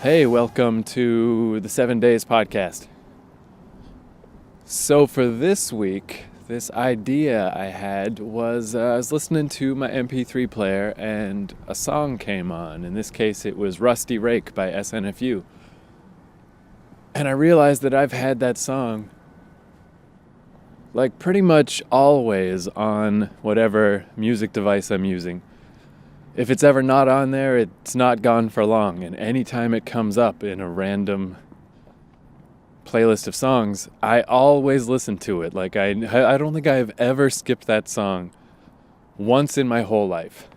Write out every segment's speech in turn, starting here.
Hey, welcome to the 7 Days podcast. So for this week, this idea I had was I was listening to my MP3 player and a song came on. In this case, it was Rusty Rake by SNFU. And I realized that I've had that song like pretty much always on whatever music device I'm using. If it's ever not on there, it's not gone for long. And anytime it comes up in a random playlist of songs, I always listen to it. Like I don't think I've ever skipped that song once in my whole life.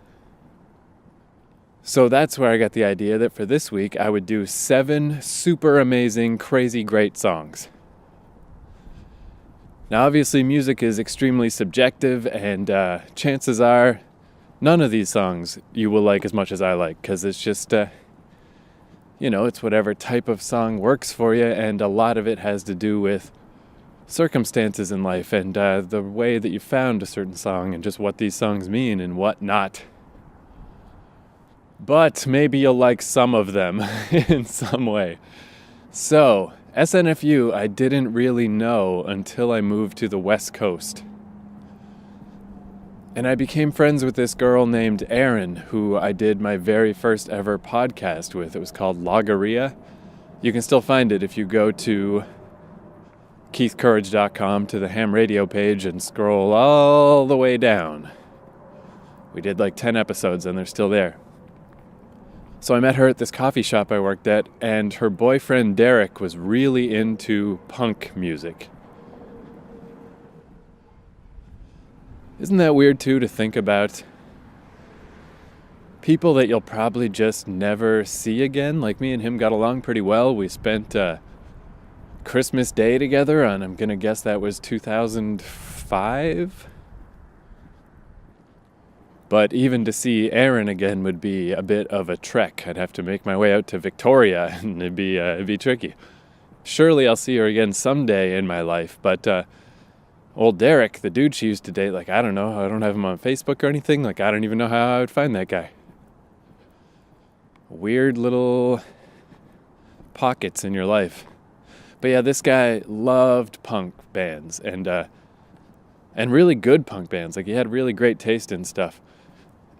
So that's where I got the idea that for this week, I would do 7 super amazing, crazy great songs. Now, obviously, music is extremely subjective, and chances are none of these songs you will like as much as I like, because it's just, it's whatever type of song works for you, and a lot of it has to do with circumstances in life and the way that you found a certain song and just what these songs mean and what not. But maybe you'll like some of them in some way. So, SNFU I didn't really know until I moved to the West Coast. And I became friends with this girl named Erin, who I did my very first ever podcast with. It was called Logorrhea. You can still find it if you go to keithcourage.com to the ham radio page and scroll all the way down. We did like 10 episodes and they're still there. So I met her at this coffee shop I worked at, and her boyfriend Derek was really into punk music. Isn't that weird, too, to think about people that you'll probably just never see again? Like me and him got along pretty well. We spent Christmas Day together, and I'm going to guess that was 2005. But even to see Erin again would be a bit of a trek. I'd have to make my way out to Victoria, and it'd be tricky. Surely I'll see her again someday in my life, but old Derek, the dude she used to date, I don't know. I don't have him on Facebook or anything. I don't even know how I would find that guy. Weird little pockets in your life. But yeah, this guy loved punk bands and really good punk bands. He had really great taste in stuff.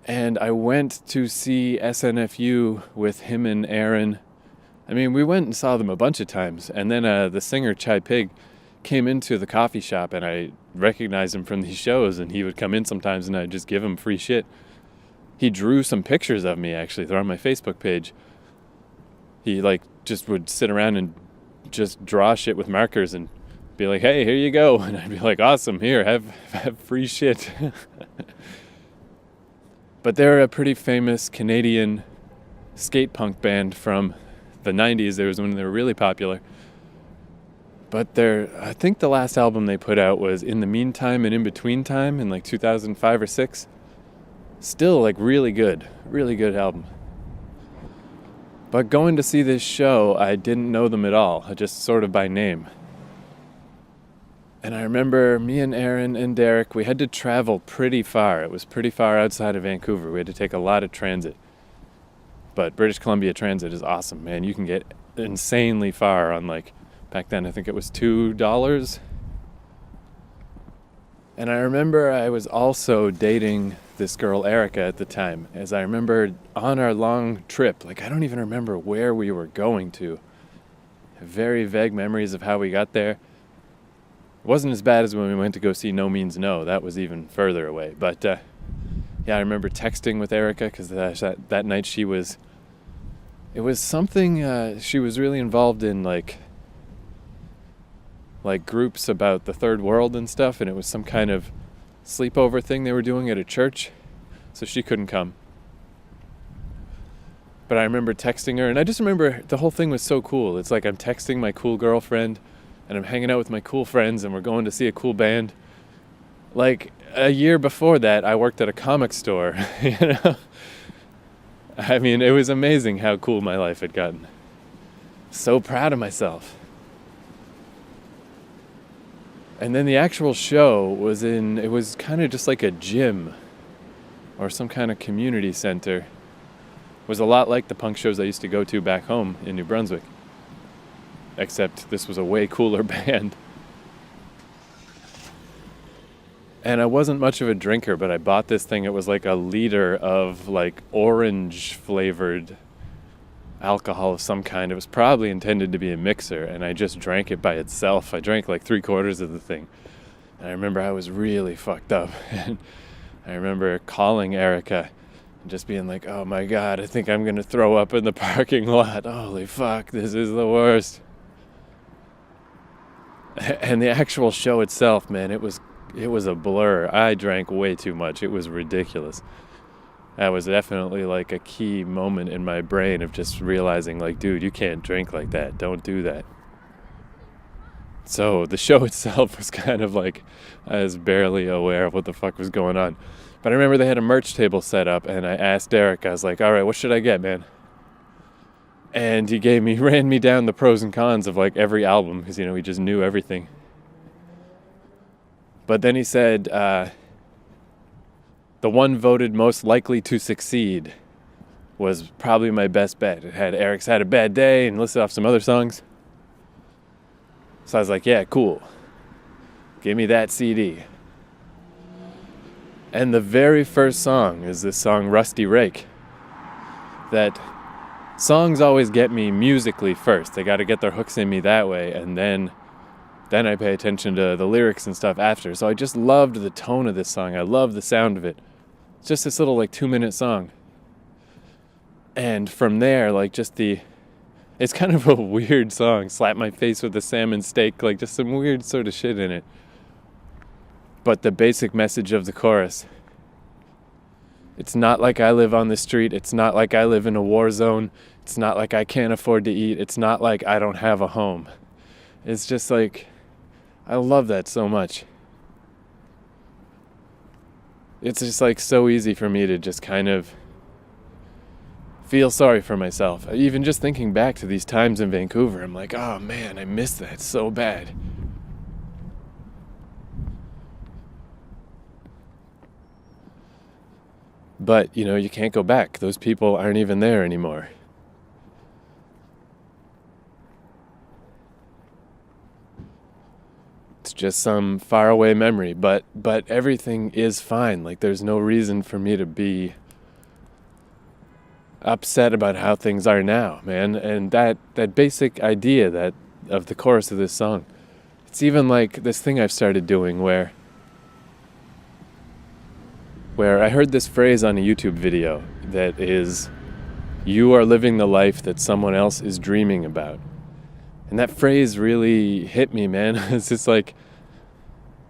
And I went to see SNFU with him and Erin. I mean, we went and saw them a bunch of times. And then the singer, Chai Pig, came into the coffee shop, and I recognized him from these shows, and he would come in sometimes and I'd just give him free shit. He drew some pictures of me, actually. They're on my Facebook page. He just would sit around and just draw shit with markers and be like, hey, here you go. And I'd be like, awesome, here, have free shit. But they're a pretty famous Canadian skate punk band from the 90s. There was when they were really popular. But I think the last album they put out was In the Meantime and In Between Time in 2005 or 6. Still really good album. But going to see this show, I didn't know them at all, just sort of by name. And I remember me and Erin and Derek, we had to travel pretty far. It was pretty far outside of Vancouver. We had to take a lot of transit. But British Columbia Transit is awesome, man. You can get insanely far on back then I think it was $2. And I remember I was also dating this girl Erica at the time. As I remember on our long trip, I don't even remember where we were going to. Very vague memories of how we got there. It wasn't as bad as when we went to go see No Means No. That was even further away. But yeah, I remember texting with Erica because that night it was something, she was really involved in groups about the third world and stuff, and it was some kind of sleepover thing they were doing at a church, so she couldn't come. But I remember texting her, and I just remember the whole thing was so cool. It's I'm texting my cool girlfriend, and I'm hanging out with my cool friends, and we're going to see a cool band. A year before that, I worked at a comic store, I mean, it was amazing how cool my life had gotten. So proud of myself. And then the actual show it was kind of just like a gym or some kind of community center. was a lot like the punk shows I used to go to back home in New Brunswick. Except this was a way cooler band. And I wasn't much of a drinker, but I bought this thing. It was like a liter of like orange flavored alcohol of some kind. It was probably intended to be a mixer, and I just drank it by itself. I drank like 3/4 of the thing. And I remember I was really fucked up. And I remember calling Erica and just being like, oh my God, I think I'm going to throw up in the parking lot. Holy fuck, this is the worst. And the actual show itself, man, it was a blur. I drank way too much. It was ridiculous. That was definitely like a key moment in my brain of just realizing, like, dude, you can't drink like that. Don't do that. So the show itself was kind of like, I was barely aware of what the fuck was going on. But I remember they had a merch table set up, and I asked Derek, I was like, all right, what should I get, man? And he ran me down the pros and cons of like every album, because, he just knew everything. But then he said, the one voted most likely to succeed was probably my best bet. It had Eric's Had a Bad Day and listed off some other songs. So I was like, yeah, cool. Give me that CD. And the very first song is this song, Rusty Rake. That songs always get me musically first. They got to get their hooks in me that way, and then I pay attention to the lyrics and stuff after. So I just loved the tone of this song. I love the sound of it. It's just this little like 2-minute song. And from there, like it's kind of a weird song. Slap my face with a salmon steak, like just some weird sort of shit in it. But the basic message of the chorus, it's not like I live on the street. It's not like I live in a war zone. It's not like I can't afford to eat. It's not like I don't have a home. It's just like, I love that so much. It's just like so easy for me to just kind of feel sorry for myself. Even just thinking back to these times in Vancouver, I'm like, oh man, I miss that so bad. But, you can't go back. Those people aren't even there anymore. It's just some faraway memory, but everything is fine. Like, there's no reason for me to be upset about how things are now, man. And that basic idea that of the chorus of this song, it's even like this thing I've started doing where I heard this phrase on a YouTube video that is, you are living the life that someone else is dreaming about. And that phrase really hit me, man. It's just like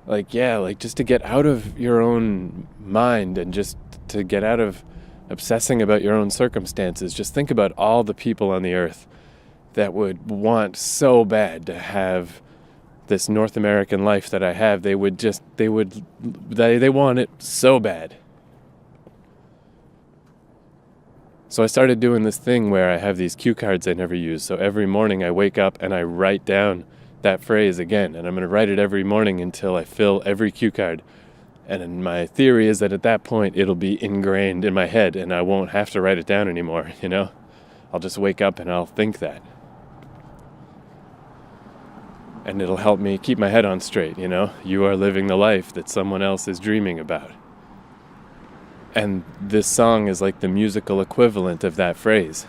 just to get out of your own mind and just to get out of obsessing about your own circumstances. Just think about all the people on the earth that would want so bad to have this North American life that I have. They want it so bad. So I started doing this thing where I have these cue cards I never use. So every morning I wake up and I write down that phrase again. And I'm going to write it every morning until I fill every cue card. And my theory is that at that point it'll be ingrained in my head and I won't have to write it down anymore, I'll just wake up and I'll think that. And it'll help me keep my head on straight, You are living the life that someone else is dreaming about. And this song is like the musical equivalent of that phrase.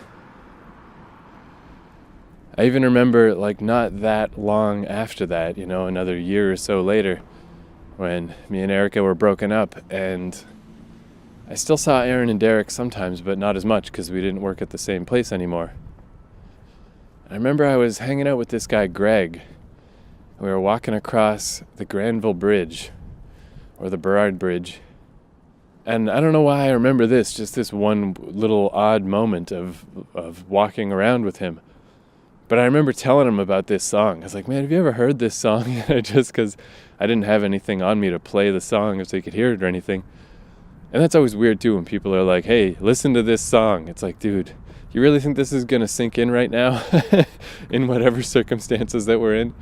I even remember, like, not that long after that, another year or so later, when me and Erica were broken up, and I still saw Aaron and Derek sometimes, but not as much because we didn't work at the same place anymore. I remember I was hanging out with this guy, Greg. We were walking across the Granville Bridge, or the Burrard Bridge. And I don't know why I remember this, just this one little odd moment of walking around with him. But I remember telling him about this song. I was like, man, have you ever heard this song? Just because I didn't have anything on me to play the song so he could hear it or anything. And that's always weird too when people are like, hey, listen to this song. It's like, dude, you really think this is going to sink in right now? In whatever circumstances that we're in?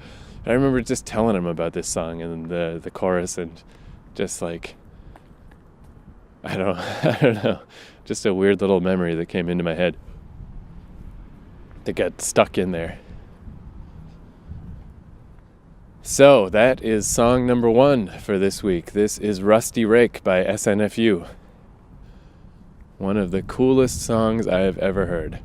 And I remember just telling him about this song and the chorus and just like, I don't know, Just a weird little memory that came into my head that got stuck in there. So that is song number 1 for this week. This is Rusty Rake by SNFU. One of the coolest songs I have ever heard.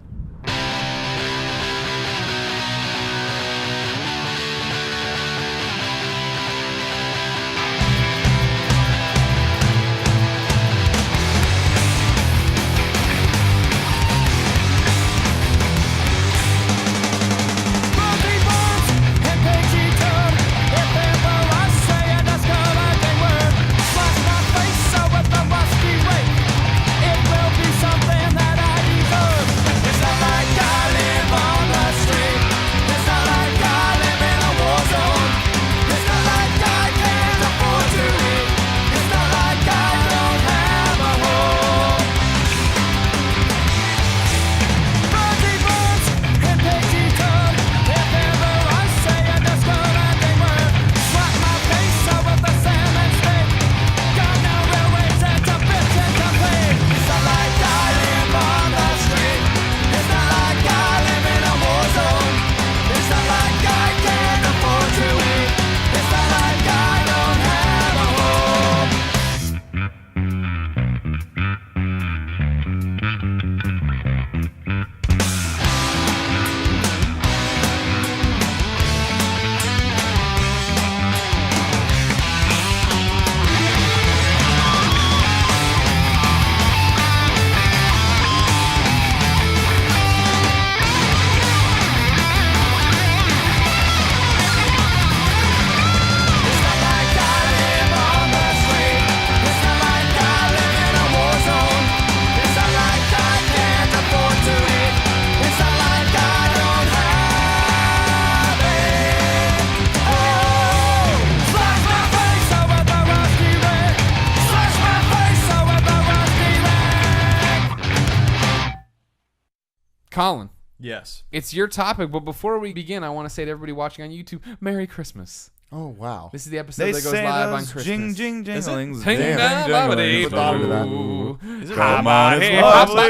Colin, Yes. it's your topic, but before we begin, I want to say to everybody watching on YouTube, Merry Christmas. Oh, wow. This is the episode that goes live on Christmas. Jing, jing, jinglings. Ting, Damn. dang, Jingling. bobbity, Put thought into that. boo. Is it Come on, it's lovely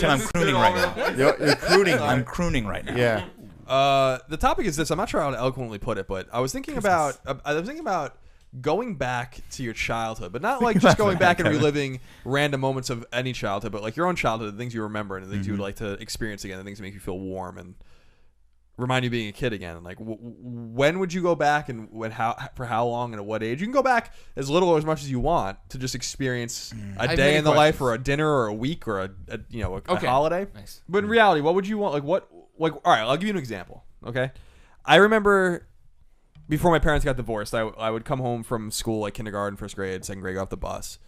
Tim, I'm crooning right now. You're crooning. I'm crooning right now. Yeah. The topic is this. I'm not sure how to eloquently put it, but I was thinking about going back to your childhood, but not like just going back and reliving random moments of any childhood, but like your own childhood, the things you remember and the things you would like to experience again, the things that make you feel warm and remind you of being a kid again. And like, when would you go back, and for how long and at what age? You can go back as little or as much as you want to just experience a day in the life, or a dinner, or a week, or a holiday. Nice. But in reality, what would you want? All right, I'll give you an example. Okay, I remember before my parents got divorced, I would come home from school, like kindergarten, first grade, second grade, go off the bus,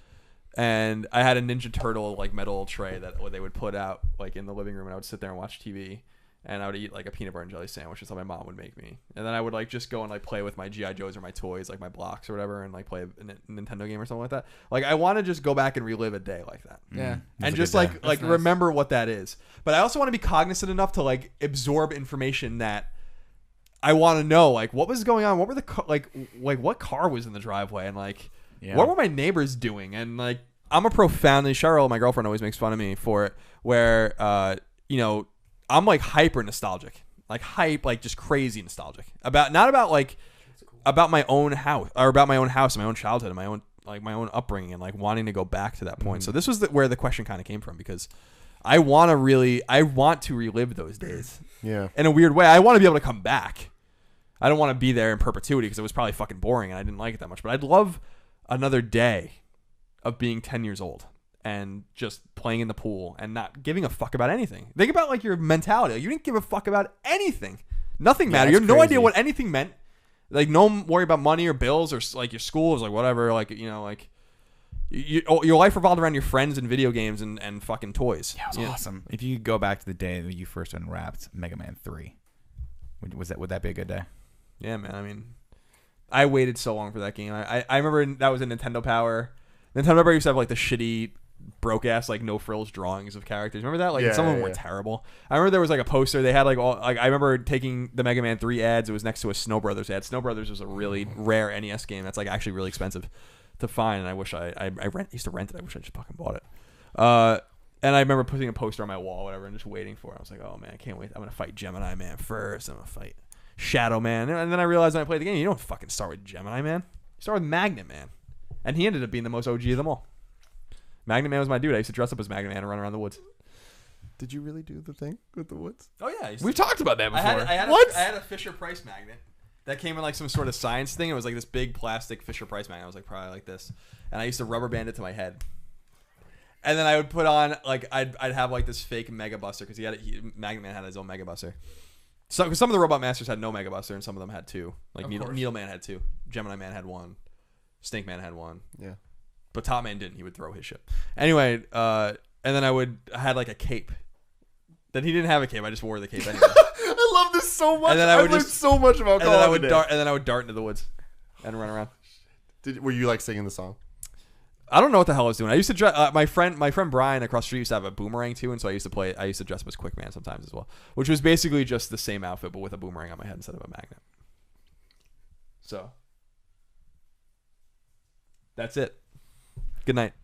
and I had a Ninja Turtle like metal tray that they would put out like in the living room, and I would sit there and watch TV, and I would eat like a peanut butter and jelly sandwich. That's how my mom would make me, and then I would like just go and like play with my GI Joes or my toys, like my blocks or whatever, and like play a Nintendo game or something like that. Like I want to just go back and relive a day like that. Yeah. And a just good like day. That's nice. remember what that is. But I also want to be cognizant enough to like absorb information that I want to know, like what was going on, what were the like what car was in the driveway, and like what were my neighbors doing, and like I'm a profoundly Cheryl, my girlfriend, always makes fun of me for it, where I'm like hyper nostalgic, like just crazy nostalgic about about my own house, or about my own house and my own childhood and my own upbringing, and like wanting to go back to that point. So this was where the question kind of came from, because I want to relive those days. Yeah. In a weird way, I want to be able to come back. I don't want to be there in perpetuity, because it was probably fucking boring and I didn't like it that much. But I'd love another day of being 10 years old and just playing in the pool and not giving a fuck about anything. Think about like your mentality. Like, you didn't give a fuck about anything. Nothing mattered. You have no idea what anything meant. Like, no worry about money or bills or like your school is like whatever. Like, like your life revolved around your friends and video games and fucking toys. Yeah, it was awesome. If you could go back to the day that you first unwrapped Mega Man 3, would that be a good day? Yeah, man. I mean, I waited so long for that game. I remember that was a Nintendo Power. Nintendo Power used to have like the shitty, broke ass, like no frills drawings of characters. Remember that? Like some of them were terrible. I remember there was like a poster. They had like I remember taking the Mega Man 3 ads. It was next to a Snow Brothers ad. Snow Brothers was a really rare NES game that's like actually really expensive to find, and I wish I used to rent it. I wish I just fucking bought it. And I remember putting a poster on my wall, whatever, and just waiting for it. I was like, oh man, I can't wait. I'm gonna fight Gemini Man first. I'm gonna fight Shadow Man, and then I realized when I played the game, you don't fucking start with Gemini Man. You start with Magnet Man, and he ended up being the most OG of them all. Magnet Man was my dude. I used to dress up as Magnet Man and run around the woods. Did you really do the thing with the woods? Oh yeah, We've talked about that before. I had a Fisher Price magnet that came in like some sort of science thing. It was like this big plastic Fisher Price magnet. I was like probably like this, and I used to rubber band it to my head. And then I would put on like I'd have like this fake Mega Buster because Magnet Man had his own Mega Buster. So because some of the Robot Masters had no Mega Buster and some of them had two. Like Needle Man had two, Gemini Man had one, Stink Man had one. Yeah, but Top Man didn't. He would throw his shit. Anyway, and then I had like a cape. Then he didn't have a cape. I just wore the cape anyway. I love this so much. And then I would learned so much about and Call then I of would Duty. dart. And then I would dart into the woods and run around. Were you like singing the song? I don't know what the hell I was doing. I used to dress. My friend Brian across the street used to have a boomerang too, and so I used to dress up as Quick Man sometimes as well, which was basically just the same outfit but with a boomerang on my head instead of a magnet. So that's it. Good night.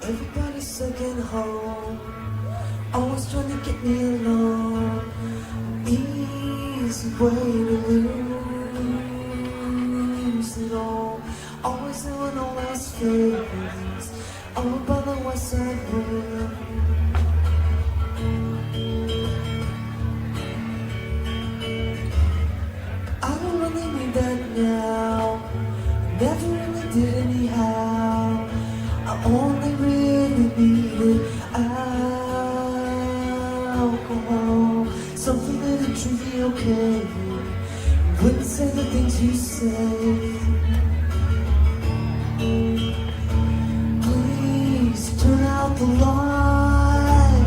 Everybody's second home, always trying to get me alone. Easy way to lose it all. Always doing all else favors. All by the west side road. I don't really need that now. Never really did anyhow. I only really needed alcohol, something that'd treat me okay. Wouldn't say the things you say. Please turn out the light.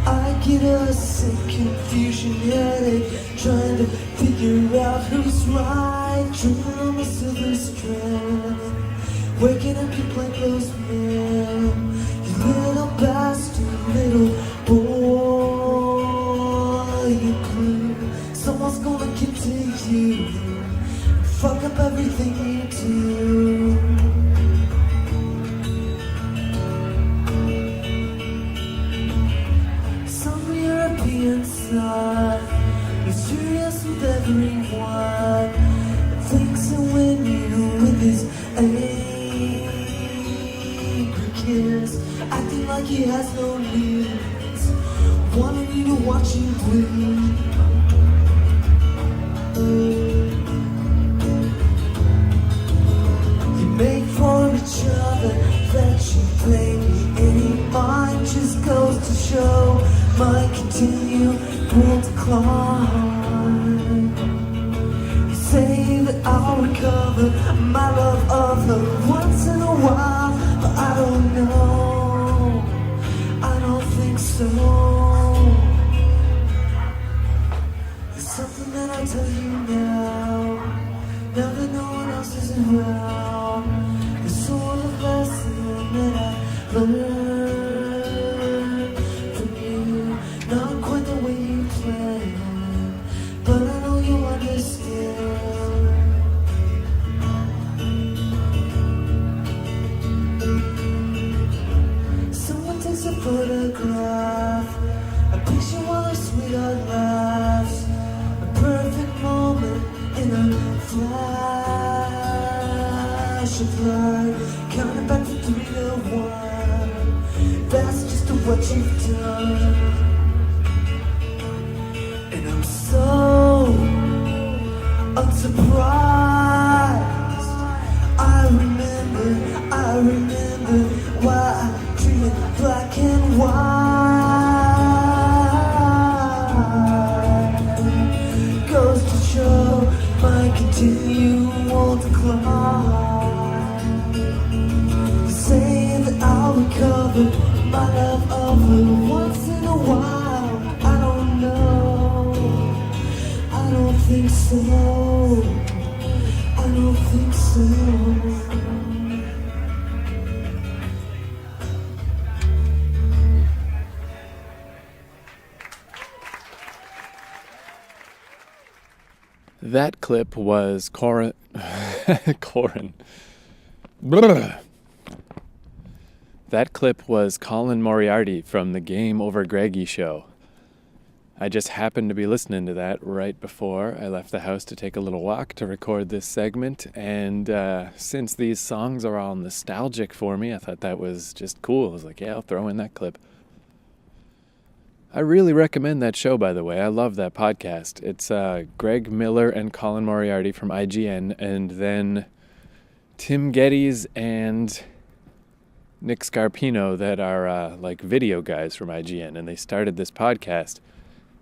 I get a sick confusion headache, trying to figure out who's right. Tripping on the silver strand. Waking up your plainclothes man, you little bastard, little boy, you clue. Someone's gonna get to you, fuck up everything you do. Some European son, mysterious with everyone, thinks he'll win you with his acting like he has no needs, wanting you to watch him bleed. You make for each other that you blame. Any mind just goes to show might continue, will decline. You say that I'll recover my love of her once in a while, but I don't know. I don't think so. There's something that I tell you now that no one else is around. The sort of lesson that I learned from you. Not quite the way you planned, but I know you understand. Someone takes a photograph, a picture while a sweetheart laughs. A perfect moment in a flash of light. Counting back from 3 to 1. That's just what you've done. And I'm so unsurprised. I remember why I dreamed black and white. Goes to show my continual decline. Saying that I'll recover my love of her once in a while. I don't know. I don't think so. I don't think so. That clip was Corin. Brr. That clip was Colin Moriarty from the Game Over Greggy show. I just happened to be listening to that right before I left the house to take a little walk to record this segment, and since these songs are all nostalgic for me, I thought that was just cool. I was like, yeah, I'll throw in that clip. I really recommend that show, by the way. I love that podcast. It's Greg Miller and Colin Moriarty from IGN, and then Tim Geddes and Nick Scarpino that are like video guys from IGN, and they started this podcast.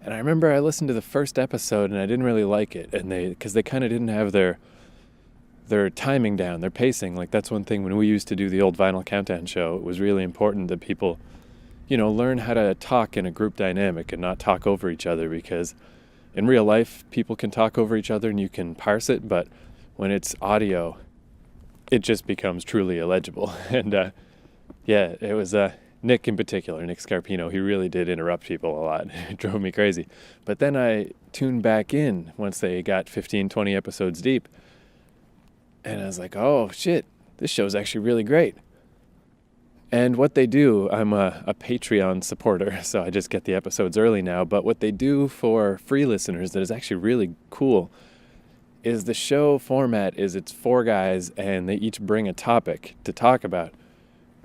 And I remember I listened to the first episode and I didn't really like it, and because they kind of didn't have their timing down, their pacing. Like, that's one thing when we used to do the old Vinyl Countdown show. It was really important that people, learn how to talk in a group dynamic and not talk over each other, because in real life, people can talk over each other and you can parse it, but when it's audio, it just becomes truly illegible. And it was Nick in particular, Nick Scarpino. He really did interrupt people a lot. It drove me crazy. But then I tuned back in once they got 15, 20 episodes deep, and I was like, oh shit, this show's actually really great. And what they do, I'm a Patreon supporter, so I just get the episodes early now, but what they do for free listeners that is actually really cool is the show format is it's 4 guys and they each bring a topic to talk about.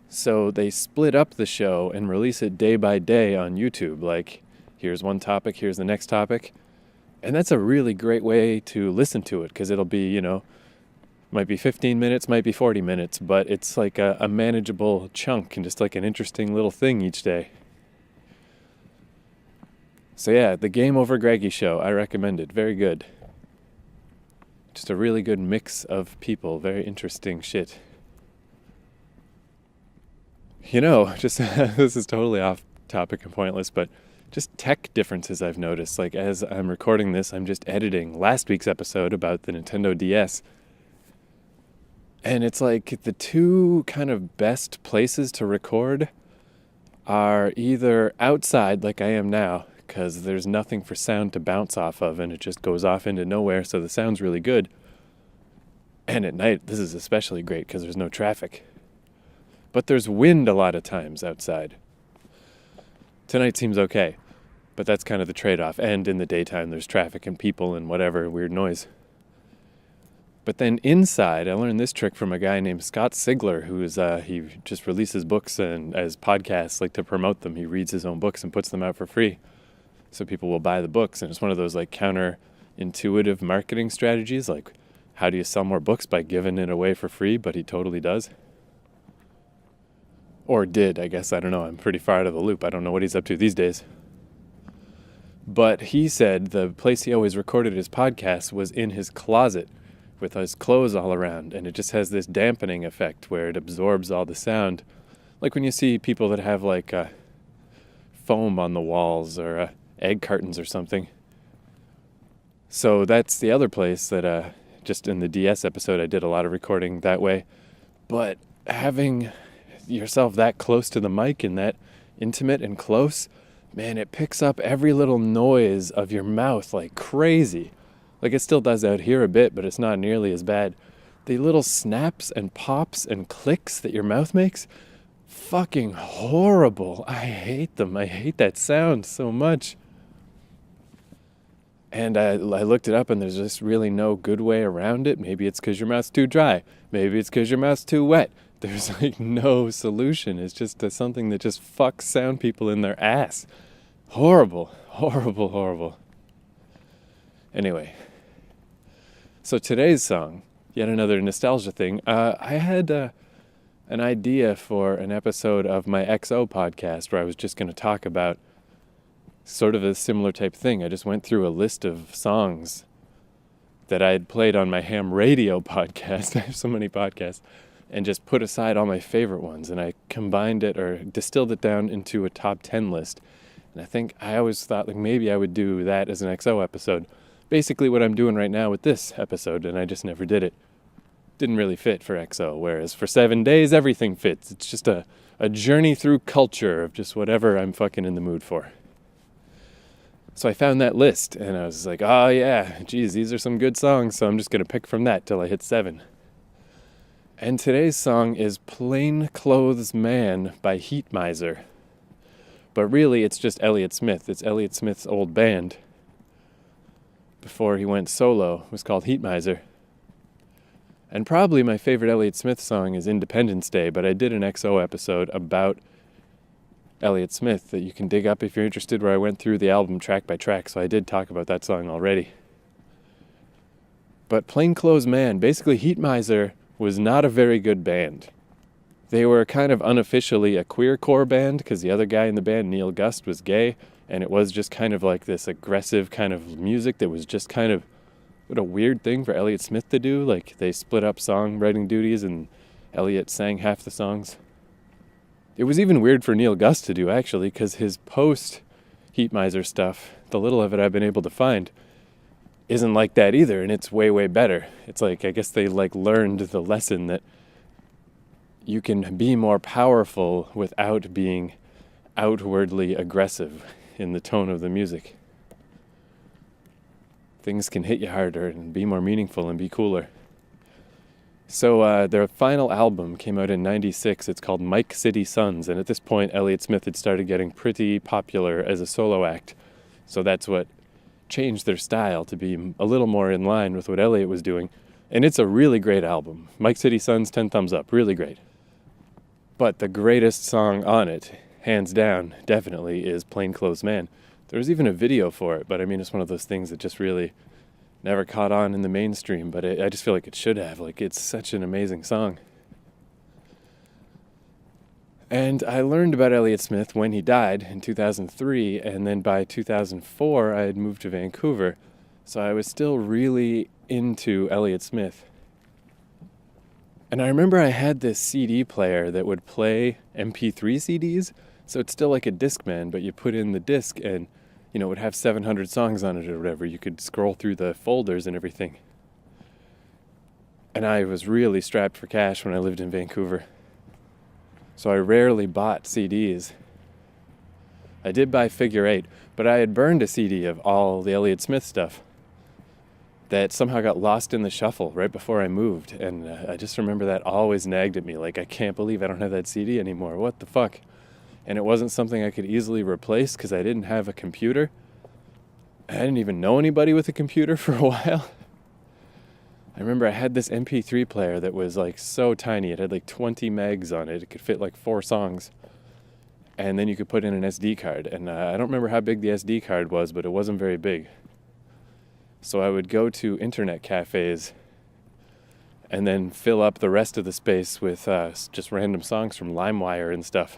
So they split up the show and release it day by day on YouTube. Like, here's one topic, here's the next topic. And that's a really great way to listen to it, because it'll be, might be 15 minutes, might be 40 minutes, but it's like a manageable chunk and just like an interesting little thing each day. So yeah, the Game Over Greggy show, I recommend it. Very good. Just a really good mix of people. Very interesting shit. Just this is totally off topic and pointless, but just tech differences I've noticed. Like, as I'm recording this, I'm just editing last week's episode about the Nintendo DS. And it's like the two kind of best places to record are either outside, like I am now, because there's nothing for sound to bounce off of and it just goes off into nowhere, so the sound's really good. And at night, this is especially great because there's no traffic. But there's wind a lot of times outside. Tonight seems okay, but that's kind of the trade-off. And in the daytime, there's traffic and people and whatever, weird noise. But then inside, I learned this trick from a guy named Scott Sigler, who is he just releases books and as podcasts, like, to promote them. He reads his own books and puts them out for free, so people will buy the books. And it's one of those like counterintuitive marketing strategies, like, how do you sell more books? By giving it away for free, but he totally does. Or did, I guess. I don't know. I'm pretty far out of the loop. I don't know what he's up to these days. But he said the place he always recorded his podcast was in his closet with his clothes all around, and it just has this dampening effect where it absorbs all the sound. Like when you see people that have like foam on the walls or egg cartons or something. So that's the other place that just in the DS episode I did a lot of recording that way. But having yourself that close to the mic and that intimate and close, man, it picks up every little noise of your mouth like crazy. Like, it still does out here a bit, but it's not nearly as bad. The little snaps and pops and clicks that your mouth makes, fucking horrible. I hate them. I hate that sound so much. And I looked it up, and there's just really no good way around it. Maybe it's because your mouth's too dry. Maybe it's because your mouth's too wet. There's like no solution. It's just something that just fucks sound people in their ass. Horrible, horrible, horrible. Anyway, so today's song, yet another nostalgia thing. I had an idea for an episode of my XO podcast where I was just going to talk about sort of a similar type thing. I just went through a list of songs that I had played on my ham radio podcast. I have so many podcasts. And just put aside all my favorite ones. And I combined it or distilled it down into a top 10 list. And I think I always thought like maybe I would do that as an XO episode. Basically what I'm doing right now with this episode, and I just never did it. Didn't really fit for XO, whereas for 7 days, everything fits. It's just a journey through culture of just whatever I'm fucking in the mood for. So I found that list, and I was like, oh yeah, geez, these are some good songs, so I'm just going to pick from that till I hit 7. And today's song is Plain Clothes Man by Heat Miser. But really, it's just Elliott Smith. It's Elliott Smith's old band. Before he went solo, it was called Heat Miser. And probably my favorite Elliott Smith song is Independence Day, but I did an XO episode about Elliott Smith that you can dig up if you're interested, where I went through the album track by track, so I did talk about that song already. But Plain Clothes Man, basically Heat Miser was not a very good band. They were kind of unofficially a queercore band because the other guy in the band, Neil Gust, was gay, and it was just kind of like this aggressive kind of music that was just kind of what a weird thing for Elliott Smith to do. Like, they split up songwriting duties and Elliott sang half the songs. It was even weird for Neil Gust to do, actually, because his post-Heat Miser stuff, the little of it I've been able to find, isn't like that either, and it's way, way better. It's like, I guess they learned the lesson that you can be more powerful without being outwardly aggressive in the tone of the music. Things can hit you harder and be more meaningful and be cooler. So their final album came out in '96. It's called Mike City Sons, and at this point Elliott Smith had started getting pretty popular as a solo act. So that's what changed their style to be a little more in line with what Elliott was doing. And it's a really great album. Mike City Sons, 10 thumbs up, really great. But the greatest song on it, hands down, definitely, is Plain Clothes Man. There was even a video for it, but I mean, it's one of those things that just really never caught on in the mainstream, but I just feel like it should have. Like, it's such an amazing song. And I learned about Elliott Smith when he died in 2003, and then by 2004 I had moved to Vancouver, so I was still really into Elliott Smith. And I remember I had this CD player that would play MP3 CDs, so it's still like a Discman, but you put in the disc and, you know, it would have 700 songs on it or whatever. You could scroll through the folders and everything. And I was really strapped for cash when I lived in Vancouver, so I rarely bought CDs. I did buy Figure 8, but I had burned a CD of all the Elliott Smith stuff that somehow got lost in the shuffle right before I moved, and I just remember that always nagged at me, like, I can't believe I don't have that CD anymore, what the fuck? And it wasn't something I could easily replace because I didn't have a computer. I didn't even know anybody with a computer for a while. I remember I had this MP3 player that was like so tiny. It had like 20 megs on it. It could fit like 4 songs. And then you could put in an SD card. And I don't remember how big the SD card was, but it wasn't very big. So I would go to internet cafes and then fill up the rest of the space with just random songs from LimeWire and stuff.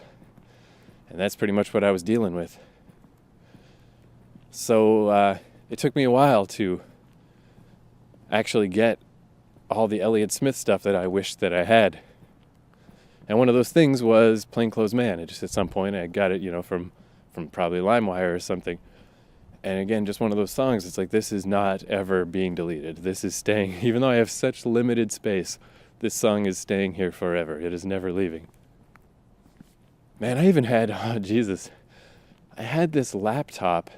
And that's pretty much what I was dealing with. So it took me a while to actually get all the Elliott Smith stuff that I wished that I had. And one of those things was Plain Clothes Man. It just at some point I got it, you know, from probably LimeWire or something. And again, just one of those songs, it's like, this is not ever being deleted. This is staying, even though I have such limited space, this song is staying here forever. It is never leaving. Man, I even had, oh Jesus, I had this laptop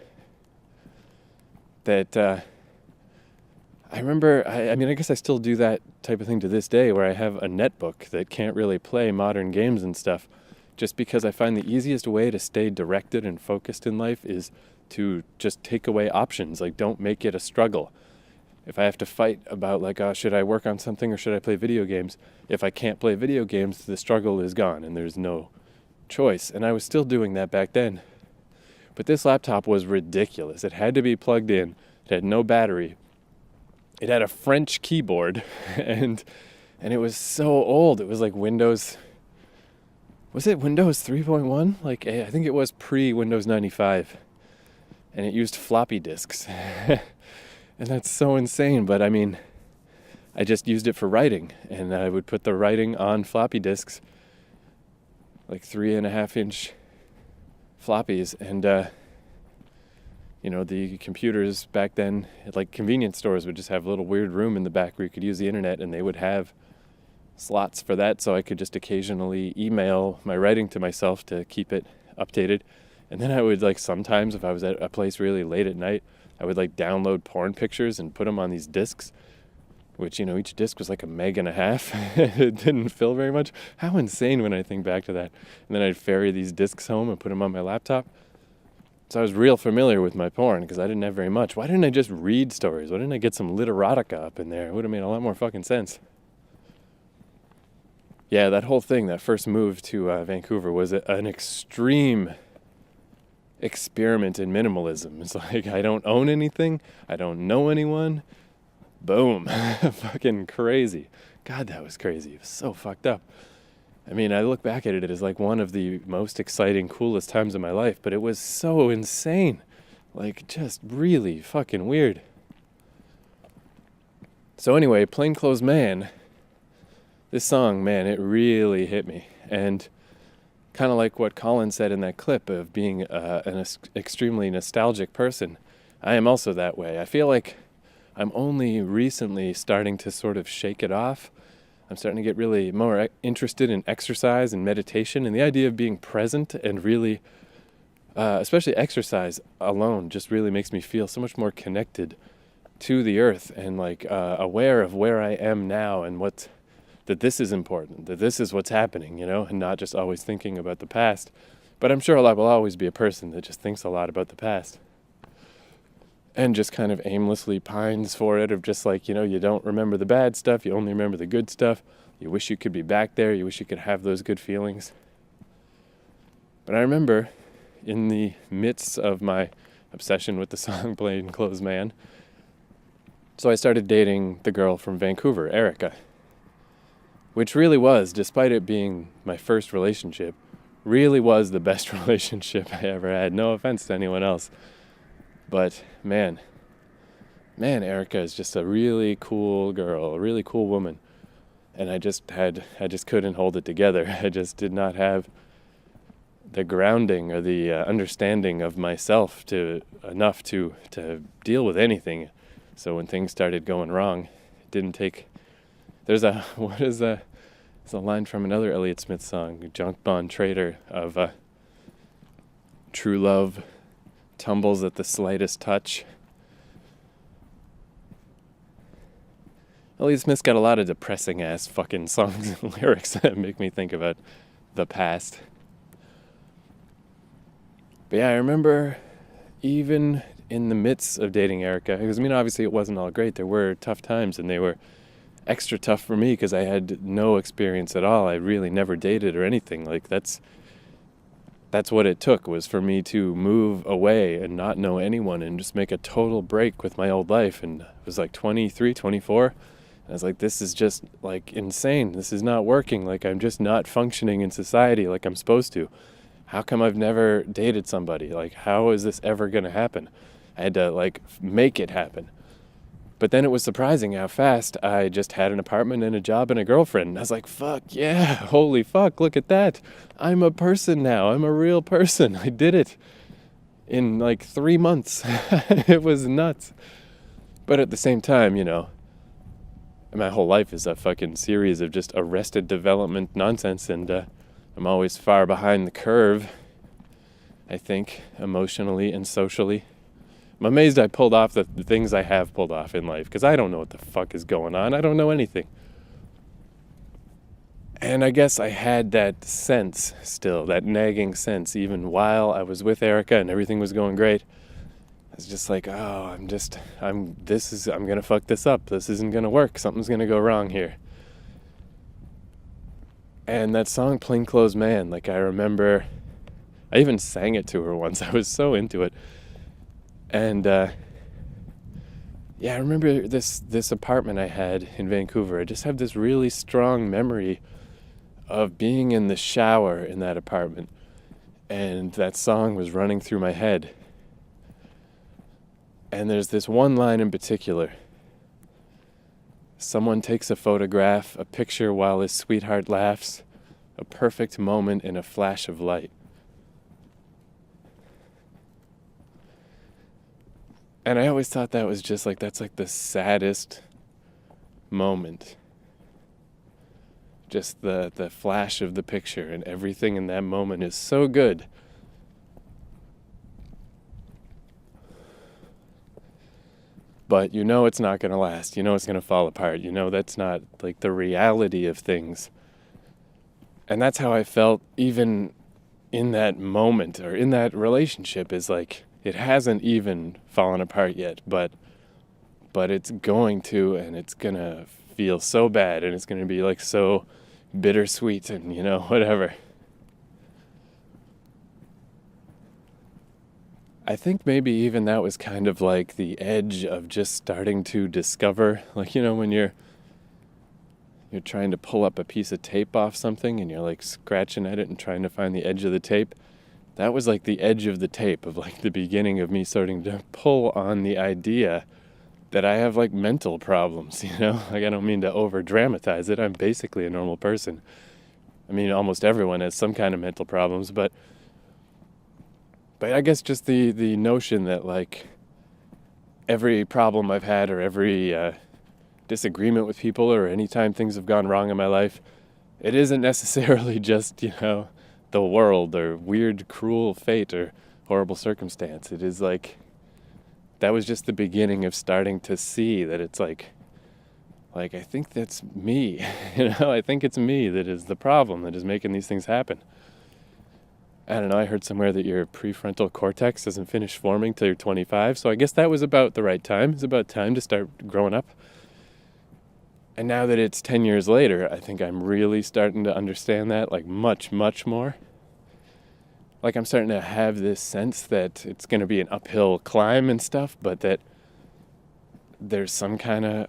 that I remember, I mean, I guess I still do that type of thing to this day, where I have a netbook that can't really play modern games and stuff, just because I find the easiest way to stay directed and focused in life is to just take away options. Like, don't make it a struggle. If I have to fight about, like, oh, should I work on something or should I play video games? If I can't play video games, the struggle is gone and there's no choice. And I was still doing that back then. But this laptop was ridiculous. It had to be plugged in. It had no battery. It had a French keyboard, and it was so old. It was like Windows. Was it Windows 3.1? Like, I think it was pre-Windows 95. And it used floppy disks. And that's so insane, but I mean, I just used it for writing, and I would put the writing on floppy disks, like 3.5-inch floppies, and you know, the computers back then, like convenience stores would just have a little weird room in the back where you could use the internet, and they would have slots for that, so I could just occasionally email my writing to myself to keep it updated. And then I would like sometimes if I was at a place really late at night, I would like download porn pictures and put them on these discs, which, you know, each disc was like 1.5 meg. It didn't fill very much. How insane when I think back to that. And then I'd ferry these discs home and put them on my laptop. So I was real familiar with my porn because I didn't have very much. Why didn't I just read stories? Why didn't I get some literotica up in there? It would have made a lot more fucking sense. Yeah, that whole thing, that first move to Vancouver was an extreme experiment in minimalism. It's like, I don't own anything. I don't know anyone. Boom. Fucking crazy. God, that was crazy. It was so fucked up. I mean, I look back at it as like one of the most exciting, coolest times of my life, but it was so insane. Like, just really fucking weird. So anyway, Plainclothes Man, this song, man, it really hit me. And kind of like what Colin said in that clip of being an extremely nostalgic person, I am also that way. I feel like I'm only recently starting to sort of shake it off. I'm starting to get really more interested in exercise and meditation, and the idea of being present and really, especially exercise alone, just really makes me feel so much more connected to the earth and like aware of where I am now and that this is important, that this is what's happening, you know, and not just always thinking about the past. But I'm sure I will always be a person that just thinks a lot about the past. And just kind of aimlessly pines for it, of just like, you know, you don't remember the bad stuff, you only remember the good stuff. You wish you could be back there, you wish you could have those good feelings. But I remember in the midst of my obsession with the song Plainclothes Man, so I started dating the girl from Vancouver, Erica, which really was, despite it being my first relationship, really was the best relationship I ever had. No offense to anyone else. But man, Erica is just a really cool girl, a really cool woman. And I just couldn't hold it together. I just did not have the grounding or the understanding of myself enough to deal with anything. So when things started going wrong, it didn't take. It's a line from another Elliott Smith song, Junk Bond Trader, of true love tumbles at the slightest touch. Elliott Smith's got a lot of depressing ass fucking songs and lyrics that make me think about the past. But yeah, I remember even in the midst of dating Erica, because I mean obviously it wasn't all great, there were tough times and they were extra tough for me because I had no experience at all. I really never dated or anything. Like that's what it took, was for me to move away and not know anyone and just make a total break with my old life. And I was like 23, 24. And I was like, this is just like insane. This is not working. Like I'm just not functioning in society like I'm supposed to. How come I've never dated somebody? Like how is this ever going to happen? I had to like make it happen. But then it was surprising how fast I just had an apartment and a job and a girlfriend. And I was like, fuck yeah, holy fuck, look at that. I'm a person now. I'm a real person. I did it in like 3 months. It was nuts. But at the same time, you know, my whole life is a fucking series of just arrested development nonsense. And I'm always far behind the curve, I think, emotionally and socially. I'm amazed I pulled off the things I have pulled off in life, because I don't know what the fuck is going on. I don't know anything. And I guess I had that sense still, that nagging sense, even while I was with Erica and everything was going great. I was just like, oh, I'm gonna fuck this up. This isn't gonna work. Something's gonna go wrong here. And that song, Plainclothes Man, like I remember, I even sang it to her once. I was so into it. And yeah, I remember this apartment I had in Vancouver. I just have this really strong memory of being in the shower in that apartment, and that song was running through my head. And there's this one line in particular. Someone takes a photograph, a picture while his sweetheart laughs, a perfect moment in a flash of light. And I always thought that was just like, that's like the saddest moment. Just the flash of the picture, and everything in that moment is so good. but you know it's not going to last. You know it's going to fall apart. You know that's not like the reality of things. And that's how I felt even in that moment or in that relationship, is like it hasn't even fallen apart yet, but it's going to, and it's going to feel so bad, and it's going to be like so bittersweet and, you know, whatever. I think maybe even that was kind of like the edge of just starting to discover, like, you know, when you're trying to pull up a piece of tape off something and you're like scratching at it and trying to find the edge of the tape. That was like the edge of the tape of like the beginning of me starting to pull on the idea that I have like mental problems, you know? Like, I don't mean to over dramatize it. I'm basically a normal person. I mean, almost everyone has some kind of mental problems, but I guess just the notion that like every problem I've had or every disagreement with people or anytime things have gone wrong in my life, it isn't necessarily just, you know, the world or weird, cruel fate or horrible circumstance. It is like, that was just the beginning of starting to see that it's like I think that's me, you know, I think it's me that is the problem that is making these things happen. I don't know, I heard somewhere that your prefrontal cortex doesn't finish forming till you're 25, so I guess that was about the right time. It's about time to start growing up. And now that it's 10 years later, I think I'm really starting to understand that, like, much, much more. Like, I'm starting to have this sense that it's going to be an uphill climb and stuff, but that there's some kind of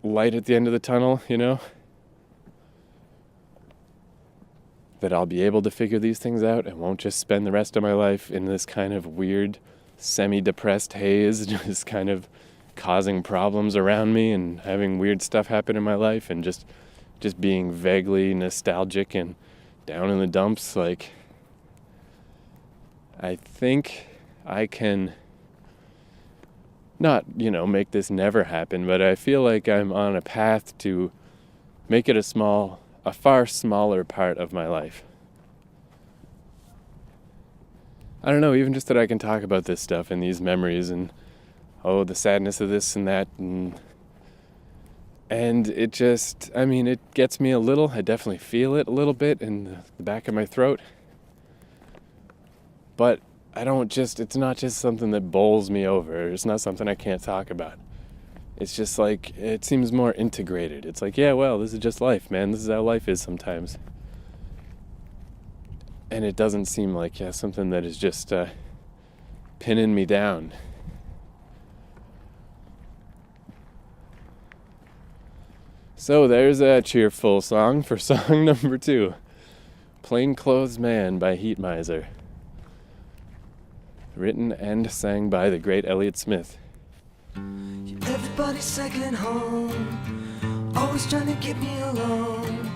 light at the end of the tunnel, you know? That I'll be able to figure these things out and won't just spend the rest of my life in this kind of weird, semi-depressed haze, just kind of causing problems around me and having weird stuff happen in my life and just being vaguely nostalgic and down in the dumps. Like, I think I can not, you know, make this never happen, but I feel like I'm on a path to make it a far smaller part of my life. I don't know, even just that I can talk about this stuff and these memories and, oh, the sadness of this and that, and it just, I mean, it gets me a little. I definitely feel it a little bit in the back of my throat. But it's not just something that bowls me over. It's not something I can't talk about. It's just like, it seems more integrated. It's like, yeah, well, this is just life, man. This is how life is sometimes. And it doesn't seem like, yeah, something that is just pinning me down. So there's a cheerful song for song number 2. Plainclothes Man by Heat Miser. Written and sang by the great Elliott Smith. Everybody's second home, always trying to get me alone.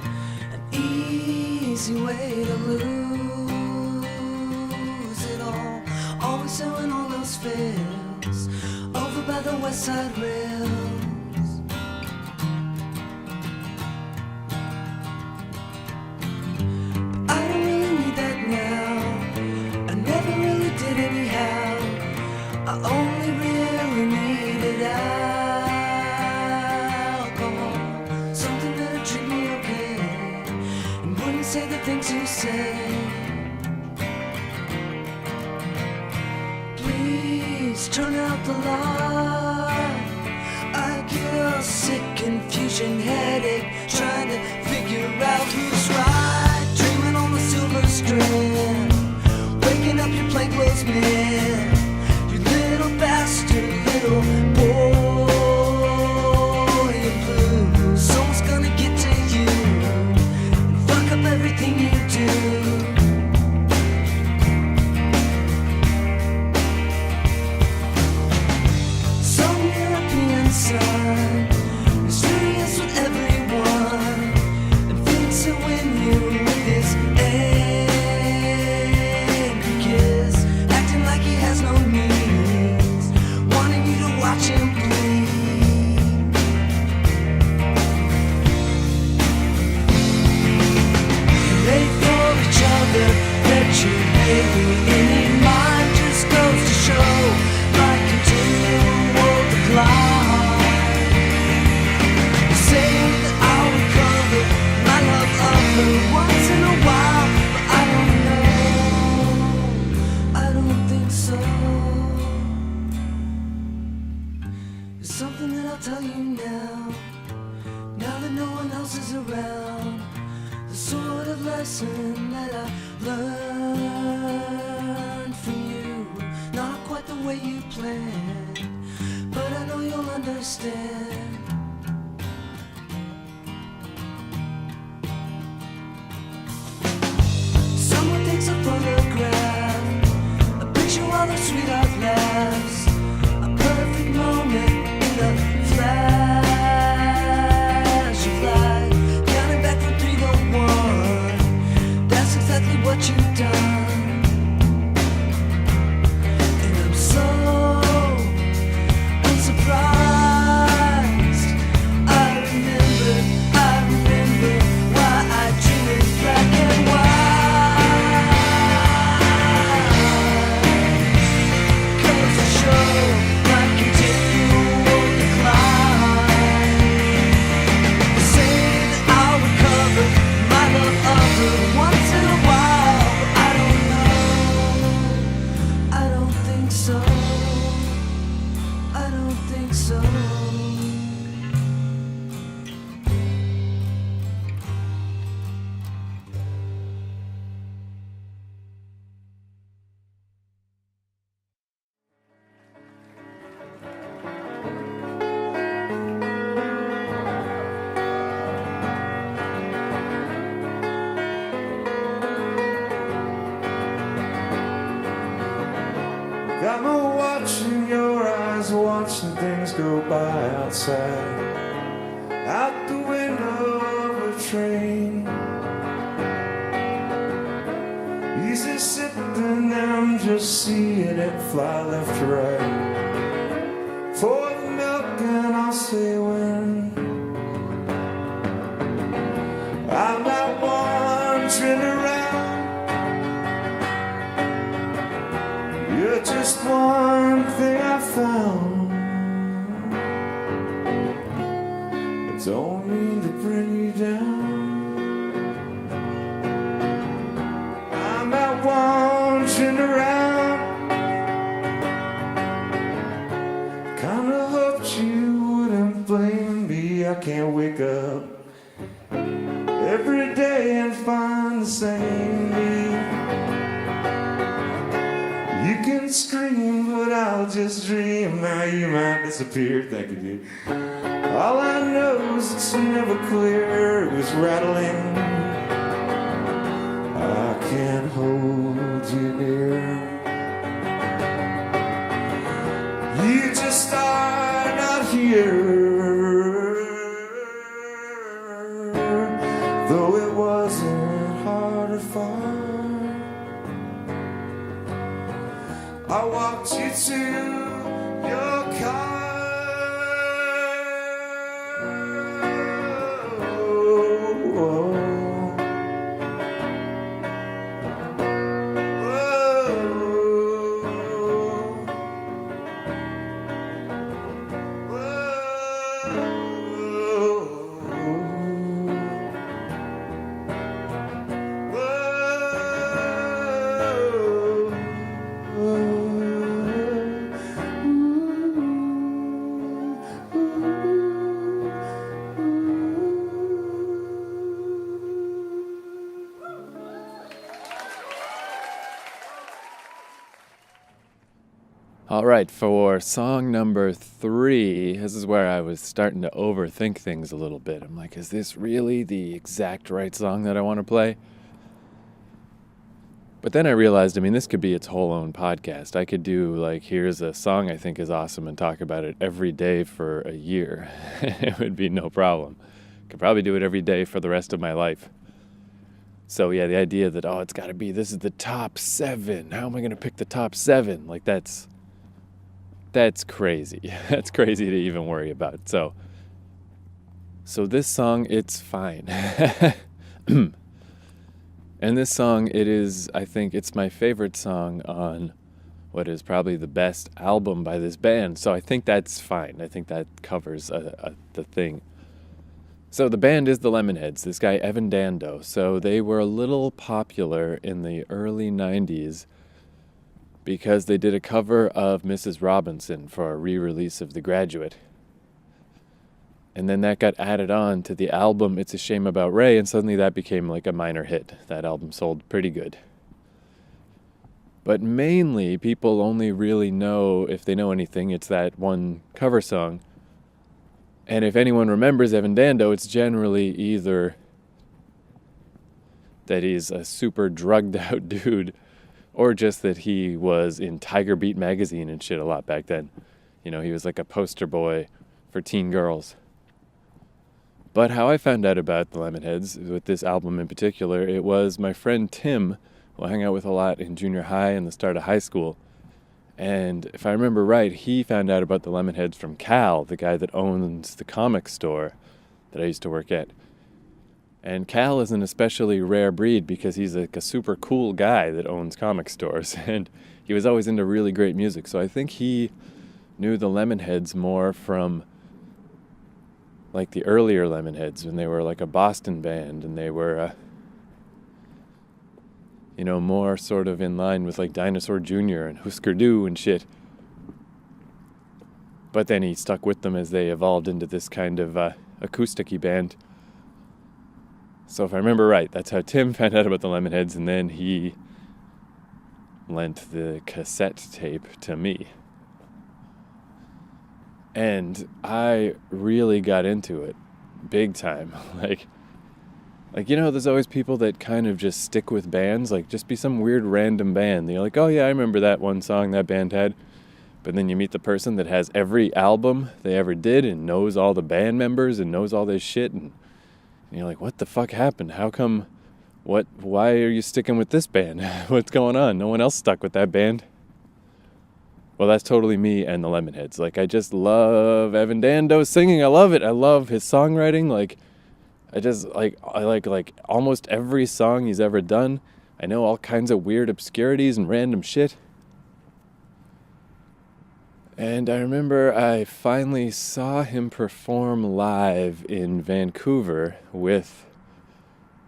An easy way to lose it all. Always selling all those fails over by the West Side rails. But I don't really need that now. I never really did anyhow. I only really needed alcohol, something that'd treat me okay and wouldn't say the things you say. Please turn out the light. I get a sick confusion headache trying to figure out who's right. Dreaming on the silver strand, waking up your plainclothes man. Little bastard, little boy in blue. Someone's gonna get to you and fuck up everything you do. Some European sun is furious with everyone and thinks he'll win you with his angry kiss, acting like he has no need. Watch him tell you now, now that no one else is around, the sort of lesson that I learned from you. Not quite the way you planned, but I know you'll understand. Someone takes a photograph, a picture while the sweetheart laughs, a perfect moment in the flash of light, counting back from 3 to 1. That's exactly what you've done, and I'm so unsurprised. I remember why I dream in black and white. 'Cause the show might continual decline. Saying I'll recover my love of her once in a while, but I don't know. I don't think so. I don't think so. Got me watching your eyes, watching things go by outside, out the window of a train. Easy sipping, I'm just seeing it fly left to right. Pour the milk and I'll say when. I'm not wandering around. You're just one thing I found. I don't mean to bring you down. I'm out wandering around. Kinda hoped you wouldn't blame me. I can't wake up every day and find the same me. You can scream, but I'll just dream. Now you might disappear. Thank you, dude. All I know is it's never clear. It was rattling. I can't hold you near. You just are not here. Though it wasn't hard or far, I walked you to your car. All right, for song number 3, this is where I was starting to overthink things a little bit. I'm like, is this really the exact right song that I want to play? But then I realized, I mean, this could be its whole own podcast. I could do, like, here's a song I think is awesome and talk about it every day for a year. It would be no problem. Could probably do it every day for the rest of my life. So, yeah, the idea that, oh, it's got to be, this is the top 7. How am I going to pick the top 7? Like, that's crazy. That's crazy to even worry about. So this song, it's fine. And this song, it is, I think it's my favorite song on what is probably the best album by this band. So I think that's fine. I think that covers the thing. So the band is the Lemonheads, this guy Evan Dando. So they were a little popular in the early 90s because they did a cover of Mrs. Robinson for a re-release of The Graduate. And then that got added on to the album It's a Shame About Ray, and suddenly that became like a minor hit. That album sold pretty good. But mainly, people only really know, if they know anything, it's that one cover song. And if anyone remembers Evan Dando, it's generally either that he's a super drugged out dude, or just that he was in Tiger Beat magazine and shit a lot back then. You know, he was like a poster boy for teen girls. But how I found out about the Lemonheads, with this album in particular, it was my friend Tim, who I hung out with a lot in junior high and the start of high school. And if I remember right, he found out about the Lemonheads from Cal, the guy that owns the comic store that I used to work at. And Cal is an especially rare breed because he's like a super cool guy that owns comic stores. And he was always into really great music. So I think he knew the Lemonheads more from like the earlier Lemonheads, when they were like a Boston band, and they were, you know, more sort of in line with like Dinosaur Jr. and Husker Du and shit. But then he stuck with them as they evolved into this kind of acoustic-y band. So if I remember right, that's how Tim found out about the Lemonheads, and then he lent the cassette tape to me. And I really got into it big time. Like, you know, there's always people that kind of just stick with bands, like just be some weird random band. You're like, oh yeah, I remember that one song that band had. But then you meet the person that has every album they ever did and knows all the band members and knows all this shit. And you're like, what the fuck happened? How come? Why are you sticking with this band? What's going on? No one else stuck with that band. Well, that's totally me and the Lemonheads. Like, I just love Evan Dando's singing. I love it. I love his songwriting. Like, I like almost every song he's ever done. I know all kinds of weird obscurities and random shit. And I remember I finally saw him perform live in Vancouver with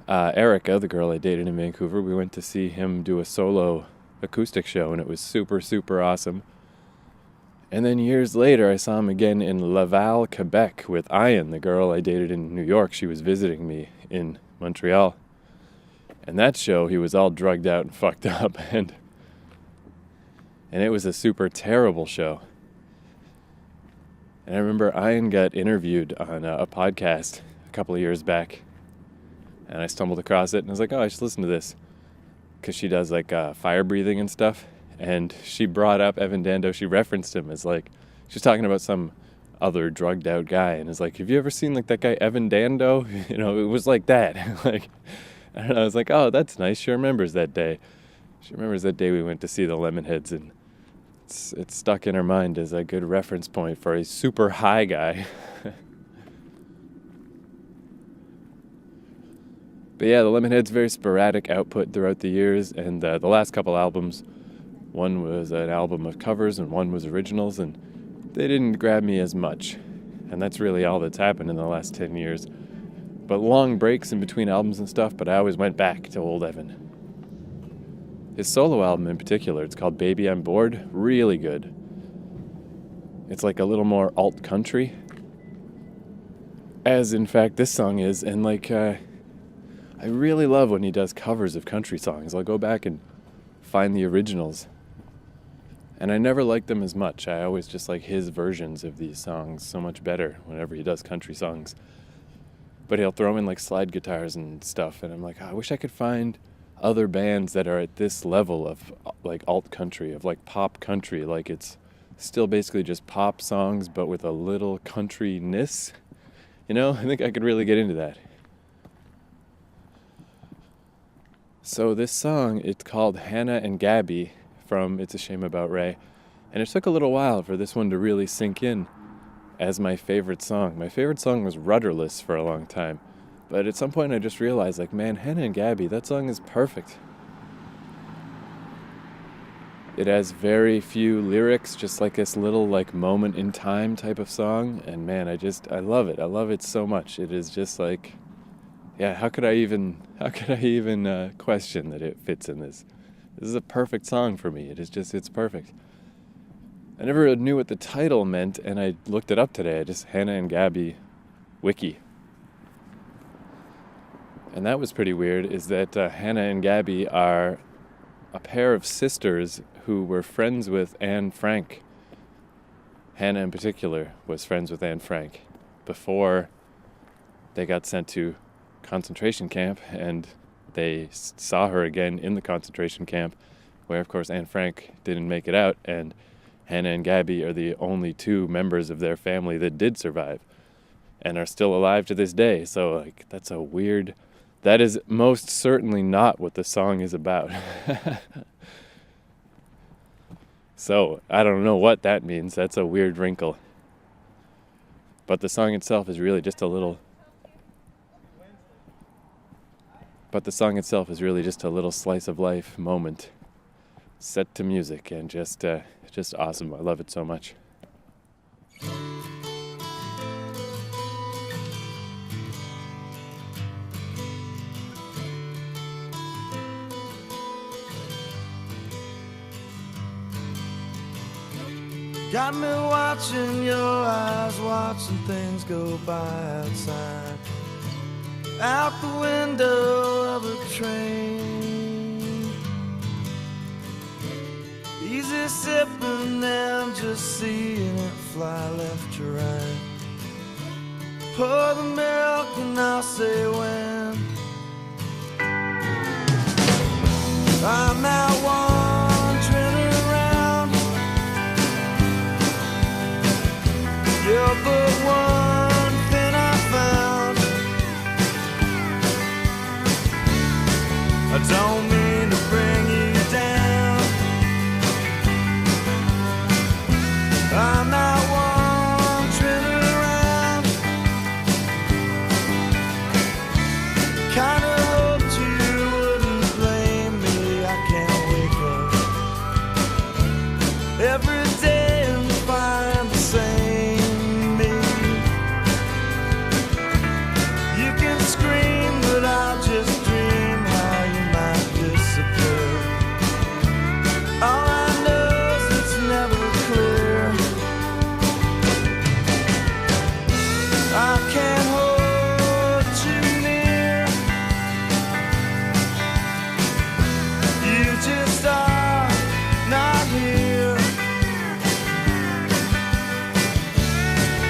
Erica, the girl I dated in Vancouver. We went to see him do a solo acoustic show, and it was super, super awesome. And then years later, I saw him again in Laval, Quebec with Ian, the girl I dated in New York. She was visiting me in Montreal. And that show, he was all drugged out and fucked up. And it was a super terrible show. And I remember Ian got interviewed on a podcast a couple of years back. And I stumbled across it and I was like, oh, I should listen to this. Because she does like fire breathing and stuff. And she brought up Evan Dando. She referenced him as like, she's talking about some other drugged out guy. And is like, have you ever seen like that guy Evan Dando? You know, it was like that. Like, I don't know, I was like, oh, that's nice. She remembers that day. She remembers that day we went to see the Lemonheads. And it's stuck in her mind as a good reference point for a super high guy. But yeah, the Lemonheads, very sporadic output throughout the years. And the last couple albums, one was an album of covers and one was originals, and they didn't grab me as much. And that's really all that's happened in the last 10 years. But long breaks in between albums and stuff, but I always went back to old Evan. His solo album in particular, it's called Baby I'm Bored, really good. It's like a little more alt country, as in fact this song is, and like, I really love when he does covers of country songs. I'll go back and find the originals. And I never liked them as much. I always just like his versions of these songs so much better whenever he does country songs. But he'll throw in like slide guitars and stuff, and I'm like, oh, I wish I could find other bands that are at this level of like alt country, of like pop country. Like it's still basically just pop songs, but with a little countryness. You know, I think I could really get into that. So this song, it's called Hannah and Gabby from It's a Shame About Ray. And it took a little while for this one to really sink in as my favorite song. My favorite song was Rudderless for a long time. But at some point I just realized, like, man, Hannah and Gabby, that song is perfect. It has very few lyrics, just like this little, like, moment in time type of song. And man, I love it. I love it so much. It is just like, yeah, how could I even question that it fits in this? This is a perfect song for me. It's perfect. I never knew what the title meant, and I looked it up today. Hannah and Gabby wiki. And that was pretty weird, is that Hannah and Gabby are a pair of sisters who were friends with Anne Frank. Hannah in particular was friends with Anne Frank before they got sent to concentration camp, and they saw her again in the concentration camp, where of course Anne Frank didn't make it out, and Hannah and Gabby are the only two members of their family that did survive and are still alive to this day. So like, that's a weird, that is most certainly not what the song is about. So I don't know what that means. That's a weird wrinkle. But the song itself is really just a little slice of life moment set to music, and just awesome. I love it so much. Got me watching your eyes, watching things go by outside. Out the window of a train, easy sipping and just seeing it fly left to right. Pour the milk and I'll say when. I'm out wandering around. You're the one thing I found. I don't mean to bring you down. I'm out wandering around. Kinda hoped you wouldn't blame me. I can't wake up every day and find the same me. You can scream, but I'll just dream how you might disappear. All I know is it's never clear. I can't hold you near. You just are not here.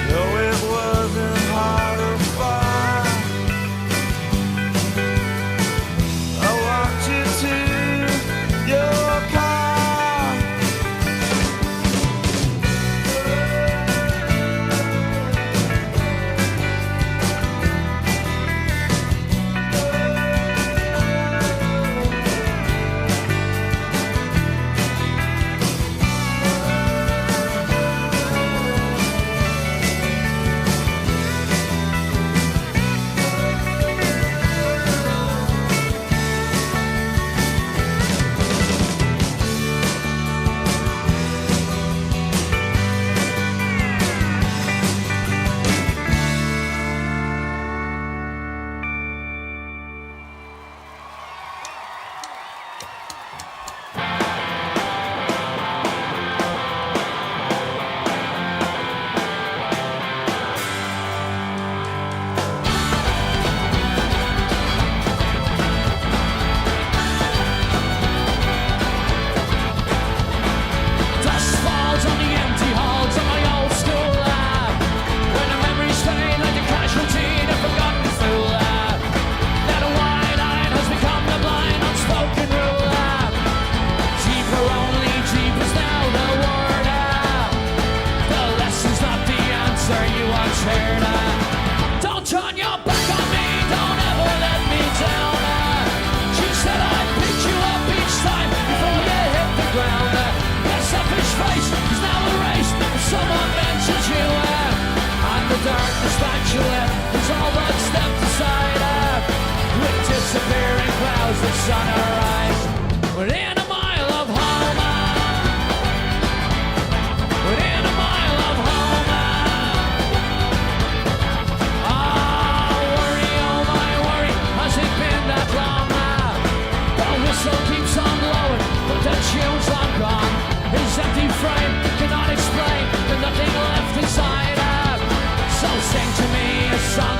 No, it wasn't hard or far. I walked you to your car. Dust falls on the empty halls of my old school lab. When the memories fade like the casualty in a forgotten fool lab. Now the wide-eyed has become the blind, unspoken rule lab. Deeper only, deep is now the word lab. The lesson's not the answer you once heard. Don't turn your back on me, don't ever let me down. She said I'd pick you up each time before you hit the ground. That selfish face is now erased if someone mentions you. And the darkness that you left is all but stepped aside. With disappearing clouds, the sun arise. Within a mile of home, within a mile of home. Worry, oh my worry, has it been that long? The whistle keeps on blowing, but the tune's long gone. His empty frame cannot explain, there's nothing left inside. So sing to me a song.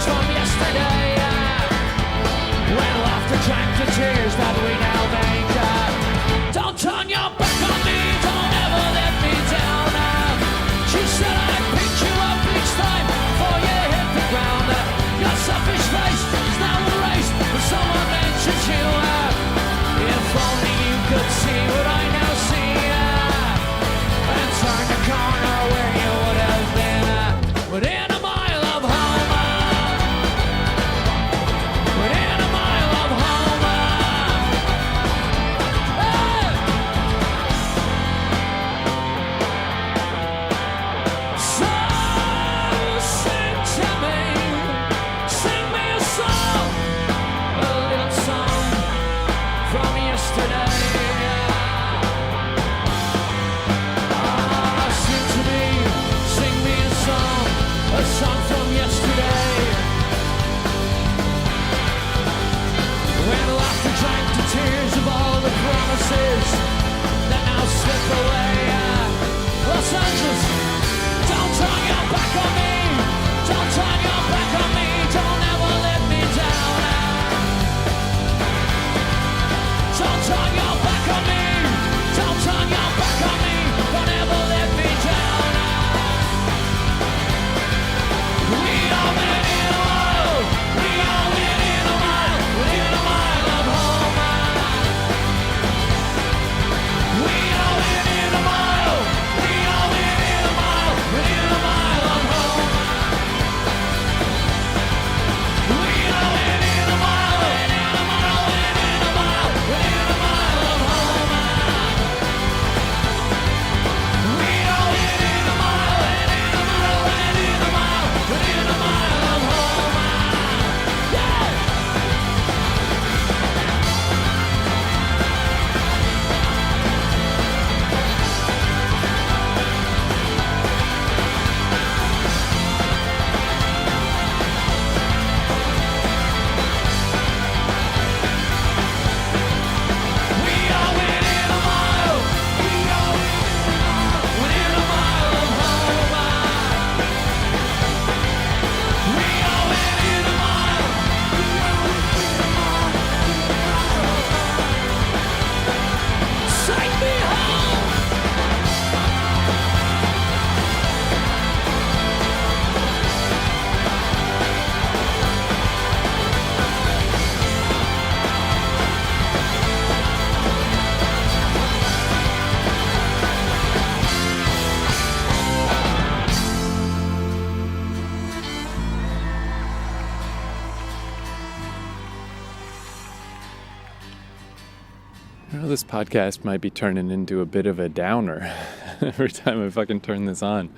this podcast might be turning into a bit of a downer every time I fucking turn this on.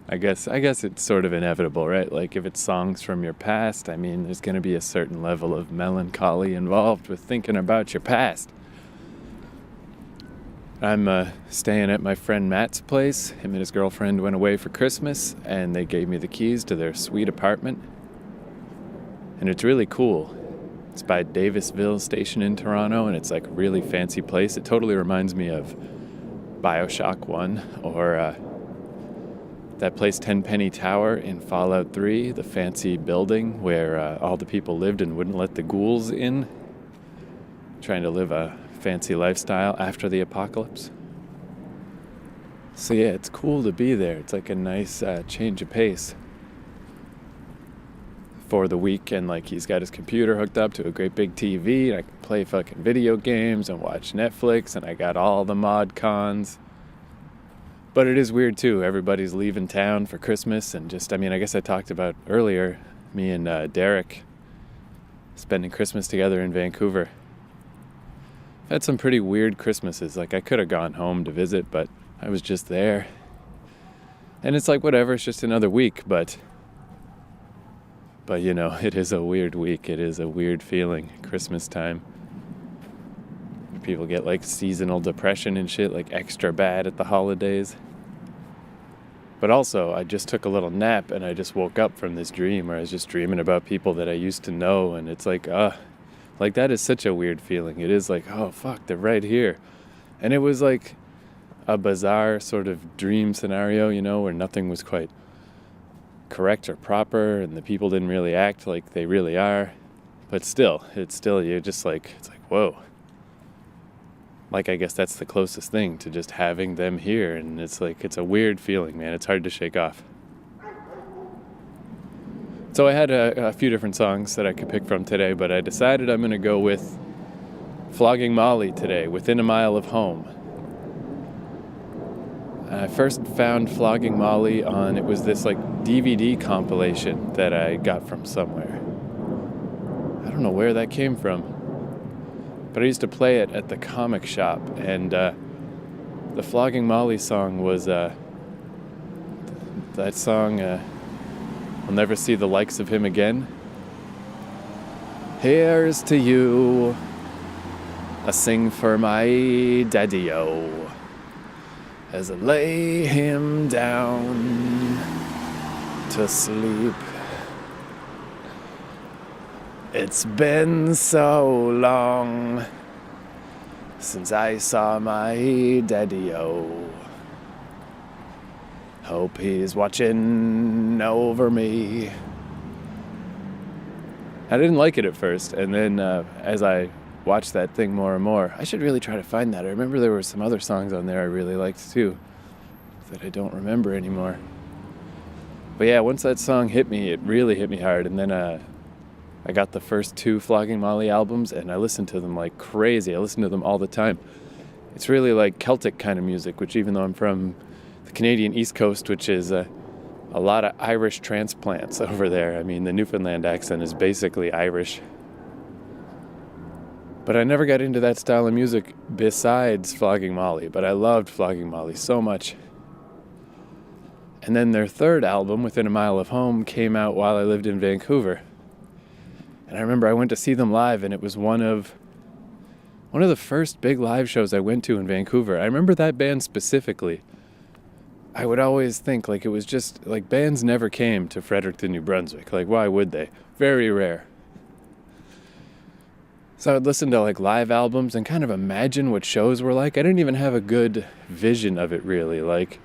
I guess it's sort of inevitable, right? Like, if it's songs from your past, I mean, there's going to be a certain level of melancholy involved with thinking about your past. I'm staying at my friend Matt's place. Him and his girlfriend went away for Christmas, and they gave me the keys to their sweet apartment. And it's really cool. It's by Davisville Station in Toronto, and it's like a really fancy place. It totally reminds me of BioShock 1 or that place Tenpenny Tower in Fallout 3, the fancy building where all the people lived and wouldn't let the ghouls in, trying to live a fancy lifestyle after the apocalypse. So yeah, it's cool to be there. It's like a nice change of pace for the week. And like, he's got his computer hooked up to a great big TV, and I can play fucking video games and watch Netflix, and I got all the mod cons. But it is weird too. Everybody's leaving town for Christmas, and just, I mean, I guess I talked about earlier, me and Derek spending Christmas together in Vancouver. I've had some pretty weird Christmases. Like, I could have gone home to visit, but I was just there. And it's like, whatever, it's just another week, but you know, it is a weird week. It is a weird feeling, Christmas time. People get like seasonal depression and shit, like extra bad at the holidays. But also, I just took a little nap and I just woke up from this dream where I was just dreaming about people that I used to know, and it's like, like that is such a weird feeling. It is like, oh fuck, they're right here. And it was like a bizarre sort of dream scenario, you know, where nothing was quite correct or proper, and the people didn't really act like they really are. But still, you're just like, it's like, whoa. Like, I guess that's the closest thing to just having them here, and it's like, it's a weird feeling, man. It's hard to shake off. So I had a few different songs that I could pick from today, but I decided I'm going to go with Flogging Molly today, Within a Mile of Home. I first found Flogging Molly on, it was this like DVD compilation that I got from somewhere. I don't know where that came from. But I used to play it at the comic shop, and the Flogging Molly song was that song, I'll Never See the Likes of Him Again. Here's to you, I sing for my daddy-o, as I lay him down to sleep. It's been so long since I saw my daddy-o. Hope he's watching over me. I didn't like it at first, and then as I watched that thing more and more, I should really try to find that. I remember there were some other songs on there I really liked too that I don't remember anymore. But yeah, once that song hit me, it really hit me hard, and then I got the first 2 Flogging Molly albums, and I listened to them like crazy. I listen to them all the time. It's really like Celtic kind of music, which, even though I'm from the Canadian East Coast, which is a lot of Irish transplants over there. I mean, the Newfoundland accent is basically Irish. But I never got into that style of music besides Flogging Molly, but I loved Flogging Molly so much. And then their 3rd album, Within a Mile of Home, came out while I lived in Vancouver. And I remember I went to see them live, and it was one of the first big live shows I went to in Vancouver. I remember that band specifically. I would always think, like, it was just, like, bands never came to Fredericton, New Brunswick. Like, why would they? Very rare. So I would listen to, like, live albums and kind of imagine what shows were like. I didn't even have a good vision of it, really. Like,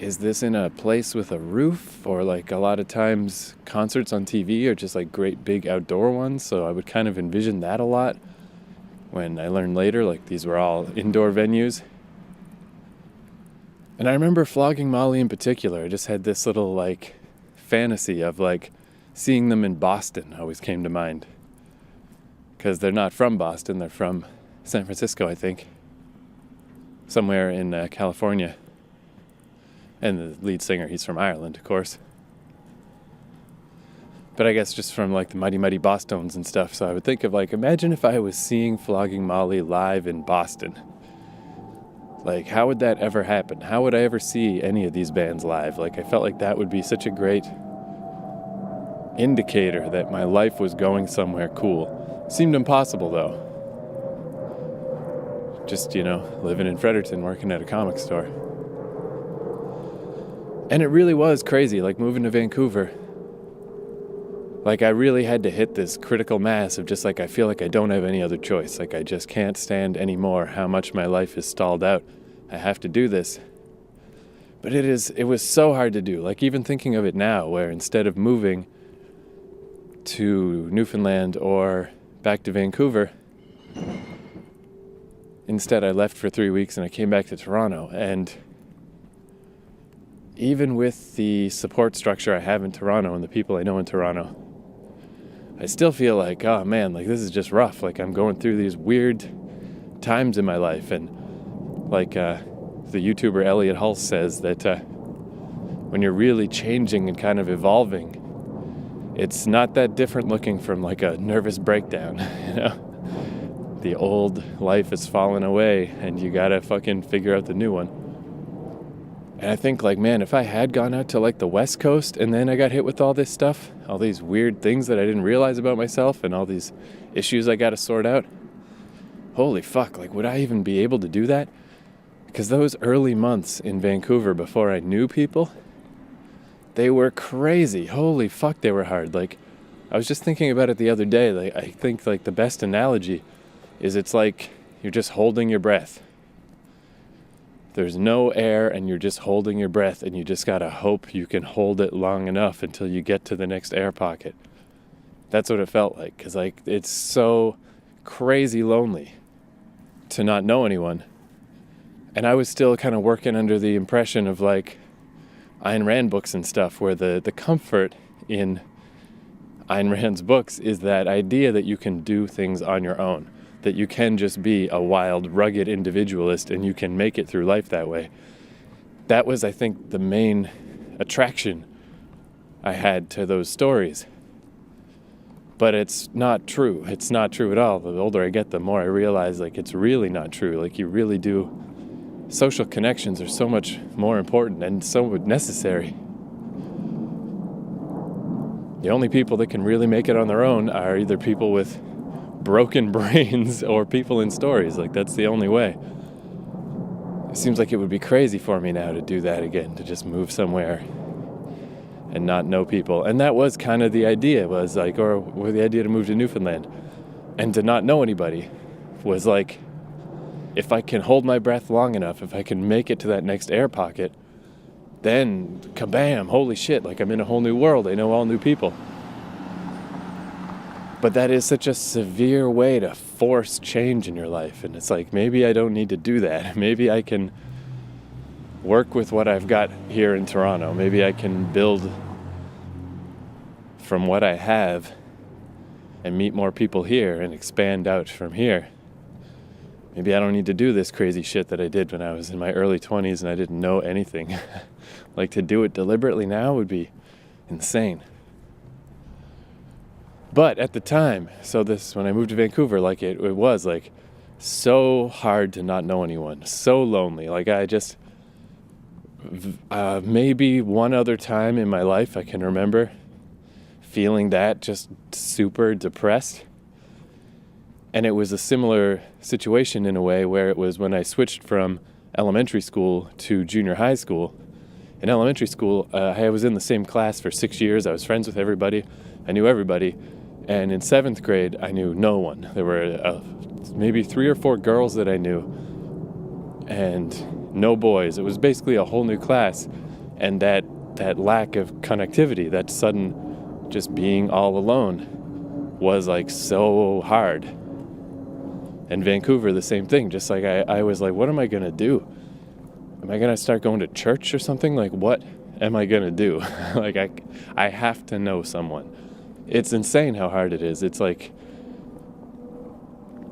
is this in a place with a roof? Or, like, a lot of times concerts on TV are just like great big outdoor ones, so I would kind of envision that a lot. When I learned later, like, these were all indoor venues. And I remember Flogging Molly in particular. I just had this little, like, fantasy of, like, seeing them in Boston always came to mind. Because they're not from Boston, they're from San Francisco, I think. Somewhere in California. And the lead singer, he's from Ireland, of course. But I guess just from like the Mighty Mighty Bosstones and stuff. So I would think of like, imagine if I was seeing Flogging Molly live in Boston. Like, how would that ever happen? How would I ever see any of these bands live? Like, I felt like that would be such a great indicator that my life was going somewhere cool. Seemed impossible, though. Just, living in Fredericton, working at a comic store. And it really was crazy, like, moving to Vancouver. Like, I really had to hit this critical mass of just, like, I feel like I don't have any other choice. Like, I just can't stand anymore how much my life is stalled out. I have to do this. But it was so hard to do. Like, even thinking of it now, where instead of moving to Newfoundland or back to Vancouver, instead I left for 3 weeks and I came back to Toronto. And even with the support structure I have in Toronto and the people I know in Toronto, I still feel like, oh man, like this is just rough. Like I'm going through these weird times in my life. And like the YouTuber Elliot Hulse says that when you're really changing and kind of evolving, it's not that different looking from like a nervous breakdown, The old life has fallen away and you gotta fucking figure out the new one. And I think, like, man, if I had gone out to, like, the West Coast and then I got hit with all this stuff, all these weird things that I didn't realize about myself and all these issues I got to sort out, holy fuck, like, would I even be able to do that? Because those early months in Vancouver before I knew people, they were crazy. Holy fuck, they were hard. Like, I was just thinking about it the other day. Like, I think, like, the best analogy is it's like you're just holding your breath. There's no air and you're just holding your breath and you just gotta hope you can hold it long enough until you get to the next air pocket. That's what it felt like, because like it's so crazy lonely to not know anyone. And I was still kind of working under the impression of like Ayn Rand books and stuff, where the comfort in Ayn Rand's books is that idea that you can do things on your own. That you can just be a wild, rugged individualist and you can make it through life that way. That was, I think, the main attraction I had to those stories. But it's not true. It's not true at all. The older I get, the more I realize, like, it's really not true. Like, you really do. Social connections are so much more important and so necessary. The only people that can really make it on their own are either people with broken brains or people in stories. Like, that's the only way. It seems like it would be crazy for me now to do that again, to just move somewhere and not know people. And that was kind of the idea, was like, or the idea to move to Newfoundland and to not know anybody was like, if I can hold my breath long enough, if I can make it to that next air pocket, then kabam, holy shit, like I'm in a whole new world. I know all new people. But that is such a severe way to force change in your life. And it's like, maybe I don't need to do that. Maybe I can work with what I've got here in Toronto. Maybe I can build from what I have and meet more people here and expand out from here. Maybe I don't need to do this crazy shit that I did when I was in my early 20s and I didn't know anything. Like, to do it deliberately now would be insane. But at the time, when I moved to Vancouver, like it was like so hard to not know anyone, so lonely. Like I just, maybe one other time in my life I can remember feeling that, just super depressed. And it was a similar situation in a way, where it was when I switched from elementary school to junior high school. In elementary school, I was in the same class for 6 years. I was friends with everybody. I knew everybody. And in 7th grade, I knew no one. There were maybe 3 or 4 girls that I knew and no boys. It was basically a whole new class. And that lack of connectivity, that sudden just being all alone, was like so hard. And Vancouver, the same thing. Just like I was like, what am I going to do? Am I going to start going to church or something? Like, what am I going to do? Like, I have to know someone. It's insane how hard it is. It's like,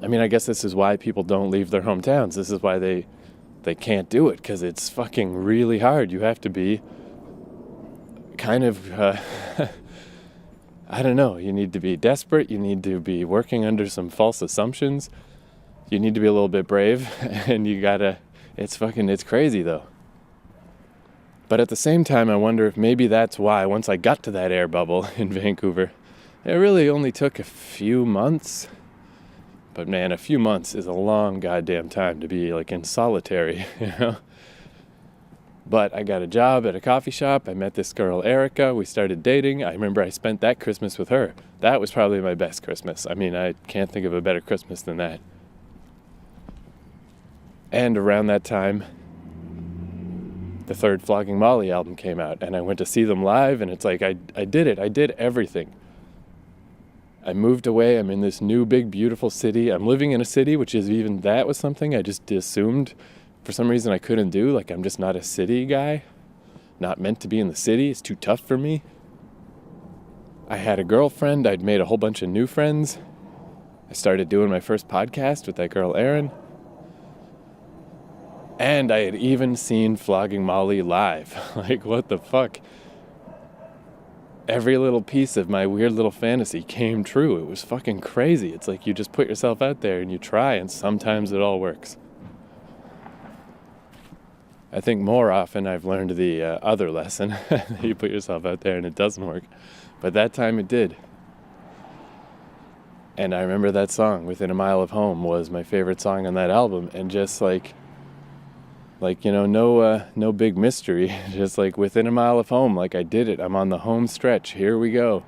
I mean, I guess this is why people don't leave their hometowns. This is why they can't do it, because it's fucking really hard. You have to be kind of, I don't know, you need to be desperate, you need to be working under some false assumptions, you need to be a little bit brave, and you gotta, it's crazy though. But at the same time, I wonder if maybe that's why once I got to that air bubble in Vancouver, it really only took a few months. But man, a few months is a long goddamn time to be like in solitary, you know? But I got a job at a coffee shop. I met this girl, Erica. We started dating. I remember I spent that Christmas with her. That was probably my best Christmas. I mean, I can't think of a better Christmas than that. And around that time, the third Flogging Molly album came out, and I went to see them live, and it's like, I did it. I did everything. I moved away. I'm in this new, big, beautiful city. I'm living in a city, which is even that was something I just assumed for some reason I couldn't do. Like, I'm just not a city guy. Not meant to be in the city. It's too tough for me. I had a girlfriend. I'd made a whole bunch of new friends. I started doing my first podcast with that girl, Erin. And I had even seen Flogging Molly live. Like, what the fuck? Every little piece of my weird little fantasy came true. It was fucking crazy. It's like you just put yourself out there and you try, and sometimes it all works. I think more often I've learned the other lesson. That you put yourself out there and it doesn't work. But that time it did. And I remember that song, Within a Mile of Home, was my favorite song on that album. And just like you know, no big mystery. Just like within a mile of home, like I did it. I'm on the home stretch. Here we go.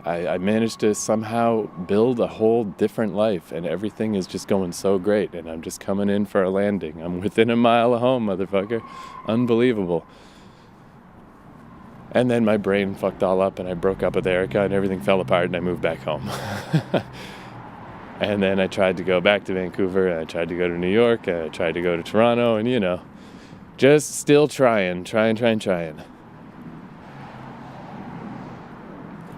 I managed to somehow build a whole different life, and everything is just going so great, and I'm just coming in for a landing. I'm within a mile of home, motherfucker. Unbelievable. And then my brain fucked all up, and I broke up with Erica, and everything fell apart, and I moved back home. And then I tried to go back to Vancouver, and I tried to go to New York, and I tried to go to Toronto, and you know, just still trying.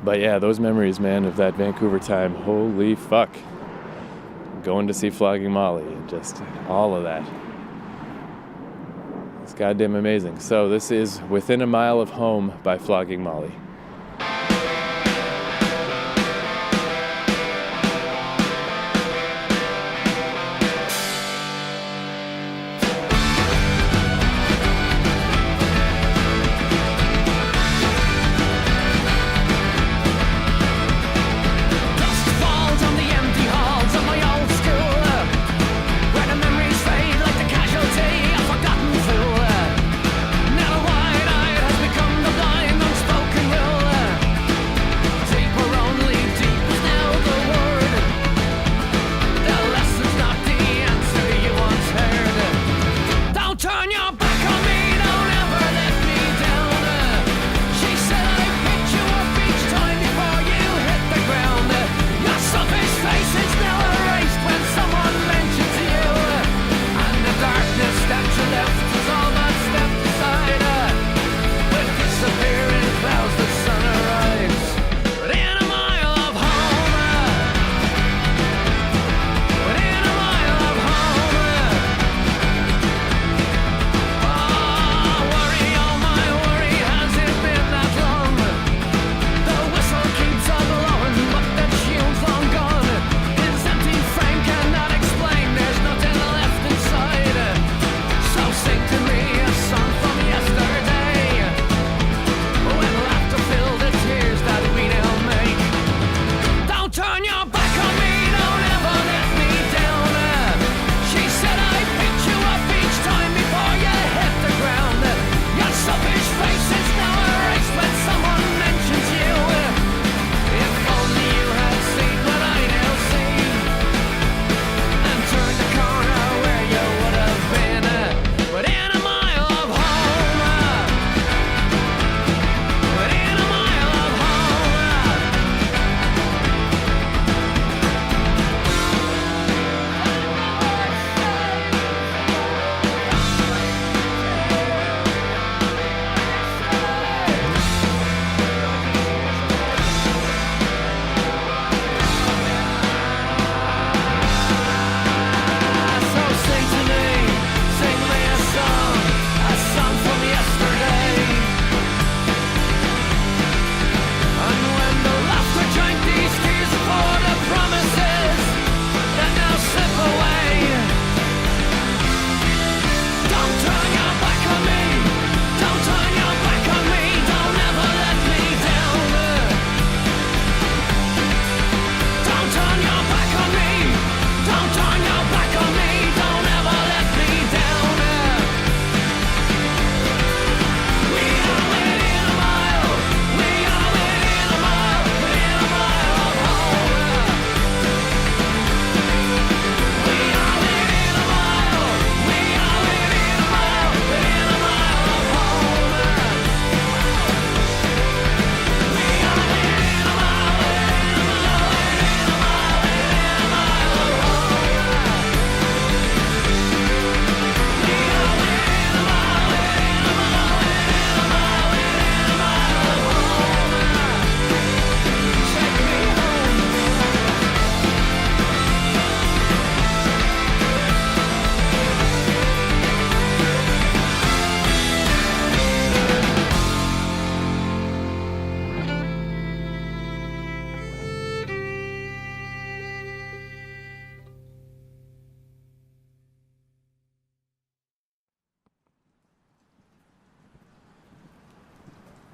But yeah, those memories, man, of that Vancouver time, holy fuck. Going to see Flogging Molly and just all of that. It's goddamn amazing. So this is Within a Mile of Home by Flogging Molly. Now the wide-eyed has become the blind, unspoken will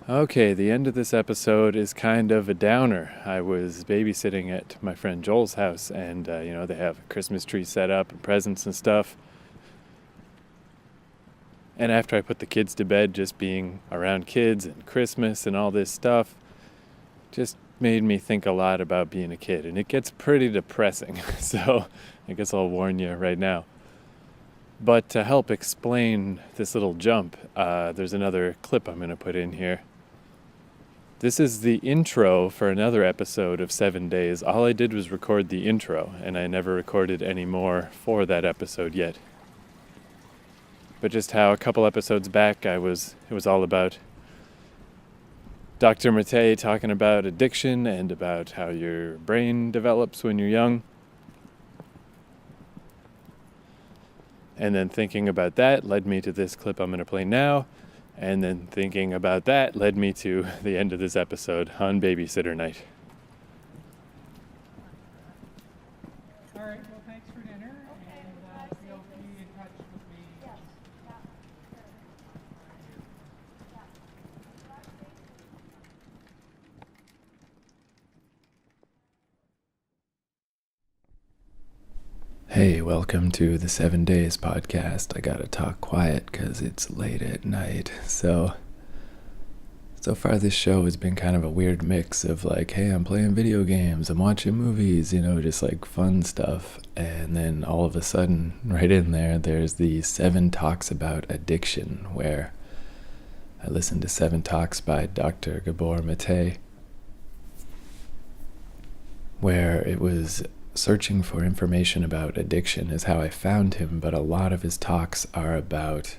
Okay, the end of this episode is kind of a downer. I was babysitting at my friend Joel's house, and, they have a Christmas tree set up and presents and stuff. And after I put the kids to bed, just being around kids and Christmas and all this stuff just made me think a lot about being a kid. And it gets pretty depressing, so I guess I'll warn you right now. But to help explain this little jump, there's another clip I'm going to put in here. This is the intro for another episode of 7 Days. All I did was record the intro, and I never recorded any more for that episode yet. But just how a couple episodes back it was all about Dr. Mattei talking about addiction and about how your brain develops when you're young. And then thinking about that led me to this clip I'm going to play now. And then thinking about that led me to the end of this episode on Babysitter Night. All right, well, thanks for dinner, and you'll be in touch with me. Hey, welcome to the 7 Days podcast. I gotta talk quiet because it's late at night. So far this show has been kind of a weird mix of like, hey, I'm playing video games, I'm watching movies, just like fun stuff. And then all of a sudden, right in there's the 7 talks about addiction, where I listened to 7 talks by Dr. Gabor Mattei, where it was searching for information about addiction is how I found him, but a lot of his talks are about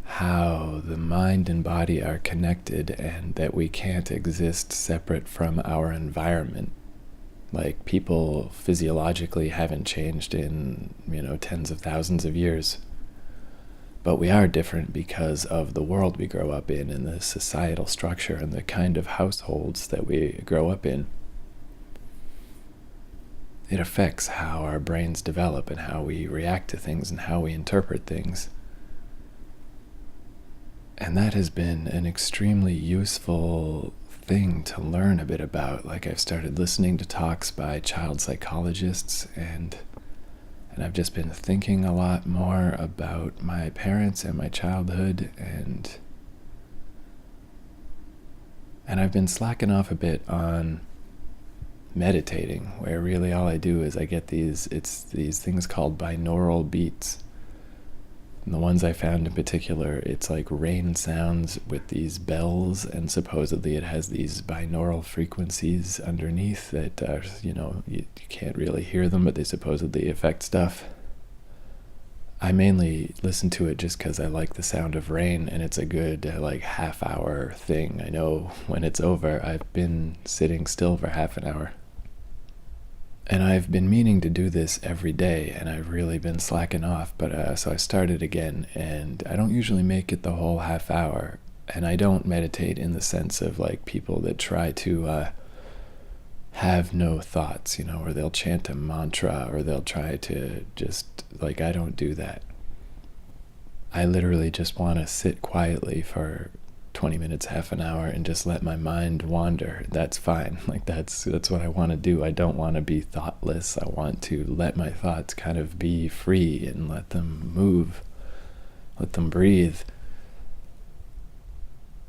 how the mind and body are connected and that we can't exist separate from our environment. Like, people physiologically haven't changed in, tens of thousands of years. But we are different because of the world we grow up in and the societal structure and the kind of households that we grow up in. It affects how our brains develop and how we react to things and how we interpret things. And that has been an extremely useful thing to learn a bit about. Like, I've started listening to talks by child psychologists, and I've just been thinking a lot more about my parents and my childhood, and I've been slacking off a bit on meditating, where really all I do is I get these things called binaural beats. And the ones I found in particular, it's like rain sounds with these bells, and supposedly it has these binaural frequencies underneath that are, you can't really hear them, but they supposedly affect stuff. I mainly listen to it just because I like the sound of rain, and it's a good half-hour thing. I know when it's over, I've been sitting still for half an hour. And I've been meaning to do this every day, and I've really been slacking off, but so I started again, and I don't usually make it the whole half hour, and I don't meditate in the sense of like people that try to have no thoughts, or they'll chant a mantra, or they'll try to just, I don't do that. I literally just want to sit quietly for 20 minutes, half an hour, and just let my mind wander. That's fine. That's what I want to do. I don't want to be thoughtless. I want to let my thoughts kind of be free and let them move, let them breathe.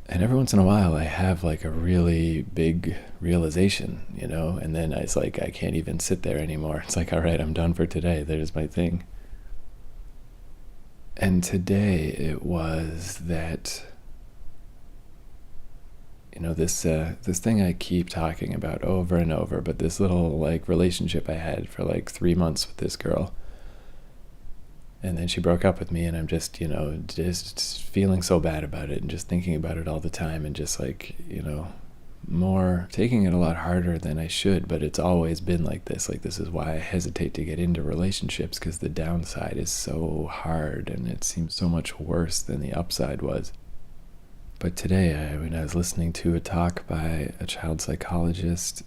And every once in a while I have a really big realization, and then it's I can't even sit there anymore. It's all right, I'm done for today. There's my thing. And today it was that this thing I keep talking about over and over, but this little relationship I had for 3 months with this girl, and then she broke up with me, and I'm just just feeling so bad about it and just thinking about it all the time, and just more taking it a lot harder than I should. But it's always been like this. This is why I hesitate to get into relationships, because the downside is so hard and it seems so much worse than the upside was. But today, when I was listening to a talk by a child psychologist,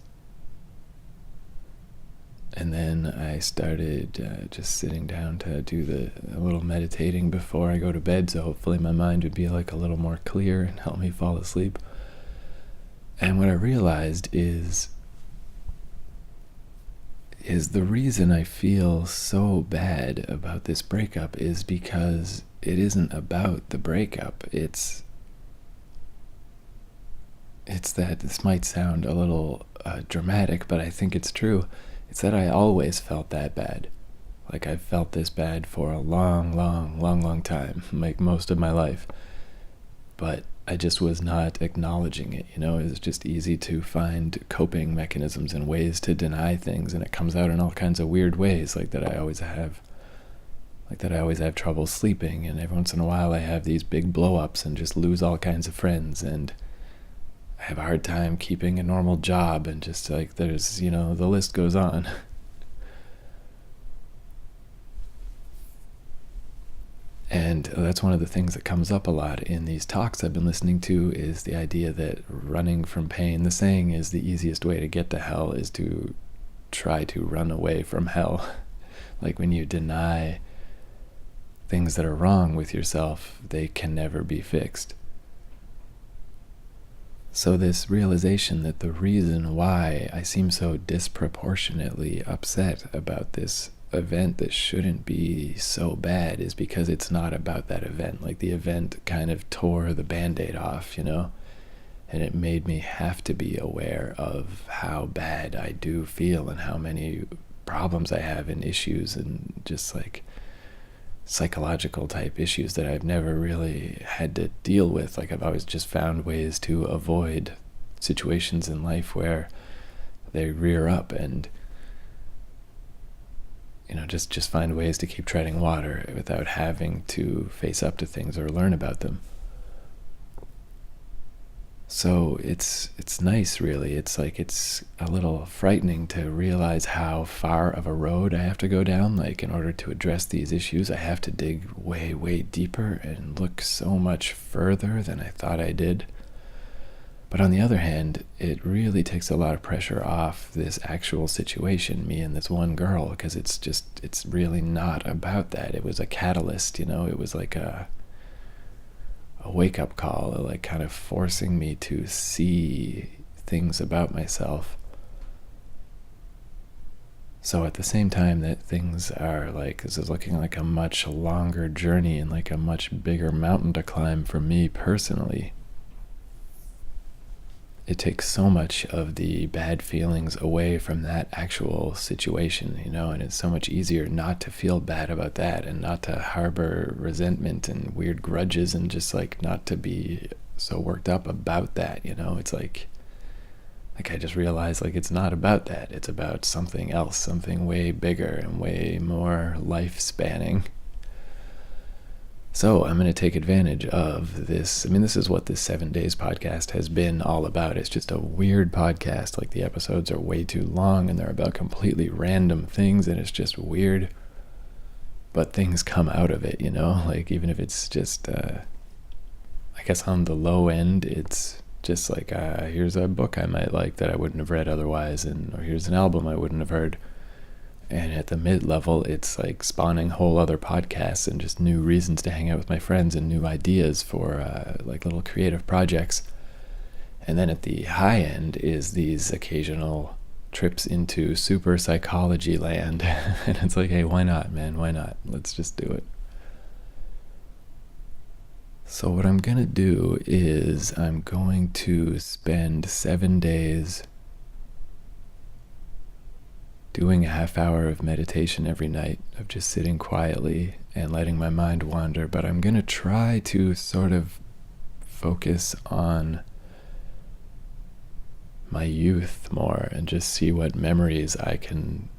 and then I started just sitting down to do a little meditating before I go to bed, so hopefully my mind would be a little more clear and help me fall asleep. And what I realized is the reason I feel so bad about this breakup is because it isn't about the breakup. It's that, this might sound a little dramatic, but I think it's true. It's that I always felt that bad. Like, I've felt this bad for a long time, like most of my life. But I just was not acknowledging it, you know? It was just easy to find coping mechanisms and ways to deny things, and it comes out in all kinds of weird ways, like that I always have trouble sleeping, and every once in a while I have these big blow-ups and just lose all kinds of friends, and I have a hard time keeping a normal job, and just like there's, you know, the list goes on. And that's one of the things that comes up a lot in these talks I've been listening to, is the idea that running from pain, the saying is the easiest way to get to hell is to try to run away from hell. Like, when you deny things that are wrong with yourself, they can never be fixed. So this realization that the reason why I seem so disproportionately upset about this event that shouldn't be so bad is because it's not about that event. Like, the event kind of tore the Band-Aid off, you know? And it made me have to be aware of how bad I do feel and how many problems I have and issues and just like psychological type issues that I've never really had to deal with. Like, I've always just found ways to avoid situations in life where they rear up, and you know, just find ways to keep treading water without having to face up to things or learn about them. So it's nice, really. It's like, it's a little frightening to realize how far of a road I have to go down. Like, in order to address these issues, I have to dig way deeper and look so much further than I thought I did. But on the other hand, it really takes a lot of pressure off this actual situation, me and this one girl, because it's really not about that. It was a catalyst, you know? It was like a wake-up call, like kind of forcing me to see things about myself. So at the same time that things are like, this is looking like a much longer journey and like a much bigger mountain to climb for me personally, it takes so much of the bad feelings away from that actual situation, you know, and it's so much easier not to feel bad about that and not to harbor resentment and weird grudges and just like not to be so worked up about that, you know. It's like I just realized, like, it's not about that. It's about something else, something way bigger and way more life-spanning. So I'm going to take advantage of this. I mean, this is what this 7 Days podcast has been all about. It's just a weird podcast. Like, the episodes are way too long and they're about completely random things, and it's just weird. But things come out of it, you know? Like, even if it's just, I guess on the low end, it's just like, here's a book I might like that I wouldn't have read otherwise, or here's an album I wouldn't have heard. And at the mid-level, it's like spawning whole other podcasts and just new reasons to hang out with my friends and new ideas for like little creative projects. And then at the high end is these occasional trips into super psychology land. And it's like, hey, why not, man? Why not? Let's just do it. So what I'm going to do is I'm going to spend 7 days doing a half hour of meditation every night, of just sitting quietly and letting my mind wander. But I'm going to try to sort of focus on my youth more and just see what memories I can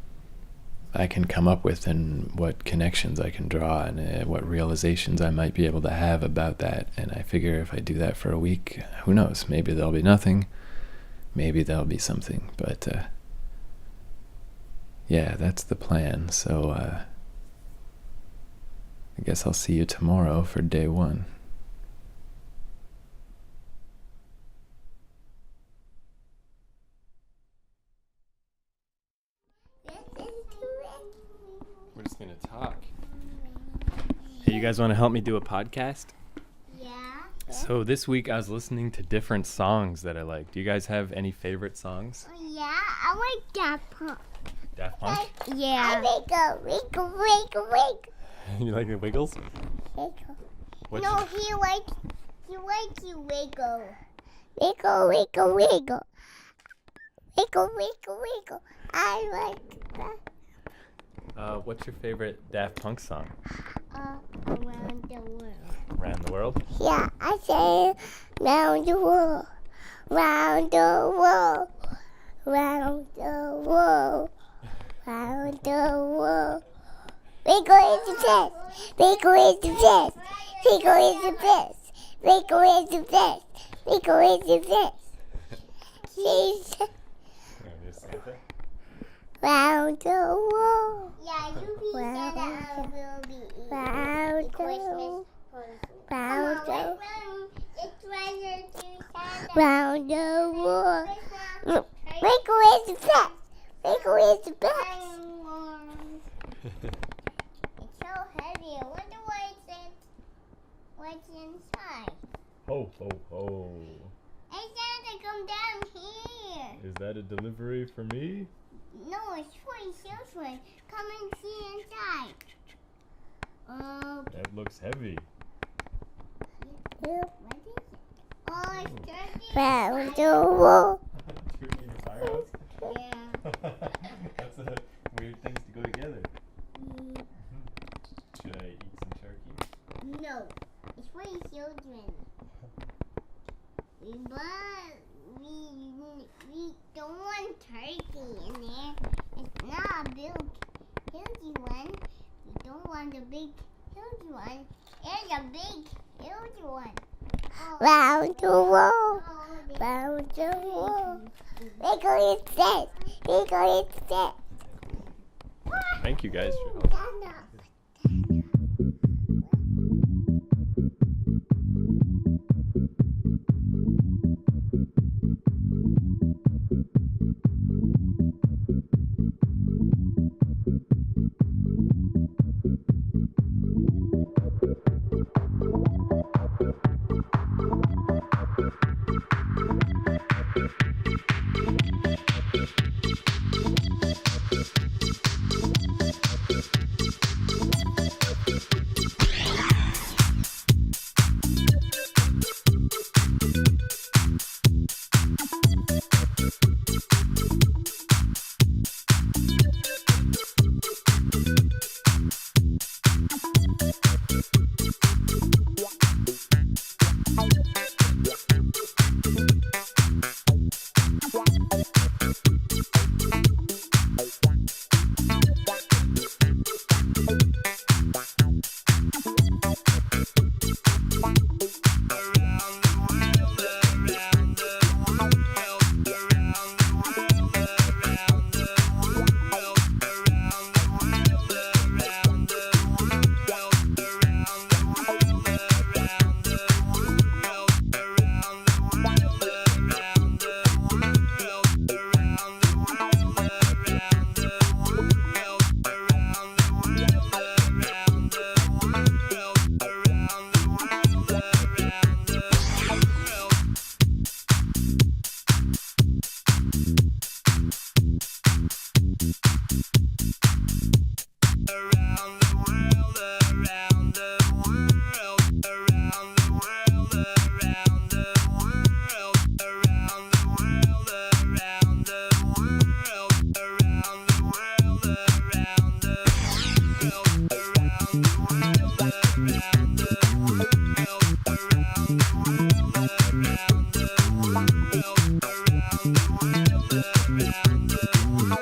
come up with and what connections I can draw and what realizations I might be able to have about that. And I figure if I do that for a week, who knows, maybe there'll be nothing, maybe there'll be something. But yeah, that's the plan. So I guess I'll see you tomorrow for day 1. We're just going to talk. Hey, you guys want to help me do a podcast? Yeah. So this week I was listening to different songs that I like. Do you guys have any favorite songs? Yeah, I like Daft Punk. Daft Punk? Yeah. Wiggle. You like the Wiggles? What's No, he likes you wiggle. Wiggle. Wiggle. I like that. What's your favorite Daft Punk song? Around the world. Around the World? Yeah, I say round the world. Round the world. Round the world. Round the world. Wiggle is the best. Wiggle is the best. Wiggle is the best. Wiggle is the best. Wiggle is the best. She's round the world. Yeah, you be round the world. Round the world. Round the world. Round the world. Wiggle is the best. Wiggle is the best. It's so heavy. I wonder what's inside. Ho, ho, ho. It's going to come down here. Is that a delivery for me? No, it's for your children. Come and see inside. That looks heavy. What is it? Oh, it's turkey. Round the world. Turkey in the firehouse? Yeah. That's weird things to go together. Should I eat some turkey? No, it's for your children. But we don't want turkey in there. It's not a big, huge one. We don't want a big, huge one. It's a big, huge one. Round the world. Round the world. Wiggle is dead. Wiggle is dead. Thank you guys for helping. Around the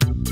world,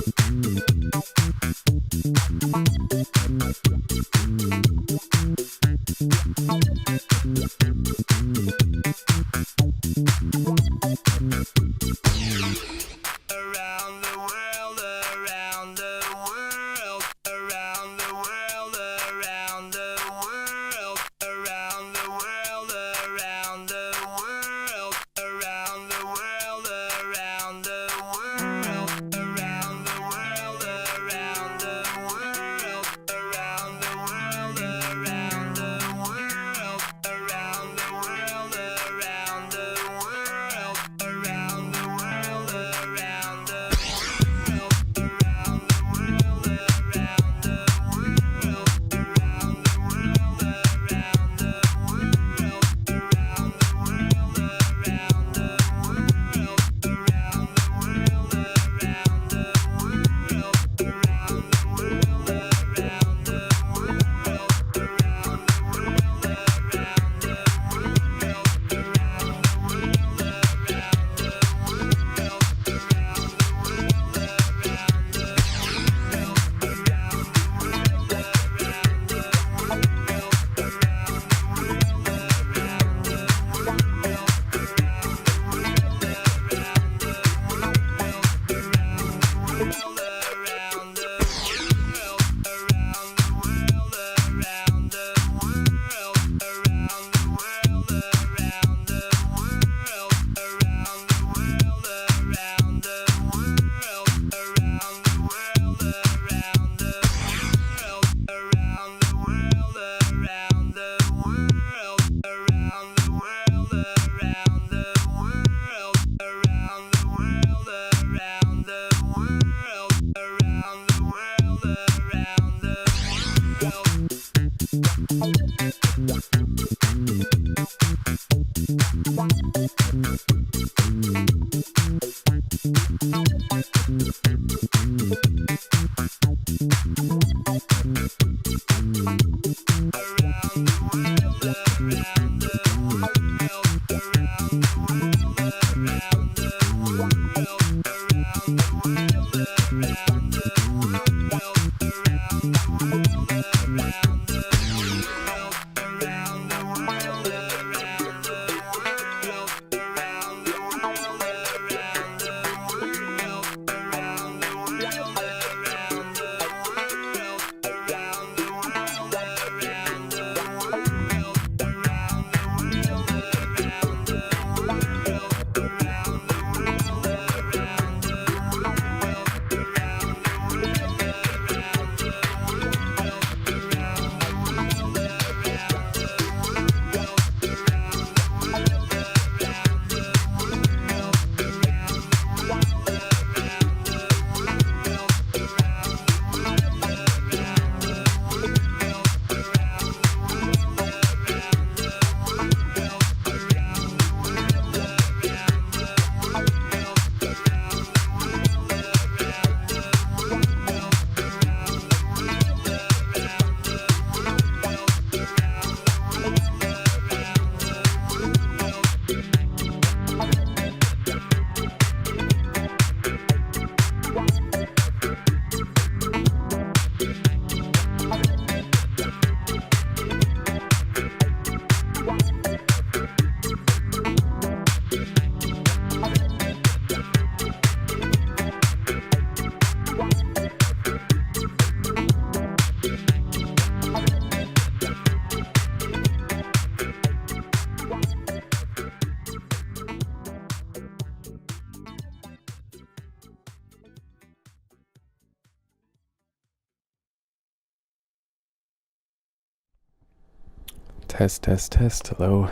Test, test, test. Hello.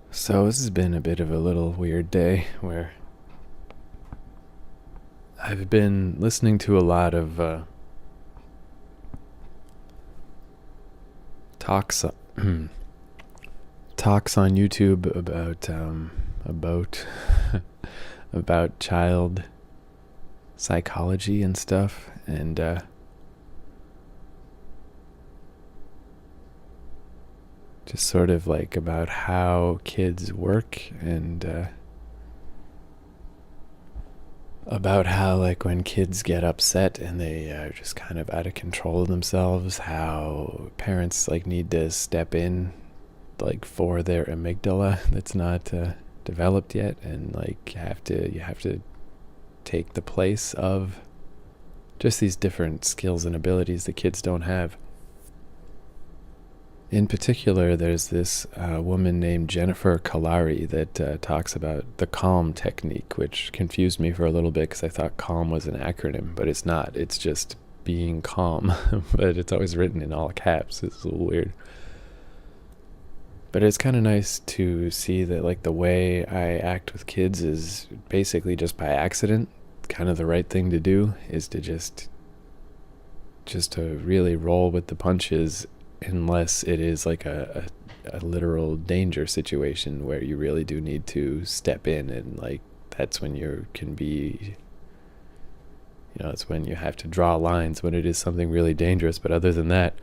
So this has been a bit of a little weird day where I've been listening to a lot of talks talks on YouTube about about child psychology and stuff, and just sort of like about how kids work, and about how like when kids get upset and they are just kind of out of control of themselves, how parents like need to step in like for their amygdala that's not developed yet, and like you have to take the place of just these different skills and abilities that kids don't have. In particular, there's this woman named Jennifer Kalari that talks about the CALM technique, which confused me for a little bit because I thought CALM was an acronym, but it's not. It's just being calm, but it's always written in all caps. It's a little weird. But it's kind of nice to see that like the way I act with kids is basically just by accident. Kind of the right thing to do is to just to really roll with the punches, unless it is like a literal danger situation where you really do need to step in, and like that's when you can be, it's when you have to draw lines when it is something really dangerous. But other than that,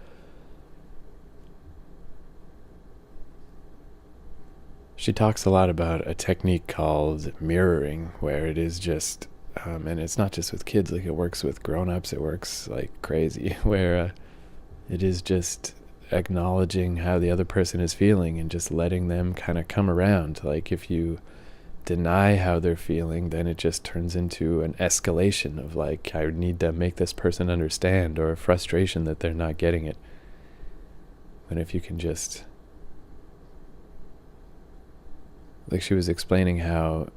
she talks a lot about a technique called mirroring, where it is just and it's not just with kids, like it works with grown-ups, it works like crazy, where it is just acknowledging how the other person is feeling and just letting them kind of come around. Like if you deny how they're feeling, then it just turns into an escalation of like, I need to make this person understand, or a frustration that they're not getting it. And if you can just, like she was explaining how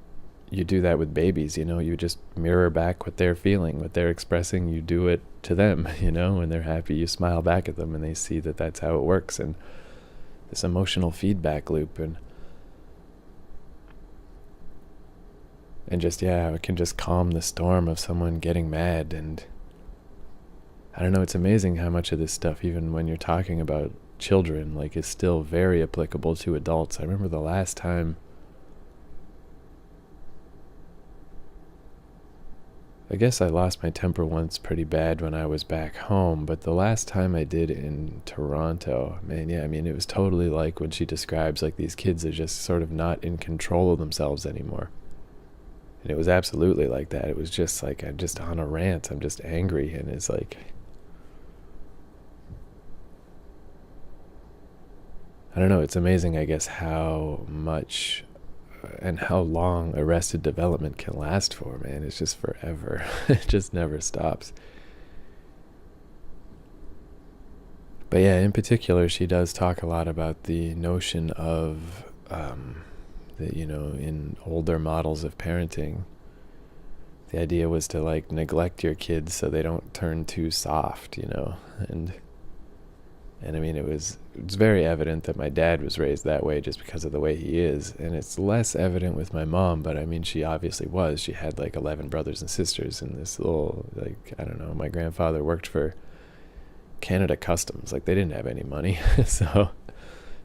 you do that with babies, you just mirror back what they're feeling, what they're expressing, you do it to them, when they're happy, you smile back at them and they see that that's how it works. And this emotional feedback loop, and just, it can just calm the storm of someone getting mad. And I don't know, it's amazing how much of this stuff, even when you're talking about children, like, is still very applicable to adults. I remember the last time, I guess I lost my temper once pretty bad when I was back home, but the last time I did in Toronto, man, it was totally like when she describes, like, these kids are just sort of not in control of themselves anymore. And it was absolutely like that. It was just like, I'm just on a rant, I'm just angry, and it's like, I don't know, it's amazing, I guess, how much and how long arrested development can last for, man. It's just forever. It just never stops. But yeah, in particular, she does talk a lot about the notion of, in older models of parenting, the idea was to, like, neglect your kids so they don't turn too soft, and I mean, it's very evident that my dad was raised that way just because of the way he is. And it's less evident with my mom, but I mean, she obviously was. She had like 11 brothers and sisters in this little, like, I don't know, my grandfather worked for Canada Customs. Like, they didn't have any money. So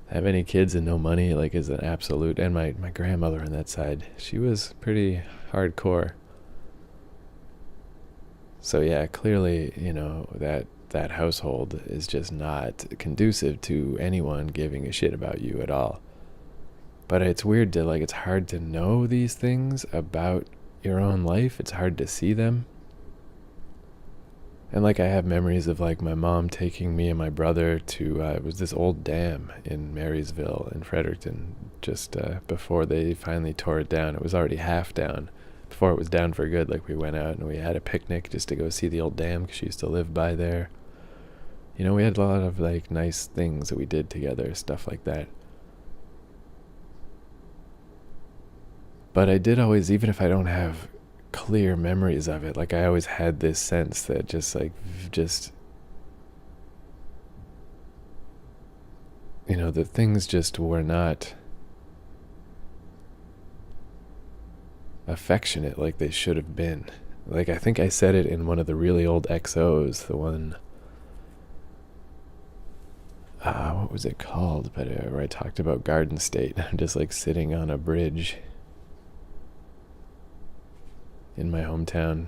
have any kids and no money, like, is an absolute. And my grandmother on that side, she was pretty hardcore. So yeah, clearly, that household is just not conducive to anyone giving a shit about you at all. But it's weird to, like, it's hard to know these things about your own life. It's hard to see them. And, like, I have memories of, like, my mom taking me and my brother to, it was this old dam in Marysville in Fredericton, just before they finally tore it down. It was already half down. Before it was down for good, like, we went out and we had a picnic just to go see the old dam because she used to live by there. We had a lot of, like, nice things that we did together, stuff like that. But I did always, even if I don't have clear memories of it, like, I always had this sense that the things just were not affectionate like they should have been. Like, I think I said it in one of the really old XOs, the one, what was it called? But where I talked about Garden State. I'm just, like, sitting on a bridge in my hometown.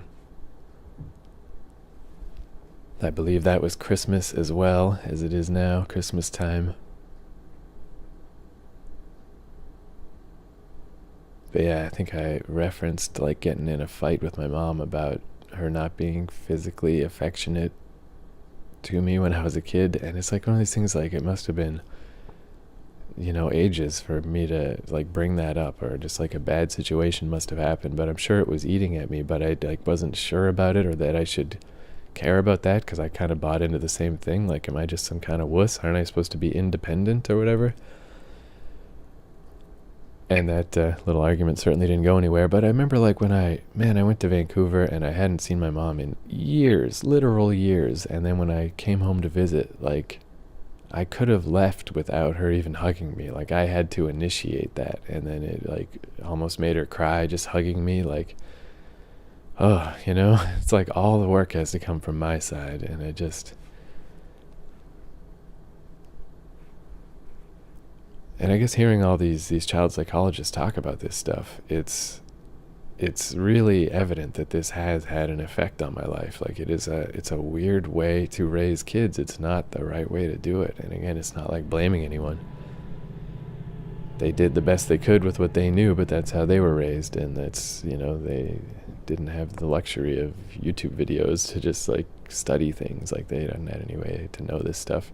I believe that was Christmas as well as it is now, Christmas time. But yeah, I think I referenced, like, getting in a fight with my mom about her not being physically affectionate to me when I was a kid. And it's like one of these things, like, it must have been, ages for me to, like, bring that up, or just, like, a bad situation must have happened. But I'm sure it was eating at me, but I, like, wasn't sure about it, or that I should care about that, because I kind of bought into the same thing. Like, am I just some kind of wuss? Aren't I supposed to be independent or whatever? And that little argument certainly didn't go anywhere. But I remember, like, when I went to Vancouver and I hadn't seen my mom in years, literal years. And then when I came home to visit, like, I could have left without her even hugging me. Like, I had to initiate that. And then it, like, almost made her cry just hugging me. Like, oh, it's like all the work has to come from my side. And I just... And I guess hearing all these child psychologists talk about this stuff, it's really evident that this has had an effect on my life. Like, it's a weird way to raise kids. It's not the right way to do it. And again, it's not like blaming anyone. They did the best they could with what they knew, but that's how they were raised. And that's, they didn't have the luxury of YouTube videos to just, like, study things. Like, they didn't have any way to know this stuff.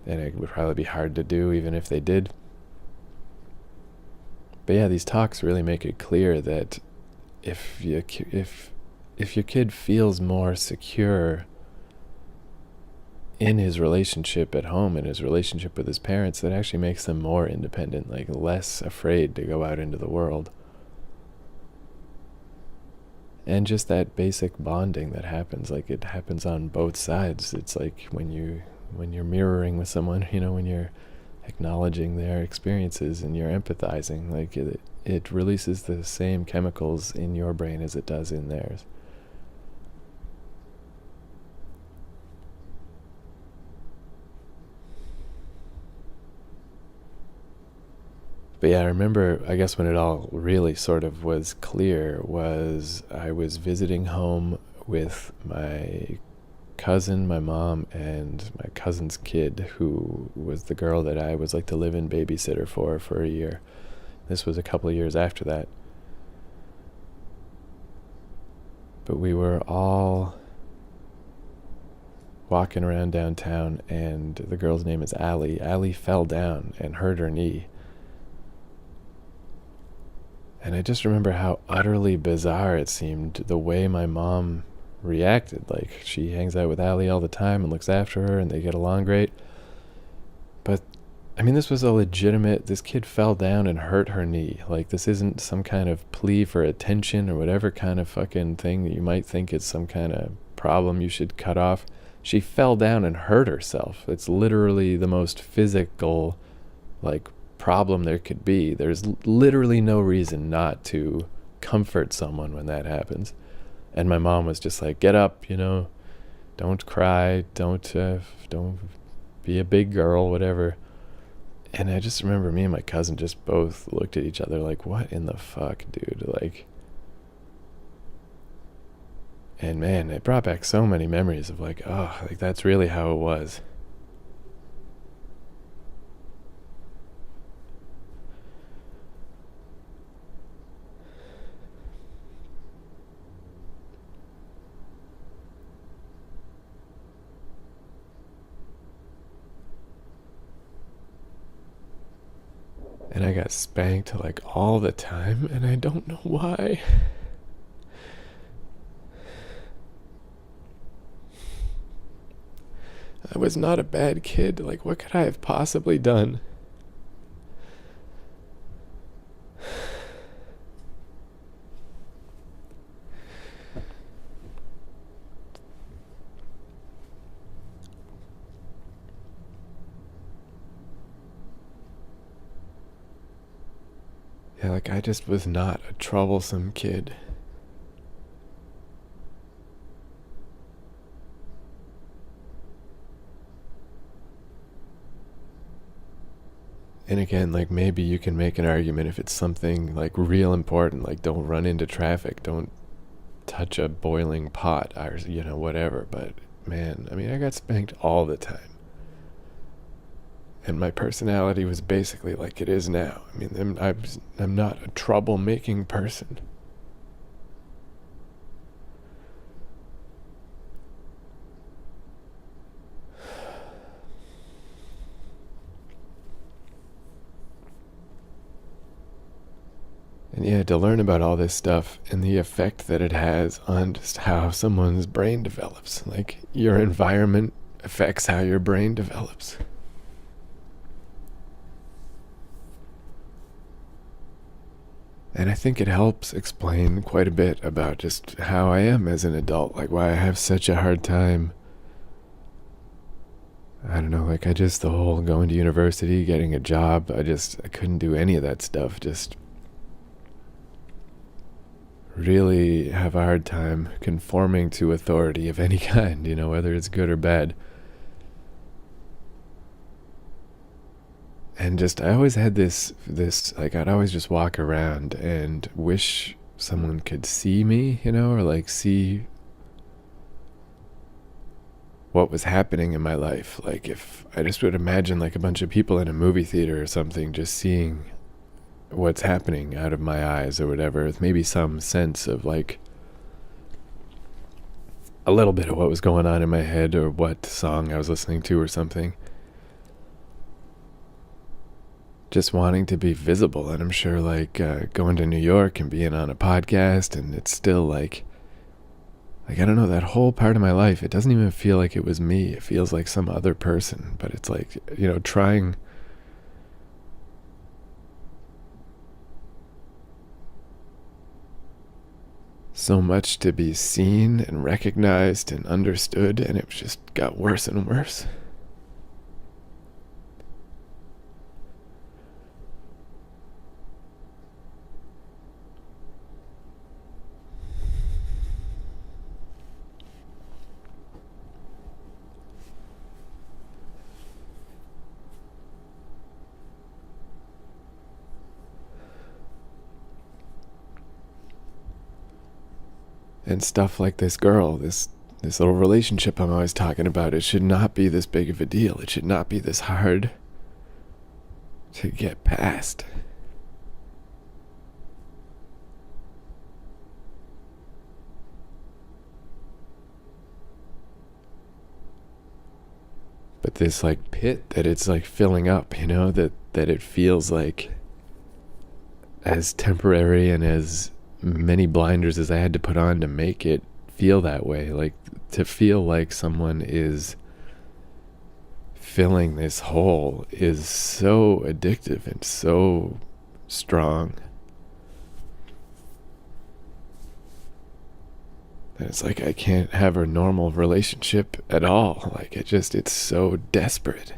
And it would probably be hard to do even if they did. But yeah, these talks really make it clear that if your kid feels more secure in his relationship at home, in his relationship with his parents, that actually makes them more independent, like less afraid to go out into the world. And just that basic bonding that happens, like it happens on both sides. It's like when you're mirroring with someone, you know, when you're acknowledging their experiences and you're empathizing, like it releases the same chemicals in your brain as it does in theirs. But yeah, I remember, I guess when it all really sort of was clear was I was visiting home with my cousin, my mom, and my cousin's kid, who was the girl that I was like the live-in babysitter for a year. This was a couple of years after that. But we were all walking around downtown, and the girl's name is Allie. Allie fell down and hurt her knee. And I just remember how utterly bizarre it seemed, the way my mom reacted. Like, she hangs out with Allie all the time and looks after her, and they get along great. But, I mean, this was a legitimate, this kid fell down and hurt her knee. Like, this isn't some kind of plea for attention or whatever kind of fucking thing that you might think is some kind of problem you should cut off. She fell down and hurt herself. It's literally the most physical, like, problem there could be. There's literally no reason not to comfort someone when that happens. And my mom was just like, get up, you know, don't cry, don't be a big girl, whatever. And I just remember me and my cousin just both looked at each other like, what in the fuck, dude? Like, and man, it brought back so many memories of like, oh, like that's really how it was. And I got spanked like all the time, and I don't know why. I was not a bad kid. Like, what could I have possibly done? Yeah, like I just was not a troublesome kid. And again, like maybe you can make an argument if it's something like real important, like don't run into traffic, don't touch a boiling pot, or you know, whatever. But man, I mean, I got spanked all the time. And my personality was basically like it is now. I mean, I'm not a troublemaking person. And yeah, to learn about all this stuff and the effect that it has on just how someone's brain develops. Like, your environment affects how your brain develops. And I think it helps explain quite a bit about just how I am as an adult, like why I have such a hard time. I don't know, like the whole going to university, getting a job, I couldn't do any of that stuff. Just really have a hard time conforming to authority of any kind, you know, whether it's good or bad. And just, I always had this, like, I'd always just walk around and wish someone could see me, you know, or like see what was happening in my life. Like, if I just would imagine like a bunch of people in a movie theater or something, just seeing what's happening out of my eyes or whatever, with maybe some sense of like a little bit of what was going on in my head or what song I was listening to or something. just wanting to be visible. And I'm sure like going to New York and being on a podcast, and it's still like I don't know, that whole part of my life, it doesn't even feel like it was me. It feels like some other person. But it's like, you know, trying so much to be seen and recognized and understood, and it just got worse and worse. And stuff like this girl, this little relationship I'm always talking about, it should not be this big of a deal. It should not be this hard to get past. But this like pit that it's like filling up, you know, that it feels like as temporary and as many blinders as I had to put on to make it feel that way. Like to feel like someone is filling this hole is so addictive and so strong. And it's like I can't have a normal relationship at all. Like it's so desperate.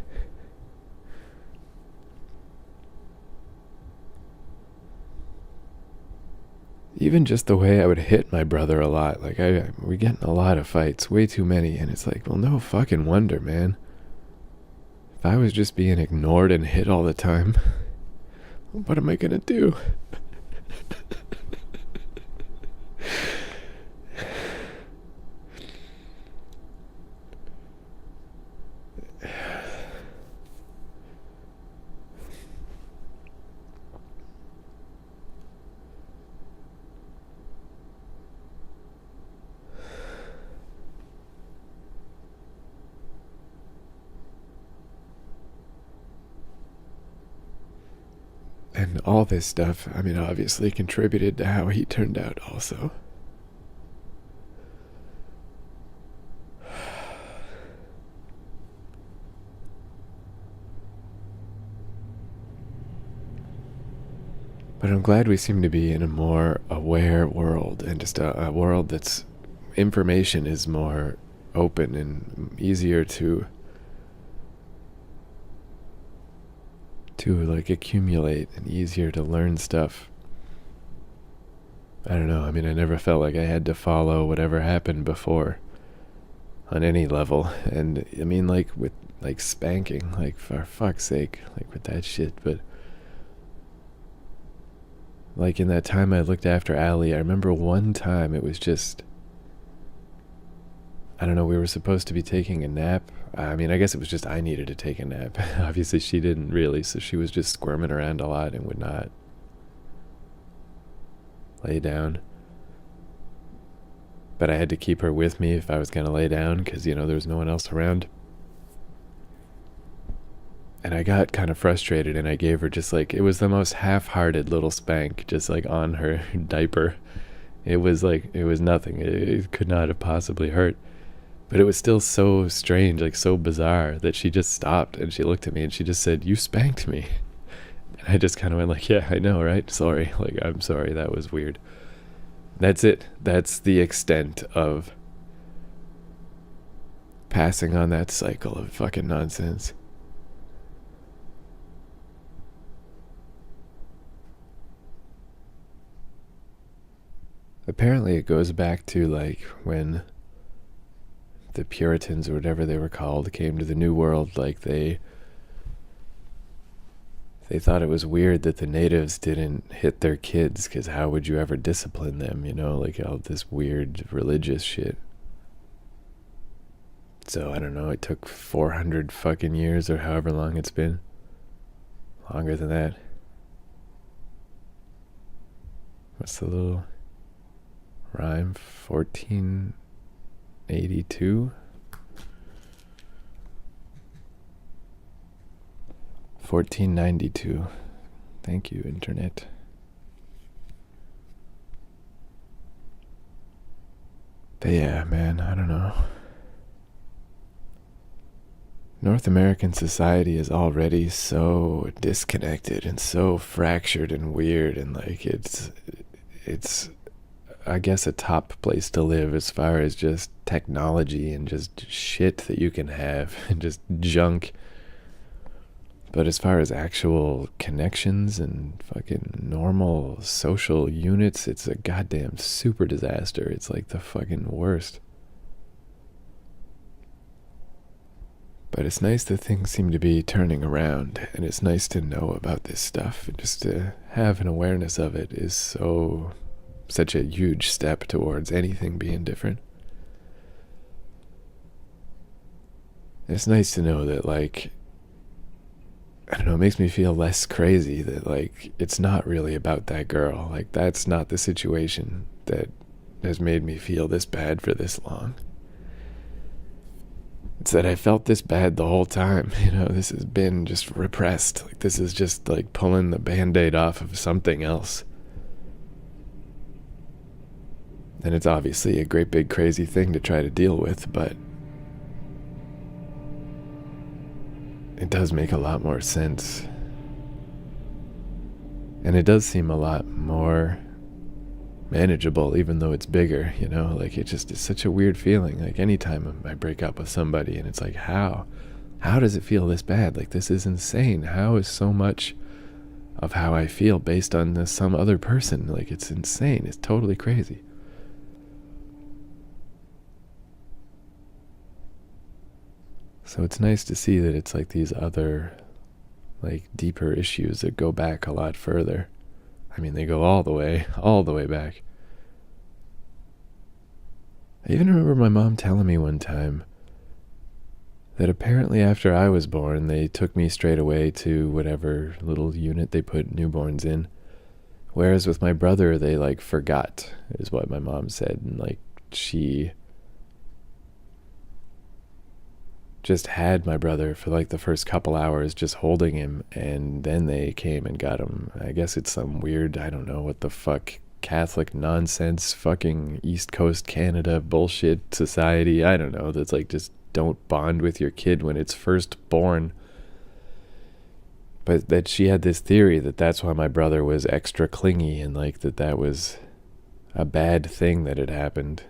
Even just the way I would hit my brother a lot. Like we get in a lot of fights, way too many, and it's like, well, no fucking wonder, man. If I was just being ignored and hit all the time, what am I gonna do? And all this stuff, I mean, obviously contributed to how he turned out also. But I'm glad we seem to be in a more aware world, and just a world that's information is more open and easier to like accumulate and easier to learn stuff. I don't know, I mean, I never felt like I had to follow whatever happened before on any level. And I mean, like with like spanking, like for fuck's sake, like with that shit. But like in that time I looked after Allie, I remember one time it was just, I don't know, we were supposed to be taking a nap. I mean, I guess it was just I needed to take a nap. Obviously she didn't really, so she was just squirming around a lot and would not lay down. But I had to keep her with me if I was going to lay down because, you know, there was no one else around. And I got kind of frustrated and I gave her just like, it was the most half-hearted little spank, just like on her diaper. It was like, it was nothing. It could not have possibly hurt. But it was still so strange, like so bizarre that she just stopped and she looked at me and she just said, "You spanked me." And I just kind of went like, "Yeah, I know, right? Sorry. Like, I'm sorry. That was weird." That's it. That's the extent of passing on that cycle of fucking nonsense. Apparently it goes back to like when the Puritans or whatever they were called came to the New World. Like they thought it was weird that the natives didn't hit their kids, because how would you ever discipline them, you know, like all this weird religious shit. So I don't know, it took 400 fucking years or however long it's been. Longer than that. What's the little rhyme? 1482? 1492. Thank you, internet. But yeah, man, I don't know. North American society is already so disconnected and so fractured and weird, and like it's I guess a top place to live as far as just technology and just shit that you can have and just junk. But as far as actual connections and fucking normal social units, it's a goddamn super disaster. It's like the fucking worst. But it's nice that things seem to be turning around, and it's nice to know about this stuff, and just to have an awareness of it is such a huge step towards anything being different. It's nice to know that, like, I don't know, it makes me feel less crazy that, like, it's not really about that girl. Like, that's not the situation that has made me feel this bad for this long. It's that I felt this bad the whole time. You know, this has been just repressed. Like, this is just like pulling the Band-Aid off of something else. And it's obviously a great big crazy thing to try to deal with, but it does make a lot more sense. And it does seem a lot more manageable, even though it's bigger, you know? Like, it just is such a weird feeling. Like, anytime I break up with somebody and it's like, how does it feel this bad? Like, this is insane. How is so much of how I feel based on some other person? Like, it's insane. It's totally crazy. So it's nice to see that it's like these other, like, deeper issues that go back a lot further. I mean, they go all the way back. I even remember my mom telling me one time that apparently after I was born, they took me straight away to whatever little unit they put newborns in. Whereas with my brother, they, like, forgot, is what my mom said. And, like, she just had my brother for like the first couple hours, just holding him, and then they came and got him. I guess it's some weird, I don't know what the fuck, Catholic nonsense, fucking East Coast Canada bullshit society, I don't know, that's like, just don't bond with your kid when it's first born. But that she had this theory that that's why my brother was extra clingy, and like that was a bad thing that had happened.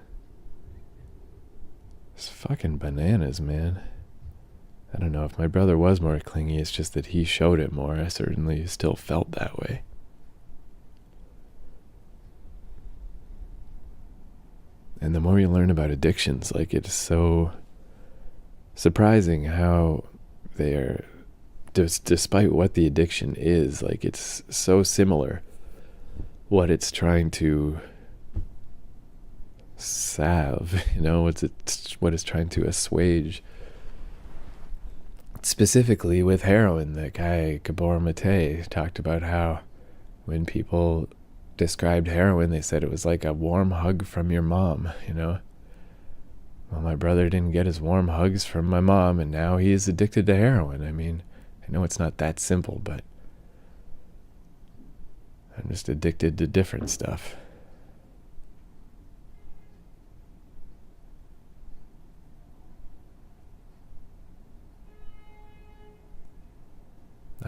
It's fucking bananas, man. I don't know if my brother was more clingy, it's just that he showed it more. I certainly still felt that way. And the more you learn about addictions, like, it's so surprising how they're, despite what the addiction is, like, it's so similar what it's trying to salve, you know, what it's trying to assuage. Specifically with heroin, the guy Gabor Mate talked about how when people described heroin, they said it was like a warm hug from your mom, you know? Well, my brother didn't get his warm hugs from my mom, and now he is addicted to heroin. I mean, I know it's not that simple, but I'm just addicted to different stuff.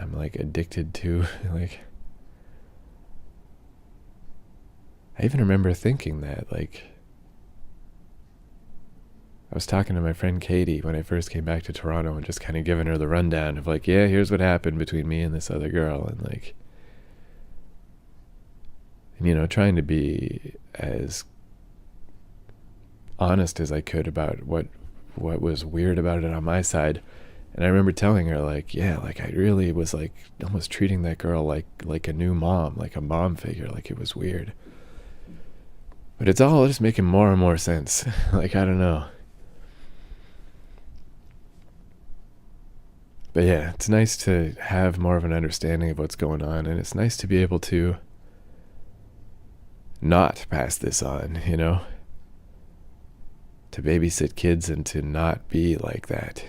I'm like addicted to, like, I even remember thinking that, like, I was talking to my friend Katie when I first came back to Toronto and just kind of giving her the rundown of like, yeah, here's what happened between me and this other girl, and like, you know, trying to be as honest as I could about what was weird about it on my side. And I remember telling her, like, yeah, like, I really was, like, almost treating that girl like a new mom, like a mom figure, like, it was weird. But it's all just making more and more sense. Like, I don't know. But yeah, it's nice to have more of an understanding of what's going on, and it's nice to be able to not pass this on, you know? To babysit kids and to not be like that.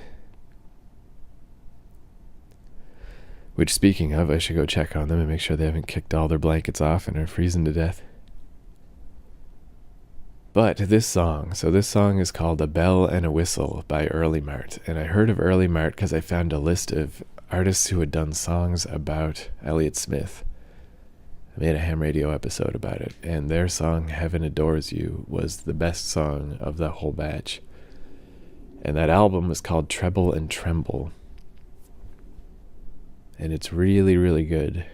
Which, speaking of, I should go check on them and make sure they haven't kicked all their blankets off and are freezing to death. But this song is called A Bell and a Whistle by Early Mart. And I heard of Early Mart because I found a list of artists who had done songs about Elliott Smith. I made a ham radio episode about it, and their song, Heaven Adores You, was the best song of the whole batch. And that album was called Treble and Tremble. And it's really, really good.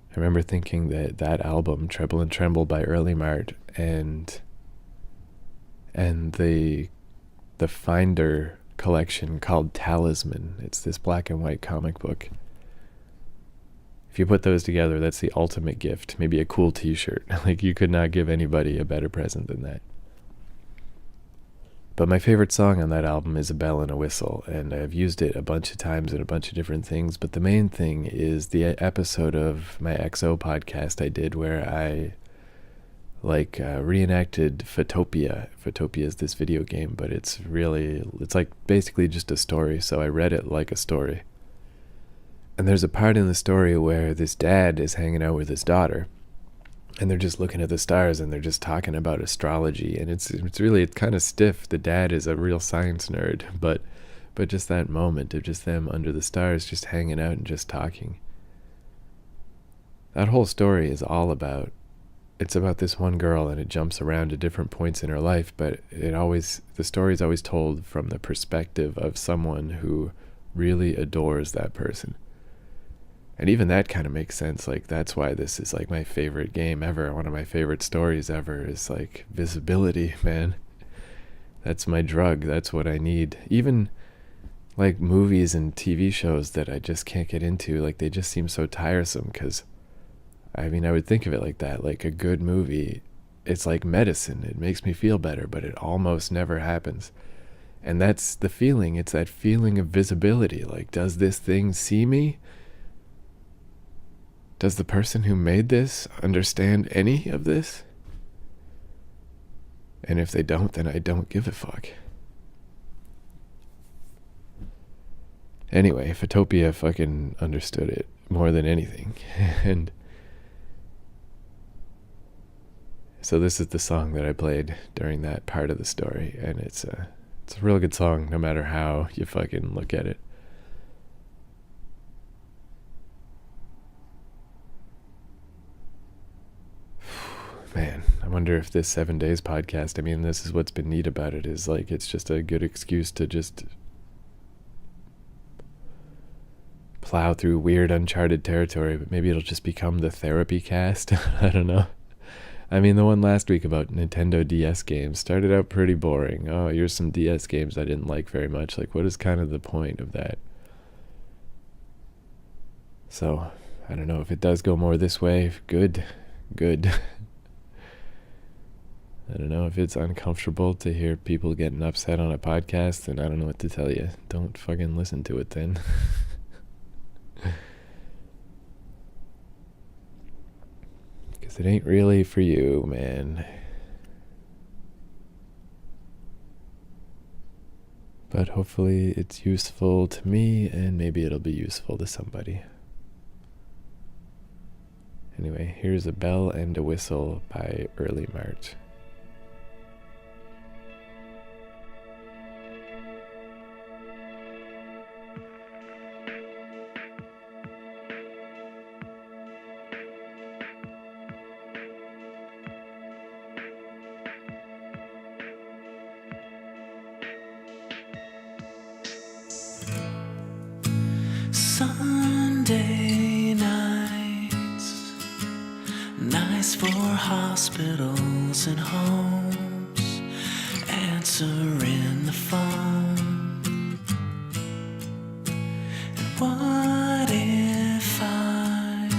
I remember thinking that album, Treble and Tremble by Early Mart, and the Finder collection called Talisman. It's this black and white comic book. If you put those together, that's the ultimate gift. Maybe a cool t-shirt. Like, you could not give anybody a better present than that. But my favorite song on that album is A Bell and a Whistle, and I've used it a bunch of times in a bunch of different things, but the main thing is the episode of my XO podcast I did where I reenacted Photopia. Photopia is this video game, but it's like basically just a story, so I read it like a story. And there's a part in the story where this dad is hanging out with his daughter, and they're just looking at the stars and they're just talking about astrology, and it's kind of stiff. The dad is a real science nerd, but just that moment of just them under the stars just hanging out and just talking. That whole story is it's about this one girl, and it jumps around to different points in her life, but the story is always told from the perspective of someone who really adores that person. And even that kind of makes sense. Like, that's why this is like my favorite game ever. One of my favorite stories ever is like visibility, man. That's my drug. That's what I need. Even like movies and TV shows that I just can't get into, like, they just seem so tiresome because, I mean, I would think of it like that. Like, a good movie, it's like medicine. It makes me feel better, but it almost never happens. And that's the feeling. It's that feeling of visibility. Like, does this thing see me? Does the person who made this understand any of this? And if they don't, then I don't give a fuck. Anyway, Photopia fucking understood it more than anything. And so this is the song that I played during that part of the story, and it's a real good song no matter how you fucking look at it. Man, I wonder if this 7 Days podcast, I mean, this is what's been neat about it, is like, it's just a good excuse to just plow through weird uncharted territory, but maybe it'll just become the therapy cast. I don't know. I mean, the one last week about Nintendo DS games started out pretty boring. Oh, here's some DS games I didn't like very much. Like, what is kind of the point of that? So, I don't know if it does go more this way. Good. I don't know if it's uncomfortable to hear people getting upset on a podcast, then I don't know what to tell you. Don't fucking listen to it then. Because it ain't really for you, man. But hopefully it's useful to me, and maybe it'll be useful to somebody. Anyway, here's A Bell and a Whistle by Early Mart. Sunday nights, nice for hospitals and homes, answering the phone. And what if I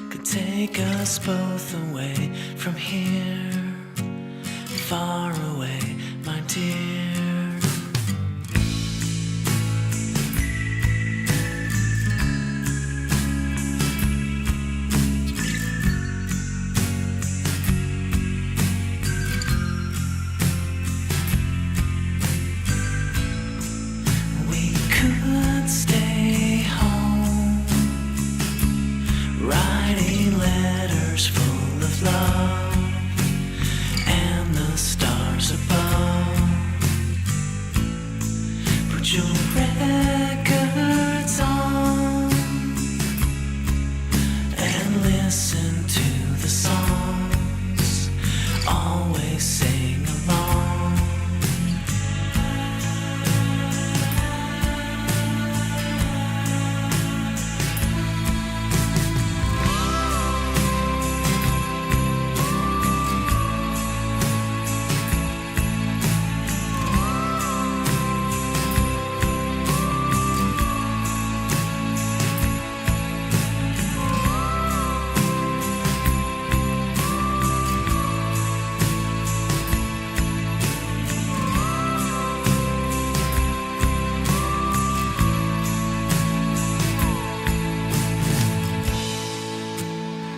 could take us both away from here, far away, my dear? We could letters full of love and the stars above. Put your records on and listen to the songs. Always sing along.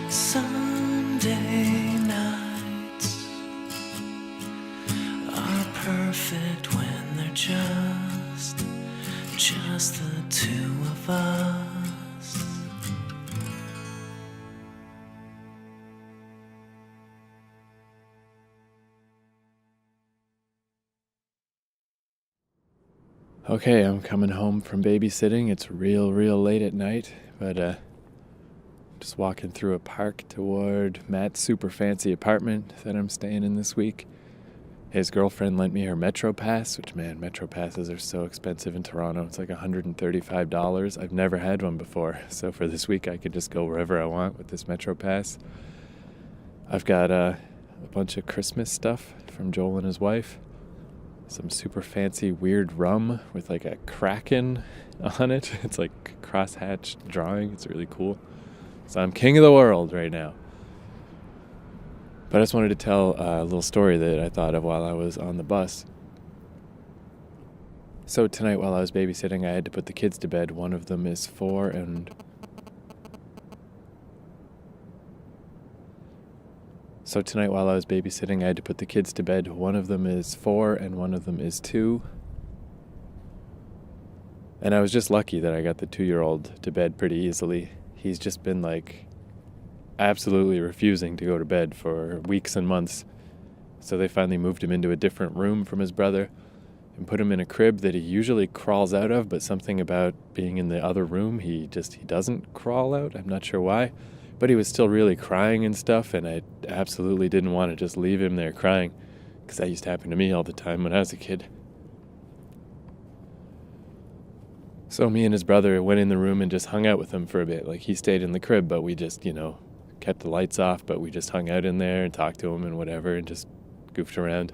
Sunday nights are perfect when they're just the two of us. Okay, I'm coming home from babysitting. It's real late at night, but just walking through a park toward Matt's super fancy apartment that I'm staying in this week. His girlfriend lent me her Metro Pass, which, man, Metro Passes are so expensive in Toronto. It's like $135. I've never had one before, so for this week I could just go wherever I want with this Metro Pass. I've got a bunch of Christmas stuff from Joel and his wife. Some super fancy weird rum with like a kraken on it. It's like cross-hatched drawing. It's really cool. So I'm king of the world right now. But I just wanted to tell a little story that I thought of while I was on the bus. So tonight while I was babysitting, I had to put the kids to bed. One of them is 4 and... So tonight while I was babysitting, I had to put the kids to bed. One of them is 4 and one of them is 2. And I was just lucky that I got the 2-year-old to bed pretty easily. He's just been like absolutely refusing to go to bed for weeks and months. So they finally moved him into a different room from his brother and put him in a crib that he usually crawls out of, but something about being in the other room, he doesn't crawl out. I'm not sure why. But he was still really crying and stuff, and I absolutely didn't want to just leave him there crying, because that used to happen to me all the time when I was a kid. So me and his brother went in the room and just hung out with him for a bit. Like, he stayed in the crib, but we just, kept the lights off, but we just hung out in there and talked to him and whatever and just goofed around.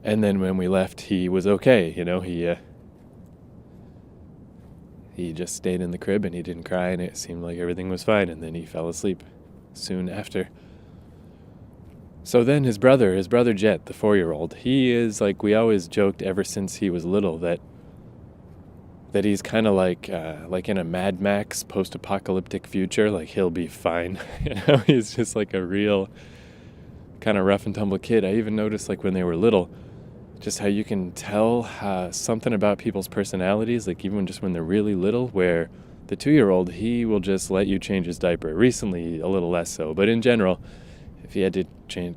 And then when we left, he was okay, he just stayed in the crib and he didn't cry and it seemed like everything was fine, and then he fell asleep soon after. So then his brother Jet, the 4-year-old, he is like, we always joked ever since he was little that he's kind of like in a Mad Max post-apocalyptic future, like he'll be fine. He's just like a real kind of rough and tumble kid. I even noticed like when they were little, just how you can tell something about people's personalities, like even just when they're really little, where the 2-year-old, he will just let you change his diaper. Recently, a little less so, but in general, if he had to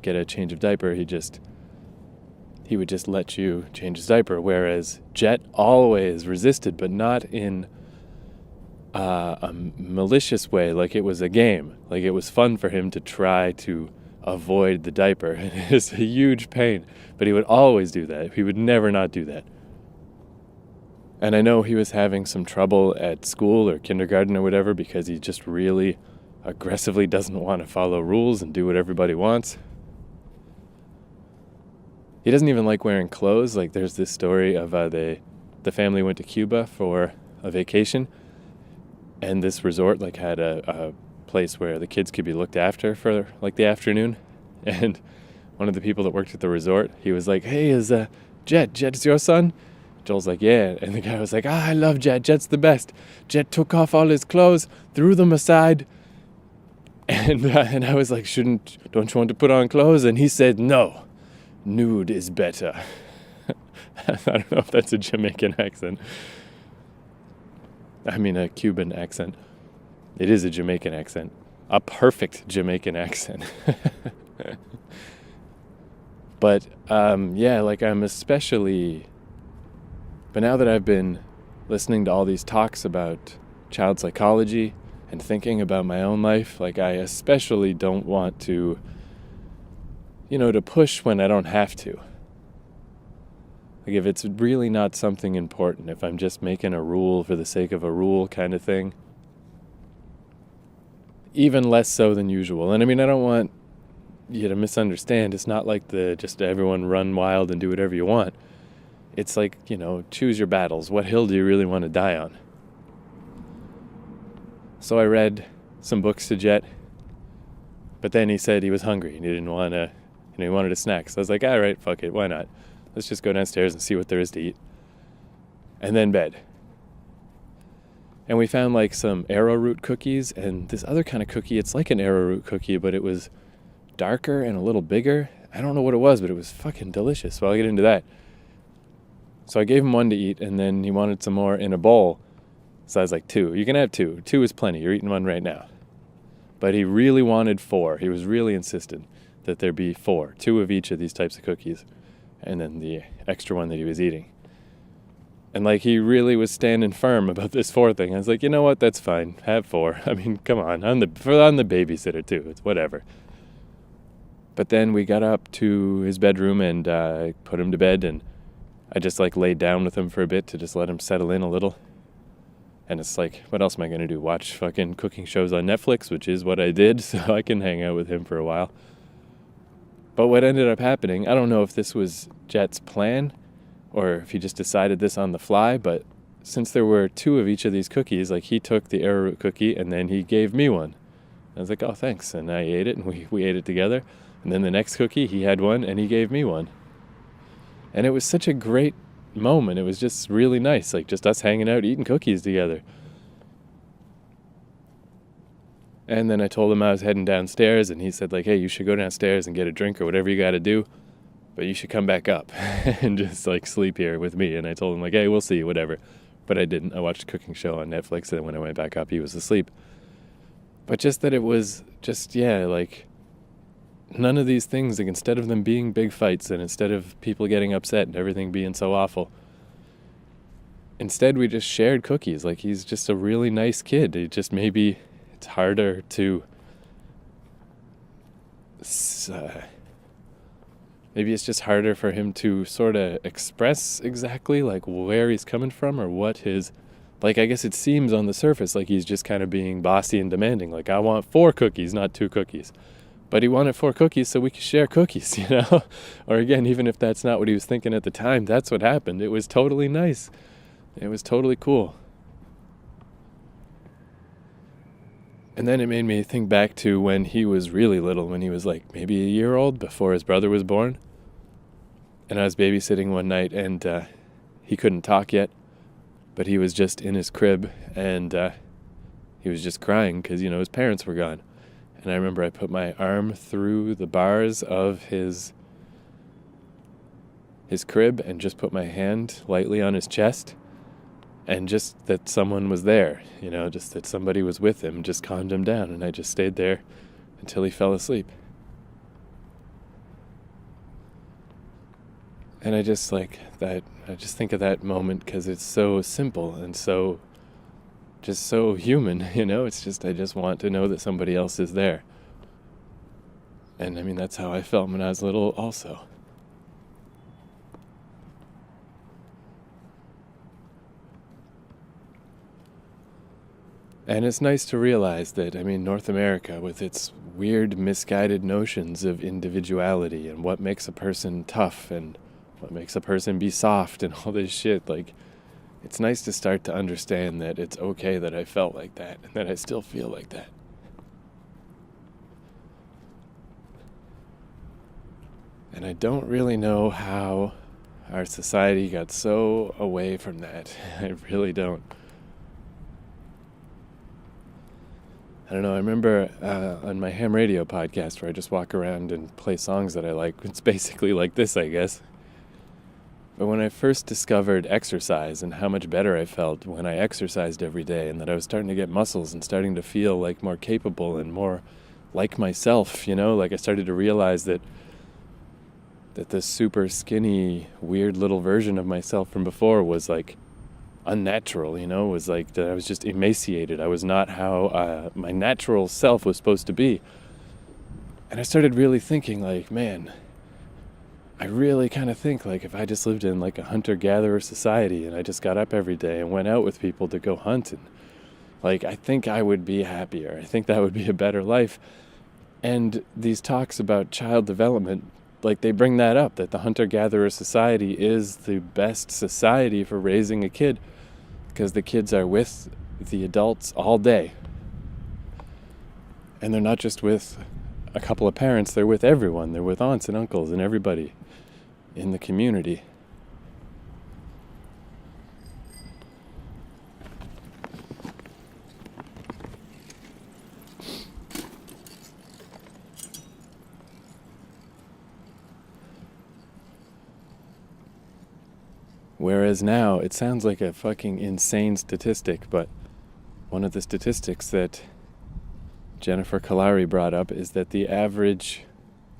get a change of diaper, he would just let you change his diaper, whereas Jet always resisted, but not in a malicious way, like it was a game. Like it was fun for him to try to avoid the diaper, and it's a huge pain, but he would always do that. He would never not do that. And I know he was having some trouble at school or kindergarten or whatever because he just really aggressively doesn't want to follow rules and do what everybody wants. He doesn't even like wearing clothes. Like there's this story of the family went to Cuba for a vacation, and this resort like had a place where the kids could be looked after for like the afternoon. And one of the people that worked at the resort, he was like, "Hey, is Jet's your son?" Joel's like, "Yeah." And the guy was like, "I love Jet. Jet's the best. Jet took off all his clothes, threw them aside." And I was like, don't you want to put on clothes? And he said, "No. Nude is better." I don't know if that's a Jamaican accent. I mean, a Cuban accent. It is a Jamaican accent. a perfect Jamaican accent. But yeah, like I'm especially, but now that I've been listening to all these talks about child psychology and thinking about my own life, like I especially don't want to, to push when I don't have to. Like if it's really not something important, if I'm just making a rule for the sake of a rule kind of thing, even less so than usual. And I mean, I don't want you to misunderstand. It's not like just everyone run wild and do whatever you want. It's like, choose your battles. What hill do you really want to die on? So I read some books to Jet, but then he said he was hungry and he didn't want to, he wanted a snack. So I was like, all right, fuck it, why not? Let's just go downstairs and see what there is to eat. And then bed. And we found like some arrowroot cookies and this other kind of cookie. It's like an arrowroot cookie, but it was darker and a little bigger. I don't know what it was, but it was fucking delicious. Well, I'll get into that. So I gave him one to eat, and then he wanted some more in a bowl. So I was like, 2. You can have 2. 2 is plenty. You're eating one right now. But he really wanted 4. He was really insistent that there be 4. 2 of each of these types of cookies. And then the extra one that he was eating. And like he really was standing firm about this 4 thing. I was like, you know what? That's fine. Have 4. I mean, come on. I'm the babysitter too. It's whatever. But then we got up to his bedroom and I put him to bed, and I just like laid down with him for a bit to just let him settle in a little. And it's like, what else am I going to do? Watch fucking cooking shows on Netflix, which is what I did, so I can hang out with him for a while. But what ended up happening, I don't know if this was Jet's plan or if he just decided this on the fly, but since there were 2 of each of these cookies, like he took the arrowroot cookie and then he gave me one. I was like, oh, thanks. And I ate it, and we ate it together. And then the next cookie, he had one and he gave me one. And it was such a great moment. It was just really nice, like just us hanging out, eating cookies together. And then I told him I was heading downstairs, and he said like, hey, you should go downstairs and get a drink or whatever you got to do, but you should come back up and just like sleep here with me. And I told him like, hey, we'll see, whatever. But I didn't. I watched a cooking show on Netflix, and then when I went back up, he was asleep. But just that it was just, yeah, like none of these things, like instead of them being big fights and instead of people getting upset and everything being so awful, instead we just shared cookies. Like he's just a really nice kid. It just maybe it's harder to maybe it's just harder for him to sort of express exactly like where he's coming from or what his, like I guess it seems on the surface like he's just kind of being bossy and demanding, like I want 4 cookies, not 2 cookies. But he wanted 4 cookies so we could share cookies, Or again, even if that's not what he was thinking at the time, that's what happened. It was totally nice. It was totally cool. And then it made me think back to when he was really little, when he was like maybe a year old before his brother was born. And I was babysitting one night, and he couldn't talk yet, but he was just in his crib, and he was just crying because, his parents were gone. And I remember I put my arm through the bars of his crib and just put my hand lightly on his chest, and just that someone was there, just that somebody was with him, just calmed him down. And I just stayed there until he fell asleep. And I just think of that moment because it's so simple and so just so human, it's just, I just want to know that somebody else is there. And I mean, that's how I felt when I was little also. And it's nice to realize that, North America, with its weird, misguided notions of individuality and what makes a person tough and what makes a person be soft and all this shit, like, it's nice to start to understand that it's okay that I felt like that and that I still feel like that. And I don't really know how our society got so away from that. I really don't. I don't know, I remember on my ham radio podcast where I just walk around and play songs that I like. It's basically like this, I guess. But when I first discovered exercise and how much better I felt when I exercised every day, and that I was starting to get muscles and starting to feel like more capable and more like myself, like I started to realize that this super skinny, weird little version of myself from before was like unnatural, was like that I was just emaciated. I was not how my natural self was supposed to be. And I started really thinking like, man, I really kind of think like if I just lived in like a hunter-gatherer society and I just got up every day and went out with people to go hunt, and like I think I would be happier. I think that would be a better life. And these talks about child development, like they bring that up, that the hunter-gatherer society is the best society for raising a kid because the kids are with the adults all day. And they're not just with a couple of parents, they're with everyone. They're with aunts and uncles and everybody in the community. Whereas now, it sounds like a fucking insane statistic, but one of the statistics that Jennifer Kalari brought up is that the average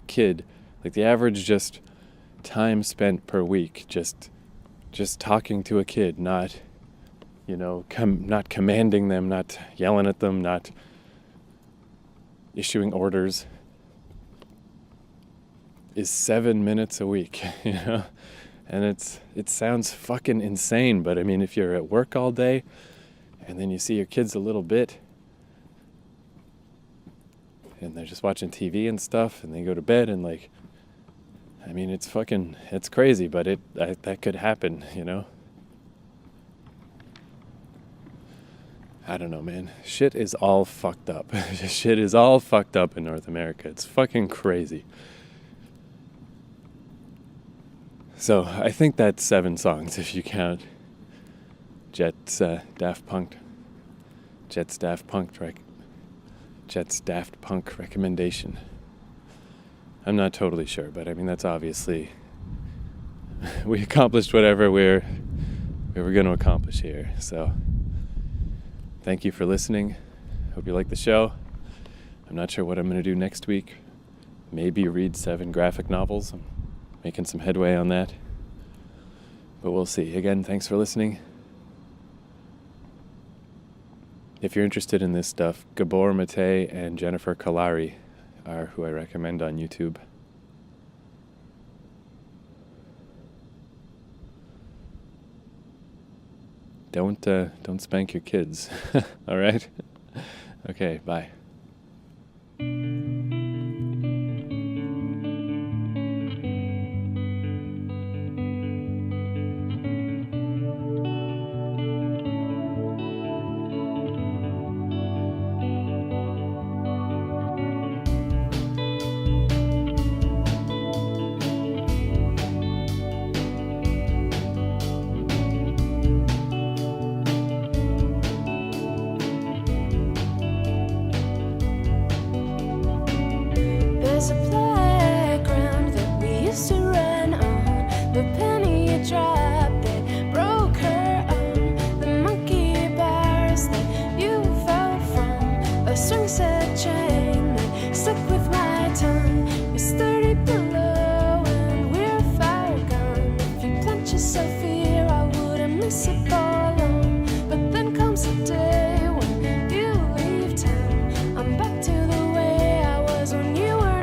kid, like the average just time spent per week, just talking to a kid, not, not commanding them, not yelling at them, not issuing orders, is 7 minutes a week, And it sounds fucking insane, but I mean, if you're at work all day and then you see your kids a little bit and they're just watching TV and stuff and they go to bed and like, I mean, it's crazy, but that could happen, I don't know, man. Shit is all fucked up. Shit is all fucked up in North America. It's fucking crazy. So I think that's 7 songs if you count Jet's Daft Punk recommendation. I'm not totally sure, but I mean that's obviously we accomplished whatever we were going to accomplish here. So thank you for listening. Hope you like the show. I'm not sure what I'm going to do next week. Maybe read 7 graphic novels. I'm making some headway on that. But we'll see. Again, thanks for listening. If you're interested in this stuff, Gabor Mate and Jennifer Kalari are who I recommend on YouTube. Don't spank your kids. All right? Okay, bye. There's a playground that we used to run on. The penny drop that broke her arm. The monkey bars that you fell from. A string set chain that stuck with my tongue. Your sturdy pillow and we're far gone. If you plant yourself here, I wouldn't miss it for long. But then comes a day when you leave town. I'm back to the way I was when you were.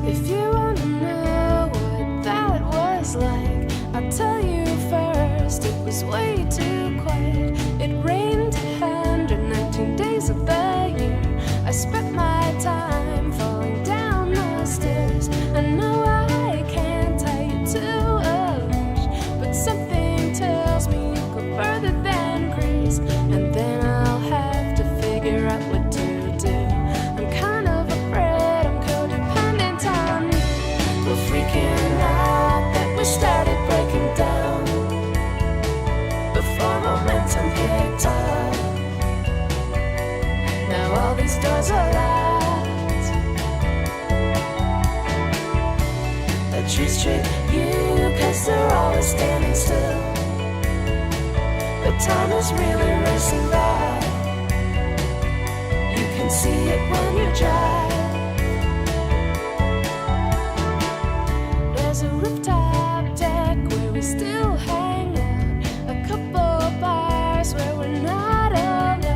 If you wanna know what that was like, I'll tell you first. It was way too quiet. It rained 119 days of the year. I spent my time falling down the stairs. I know I can't tie you to a leash, but something tells me you go further than grace. And then I'll have to figure out what to do. I'm kind of afraid I'm codependent on you. We're freaking out that we're starting Now all these doors are locked. The trees trick you 'cause they're always standing still. But time is really racing by. You can see it when you drive. There's a rooftop deck where we still hang out. A couple bars where we're not allowed.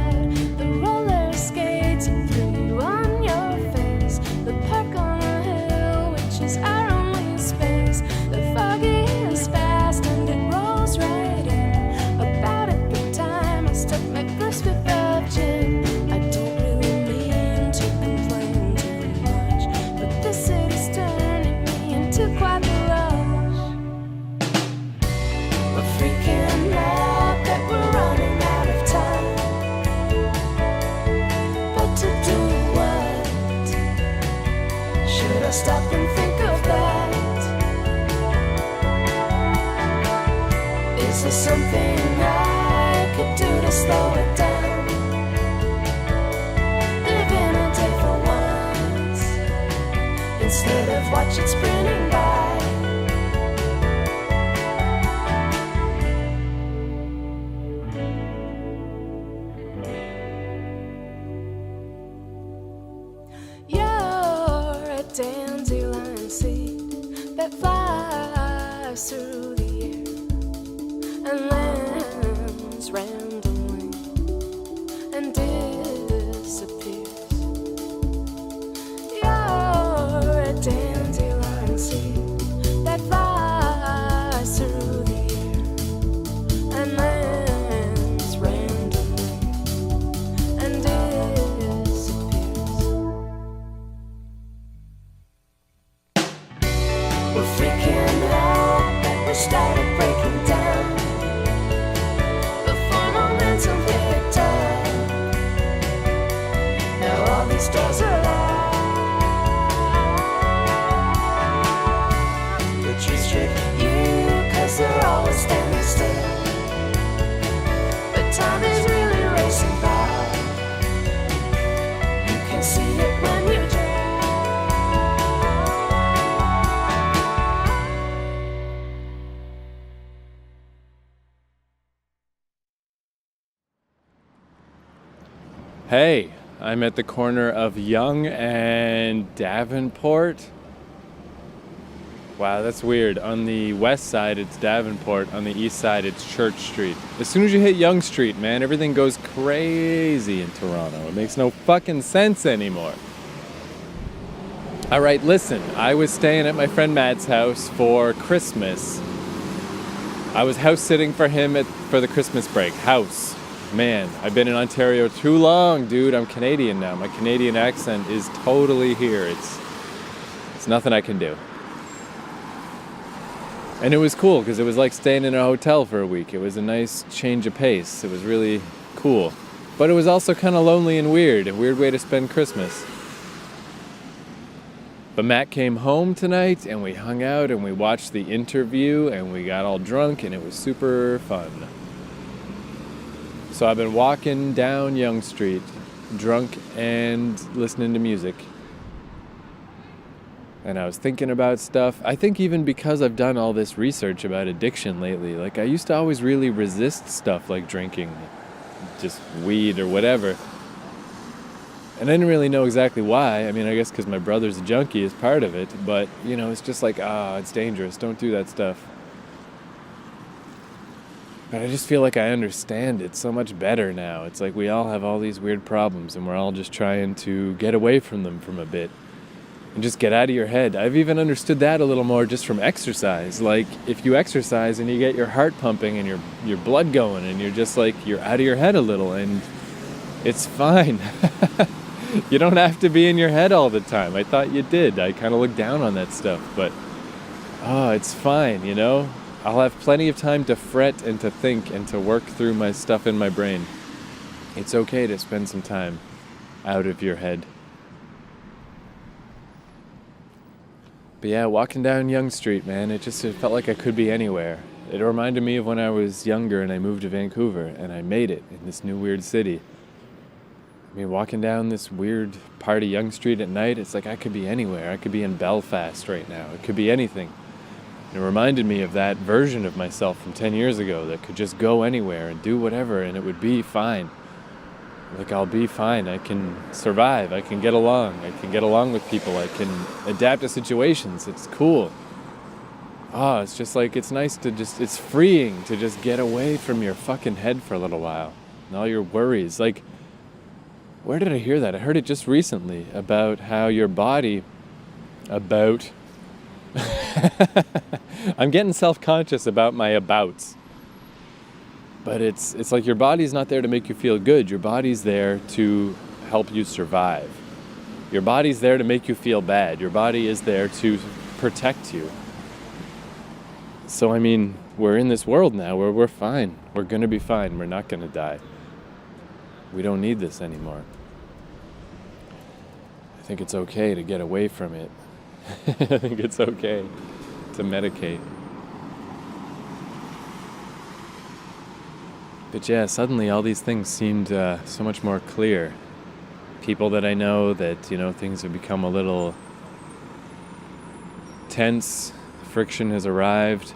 The roller skates and threw on your face. The park on the hill, which is our only space. The foggy is fast and it rolls right in. About at the time I stuck my first whip of gin. I don't really mean to complain too much, but this city's turning me into quite the lush. We're freaking out that we're running out of time. But to do what? Should I stop and think of that? Is there something I could do to slow it down? Live in a day for once instead of watch it sprinting by. You're a dandelion seed that flies through the air and lands randomly and disappears. You're a dandelion seed that flies through the air and lands randomly and disappears. We're freaking out that we started breaking down before momentum picked up. Now all these doors are locked. The trees trick you 'cause they're always standing still. But time is really racing by. You can see it when you drive. Hey, I'm at the corner of Young and Davenport. Wow, that's weird. On the west side, it's Davenport. On the east side, it's Church Street. As soon as you hit Young Street, man, everything goes crazy in Toronto. It makes no fucking sense anymore. All right, listen, I was staying at my friend Matt's house for Christmas. I was house sitting for him for the Christmas break. House. Man, I've been in Ontario too long, dude. I'm Canadian now. My Canadian accent is totally here. It's nothing I can do. And it was cool because it was like staying in a hotel for a week. It was a nice change of pace. It was really cool. But it was also kind of lonely and weird. A weird way to spend Christmas. But Matt came home tonight and we hung out and we watched the interview and we got all drunk and it was super fun. So I've been walking down Yonge Street, drunk and listening to music. And I was thinking about stuff. I think even because I've done all this research about addiction lately, like I used to always really resist stuff like drinking, just weed or whatever. And I didn't really know exactly why. I mean, I guess because my brother's a junkie is part of it. But, you know, it's just like, it's dangerous. Don't do that stuff. But I just feel like I understand it so much better now. It's like we all have all these weird problems and we're all just trying to get away from them from a bit. And just get out of your head. I've even understood that a little more just from exercise. Like, if you exercise and you get your heart pumping and your blood going and you're just like, you're out of your head a little and it's fine. You don't have to be in your head all the time. I thought you did. I kind of looked down on that stuff, but it's fine, you know? I'll have plenty of time to fret and to think and to work through my stuff in my brain. It's okay to spend some time out of your head. But yeah, walking down Yonge Street, man, it felt like I could be anywhere. It reminded me of when I was younger and I moved to Vancouver and I made it in this new weird city. I mean, walking down this weird part of Yonge Street at night, it's like I could be anywhere. I could be in Belfast right now. It could be anything. And it reminded me of that version of myself from 10 years ago that could just go anywhere and do whatever and it would be fine. Like, I'll be fine. I can survive. I can get along. I can get along with people. I can adapt to situations. It's cool. It's just like, it's nice to just, it's freeing to just get away from your fucking head for a little while and all your worries. Like, where did I hear that? I heard it just recently about how your body, I'm getting self-conscious about my abouts. But it's like your body's not there to make you feel good. Your body's there to help you survive. Your body's there to make you feel bad. Your body is there to protect you. So, I mean, we're in this world now where we're fine. We're going to be fine. We're not going to die. We don't need this anymore. I think it's okay to get away from it. I think it's okay to medicate. But yeah, suddenly all these things seemed so much more clear. People that I know that, you know, things have become a little tense, friction has arrived.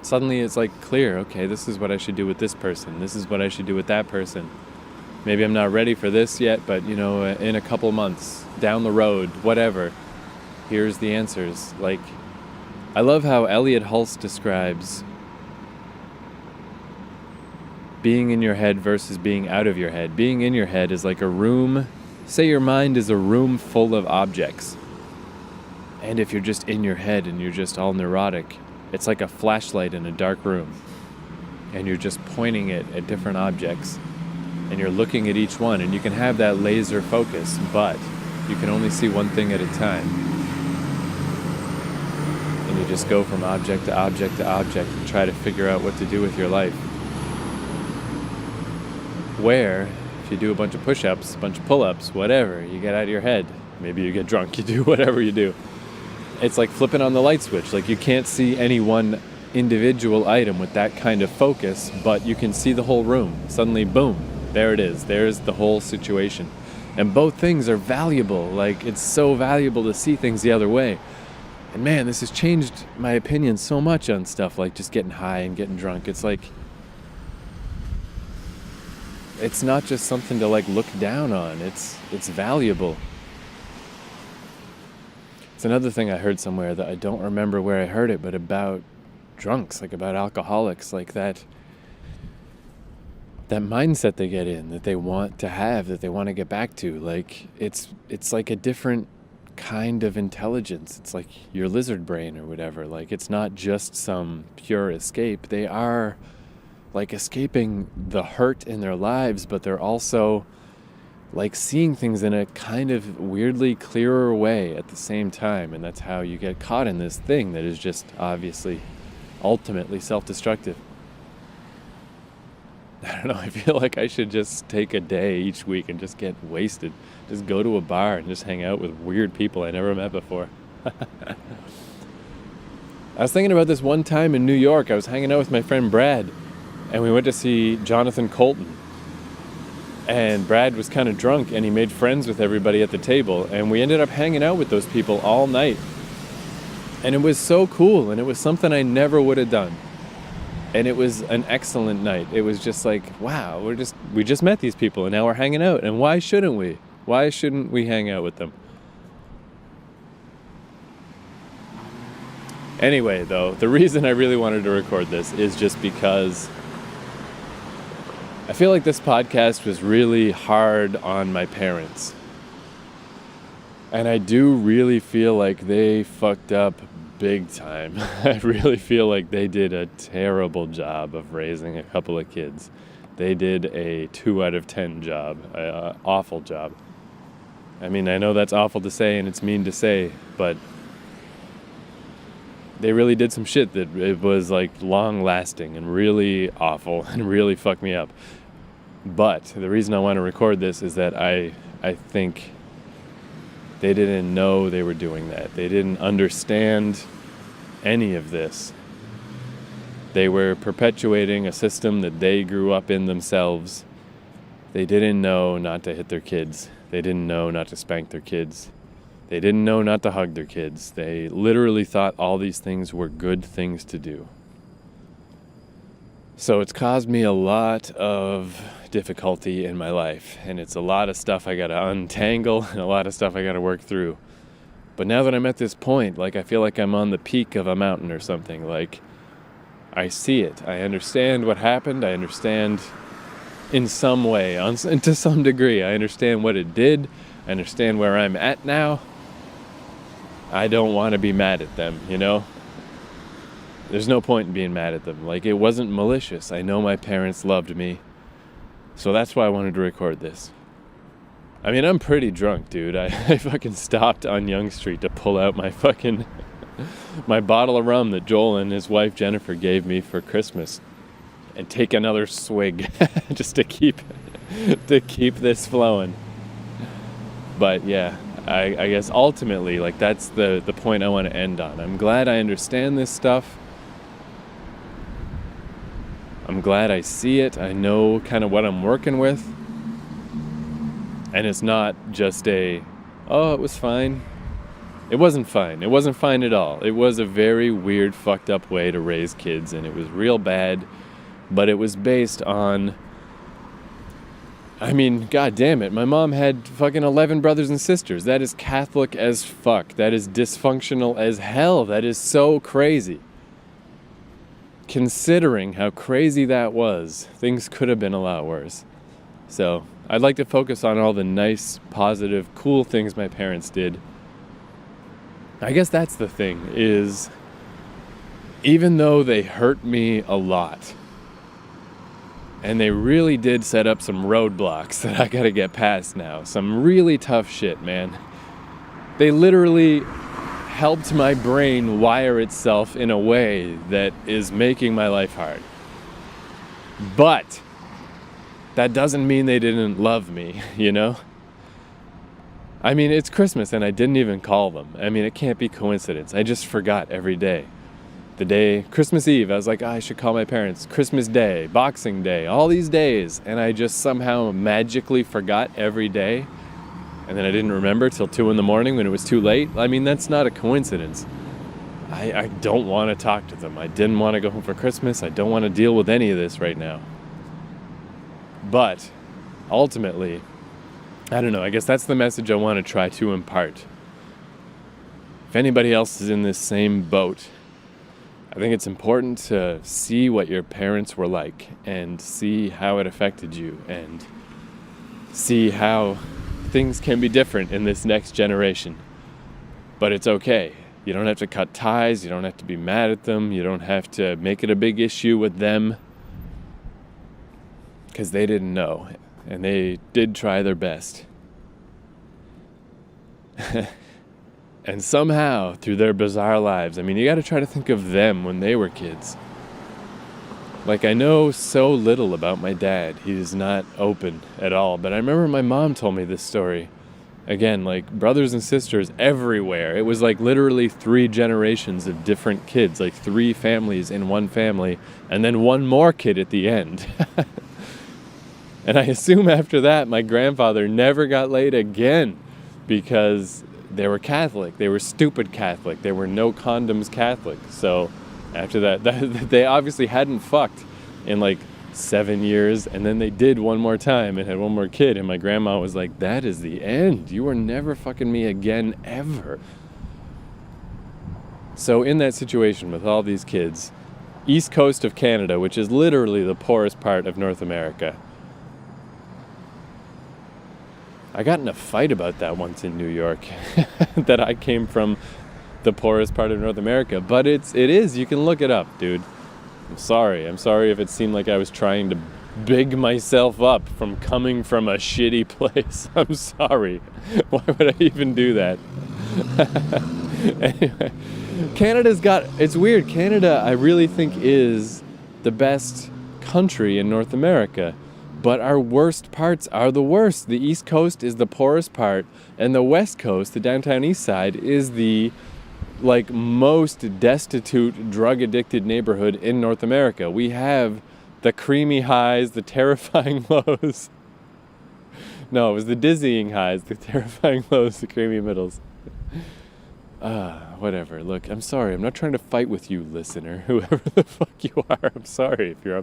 Suddenly it's like clear, okay, this is what I should do with this person. This is what I should do with that person. Maybe I'm not ready for this yet, but, you know, in a couple months, down the road, whatever, here's the answers. Like, I love how Elliot Hulse describes being in your head versus being out of your head. Being in your head is like a room. Say your mind is a room full of objects. And if you're just in your head and you're just all neurotic, it's like a flashlight in a dark room. And you're just pointing it at different objects. And you're looking at each one. And you can have that laser focus, but you can only see one thing at a time. And you just go from object to object to object and try to figure out what to do with your life. Where, if you do a bunch of push-ups, a bunch of pull-ups, whatever, you get out of your head. Maybe you get drunk, you do whatever you do. It's like flipping on the light switch. Like, you can't see any one individual item with that kind of focus, but you can see the whole room. Suddenly, boom, there it is. There's the whole situation. And both things are valuable. Like, it's so valuable to see things the other way. And man, this has changed my opinion so much on stuff like just getting high and getting drunk. It's like, it's not just something to like look down on. It's valuable. It's another thing I heard somewhere that I don't remember where I heard it, but about drunks, like about alcoholics, like that mindset they get in, that they want to have, that they want to get back to. Like, it's like a different kind of intelligence. It's like your lizard brain or whatever. Like, it's not just some pure escape. They are like escaping the hurt in their lives, but they're also like seeing things in a kind of weirdly clearer way at the same time. And that's how you get caught in this thing that is just obviously ultimately self-destructive. I don't know, I feel like I should just take a day each week and just get wasted. Just go to a bar and just hang out with weird people I never met before. I was thinking about this one time in New York. I was hanging out with my friend Brad, and we went to see Jonathan Colton. And Brad was kind of drunk, and he made friends with everybody at the table. And we ended up hanging out with those people all night. And it was so cool, and it was something I never would have done. And it was an excellent night. It was just like, wow, we just met these people, and now we're hanging out. And why shouldn't we? Why shouldn't we hang out with them? Anyway, though, the reason I really wanted to record this is just because I feel like this podcast was really hard on my parents. And I do really feel like they fucked up big time. I really feel like they did a terrible job of raising a couple of kids. They did a 2 out of 10 job, an awful job. I mean, I know that's awful to say and it's mean to say, but they really did some shit that it was like long lasting and really awful and really fucked me up. But the reason I want to record this is that I think they didn't know they were doing that. They didn't understand any of this. They were perpetuating a system that they grew up in themselves They didn't know not to hit their kids. They didn't know not to spank their kids. They didn't know not to hug their kids. They literally thought all these things were good things to do. So it's caused me a lot of difficulty in my life, and it's a lot of stuff I gotta untangle and a lot of stuff I gotta work through. But now that I'm at this point, like, I feel like I'm on the peak of a mountain or something. Like, I see it. I understand what happened. I understand in some way, to some degree. I understand what it did. I understand where I'm at now. I don't want to be mad at them, you know? There's no point in being mad at them. Like, it wasn't malicious. I know my parents loved me. So that's why I wanted to record this. I mean, I'm pretty drunk, dude. I fucking stopped on Yonge Street to pull out my fucking my bottle of rum that Joel and his wife Jennifer gave me for Christmas and take another swig just to keep this flowing. But yeah, I guess ultimately, like, that's the point I want to end on. I'm glad I understand this stuff. I'm glad I see it. I know kind of what I'm working with. And it's not just it was fine. It wasn't fine. It wasn't fine at all. It was a very weird, fucked up way to raise kids, and it was real bad. But it was based on, I mean, god damn it, my mom had fucking 11 brothers and sisters. That is Catholic as fuck. That is dysfunctional as hell. That is so crazy. Considering how crazy that was, things could have been a lot worse. So, I'd like to focus on all the nice, positive, cool things my parents did. I guess that's the thing, is even though they hurt me a lot, and they really did set up some roadblocks that I gotta get past now, some really tough shit, man. They literally helped my brain wire itself in a way that is making my life hard. But that doesn't mean they didn't love me, you know? I mean, it's Christmas and I didn't even call them. I mean, it can't be coincidence. I just forgot every day. The day, Christmas Eve, I was like, I should call my parents. Christmas Day, Boxing Day, all these days. And I just somehow magically forgot every day. And then I didn't remember till 2 a.m. when it was too late. I mean, that's not a coincidence. I don't want to talk to them. I didn't want to go home for Christmas. I don't want to deal with any of this right now. But ultimately, I don't know, I guess that's the message I want to try to impart. If anybody else is in this same boat, I think it's important to see what your parents were like and see how it affected you and see how things can be different in this next generation. But it's okay. You don't have to cut ties. You don't have to be mad at them. You don't have to make it a big issue with them. Because they didn't know. And they did try their best. And somehow, through their bizarre lives, I mean, you got to try to think of them when they were kids. Like, I know so little about my dad. He is not open at all. But I remember my mom told me this story. Again, like, brothers and sisters everywhere. It was like literally 3 generations of different kids. Like 3 families in one family. And then one more kid at the end. And I assume after that, my grandfather never got laid again. Because they were Catholic. They were stupid Catholic. They were no condoms Catholic. So after that, they obviously hadn't fucked in like 7 years. And then they did one more time and had one more kid. And my grandma was like, that is the end. You are never fucking me again, ever. So in that situation with all these kids, east coast of Canada, which is literally the poorest part of North America, I got in a fight about that once in New York, that I came from the poorest part of North America. But it is, you can look it up, dude. I'm sorry if it seemed like I was trying to big myself up from coming from a shitty place. I'm sorry. Why would I even do that? Anyway, it's weird. Canada, I really think, is the best country in North America. But our worst parts are the worst. The East Coast is the poorest part, and the West Coast, the downtown East Side, is the most destitute, drug-addicted neighborhood in North America. We have the creamy highs, the terrifying lows. No, it was the dizzying highs, the terrifying lows, the creamy middles. Whatever. Look, I'm sorry. I'm not trying to fight with you, listener. Whoever the fuck you are, I'm sorry if you're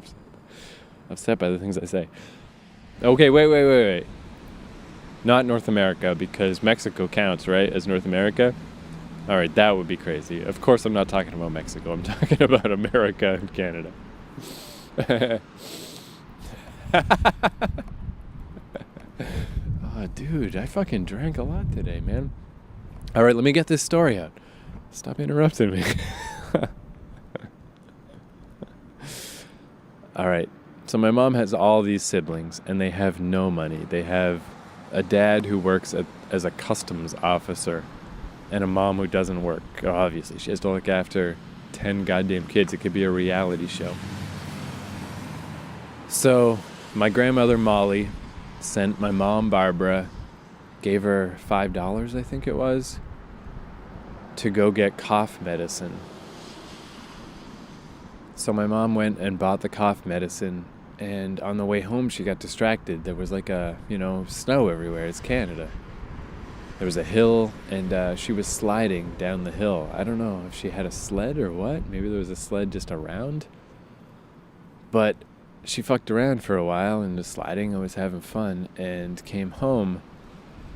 upset by the things I say. Okay, wait. Not North America, because Mexico counts, right, as North America? All right, that would be crazy. Of course, I'm not talking about Mexico. I'm talking about America and Canada. Oh, dude, I fucking drank a lot today, man. All right, let me get this story out. Stop interrupting me. All right, so my mom has all these siblings, and they have no money. They have a dad who works as a customs officer, and a mom who doesn't work. Obviously, she has to look after 10 goddamn kids. It could be a reality show. So my grandmother Molly sent my mom Barbara, gave her $5, I think it was, to go get cough medicine. So my mom went and bought the cough medicine, and on the way home she got distracted. There was like snow everywhere. It's Canada. There was a hill, and she was sliding down the hill. I don't know if she had a sled or what. Maybe there was a sled just around. But she fucked around for a while and was sliding and was having fun, and came home,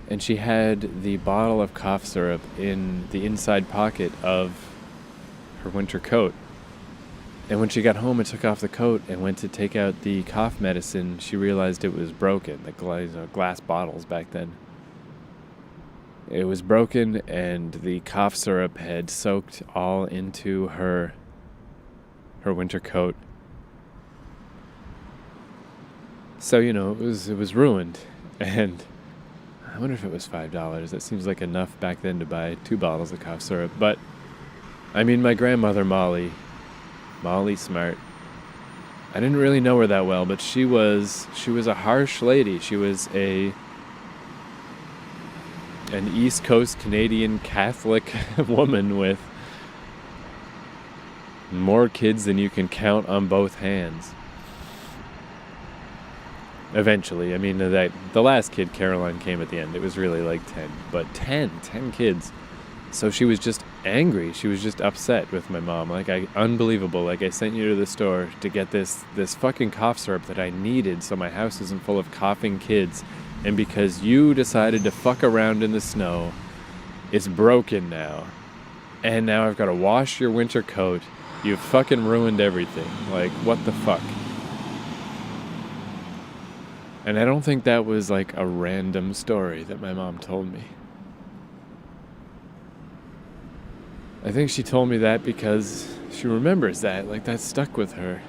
and she had the bottle of cough syrup in the inside pocket of her winter coat. And when she got home and took off the coat and went to take out the cough medicine, she realized it was broken. The glass bottles back then. It was broken, and the cough syrup had soaked all into her winter coat. So, it was ruined. And I wonder if it was $5. That seems like enough back then to buy 2 bottles of cough syrup. But, I mean, my grandmother Molly Smart, I didn't really know her that well, but she was a harsh lady. She was an East Coast Canadian Catholic woman with more kids than you can count on both hands. Eventually, I mean, the last kid, Caroline, came at the end. It was really like 10, but 10 kids. So she was just angry. She was just upset with my mom. Unbelievable. I sent you to the store to get this fucking cough syrup that I needed so my house isn't full of coughing kids. And because you decided to fuck around in the snow, it's broken now. And now I've got to wash your winter coat. You've fucking ruined everything. What the fuck? And I don't think that was a random story that my mom told me. I think she told me that because she remembers that. That stuck with her.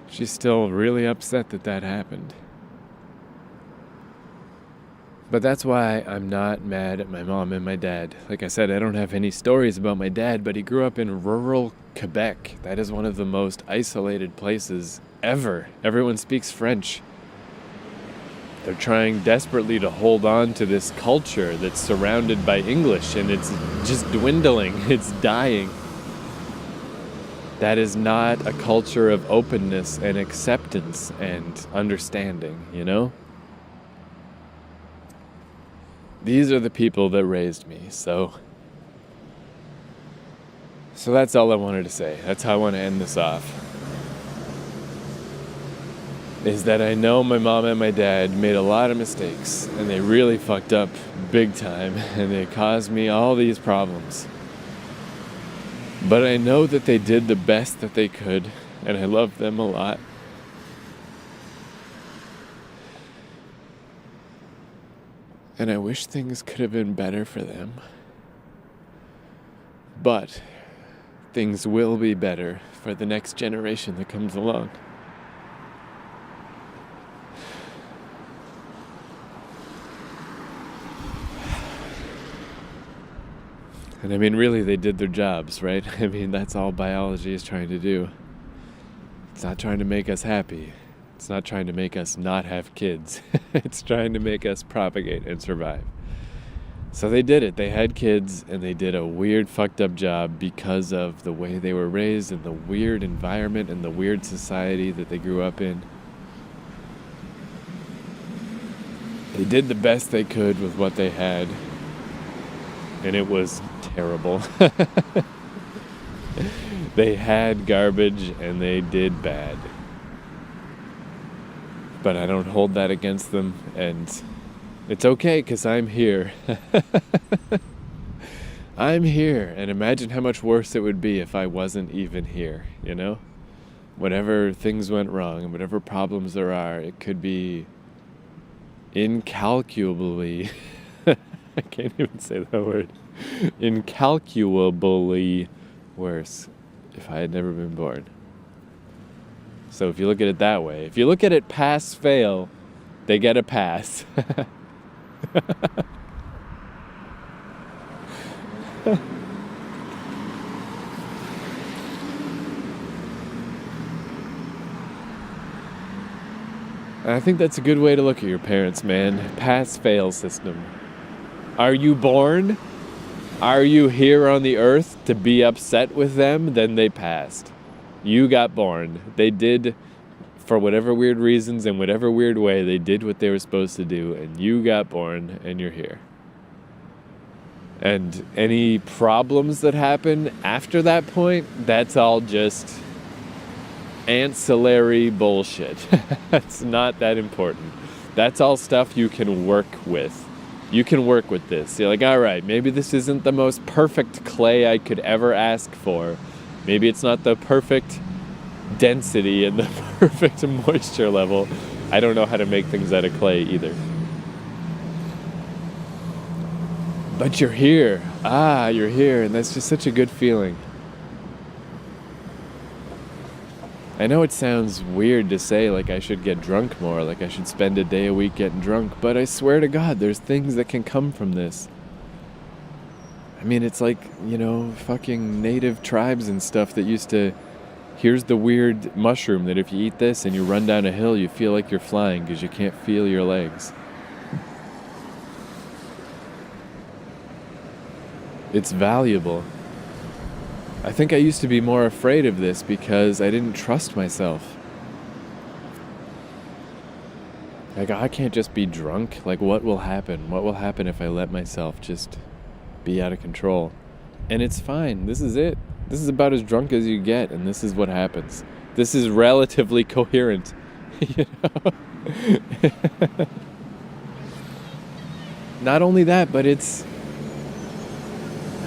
She's still really upset that happened. But that's why I'm not mad at my mom and my dad. Like I said, I don't have any stories about my dad, but he grew up in rural Quebec. That is one of the most isolated places ever. Everyone speaks French. They're trying desperately to hold on to this culture that's surrounded by English, and it's just dwindling. It's dying. That is not a culture of openness and acceptance and understanding, These are the people that raised me, so that's all I wanted to say. That's how I want to end this off. Is that I know my mom and my dad made a lot of mistakes, and they really fucked up big time, and they caused me all these problems. But I know that they did the best that they could, and I love them a lot. And I wish things could have been better for them. But things will be better for the next generation that comes along. And I mean, really, they did their jobs, right? I mean, that's all biology is trying to do. It's not trying to make us happy. It's not trying to make us not have kids. It's trying to make us propagate and survive. So they did it. They had kids, and they did a weird, fucked up job because of the way they were raised and the weird environment and the weird society that they grew up in. They did the best they could with what they had, and it was terrible. They had garbage and they did bad. But I don't hold that against them, and it's okay because I'm here. I'm here, and imagine how much worse it would be if I wasn't even here, you know? Whatever things went wrong and whatever problems there are, it could be incalculably, I can't even say that word, incalculably worse if I had never been born. So if you look at it that way, if you look at it pass fail, they get a pass. I think that's a good way to look at your parents, man. Pass-fail system. Are you born? Are you here on the earth to be upset with them? Then they passed. You got born. They did, for whatever weird reasons and whatever weird way, they did what they were supposed to do, and you got born, and you're here. And any problems that happen after that point, that's all just ancillary bullshit. That's not that important. That's all stuff you can work with. You can work with this. You're like, all right, maybe this isn't the most perfect clay I could ever ask for. Maybe it's not the perfect density and the perfect moisture level. I don't know how to make things out of clay either. But you're here. You're here, and that's just such a good feeling. I know it sounds weird to say, like, I should get drunk more, like I should spend a day a week getting drunk, but I swear to God, there's things that can come from this. I mean, it's like, you know, fucking native tribes and stuff that used to, here's the weird mushroom that if you eat this and you run down a hill, you feel like you're flying because you can't feel your legs. It's valuable. I think I used to be more afraid of this because I didn't trust myself. Like, I can't just be drunk. Like, what will happen? What will happen if I let myself just be out of control? And it's fine. This is it. This is about as drunk as you get, and this is what happens. This is relatively coherent. You know? Not only that, but it's...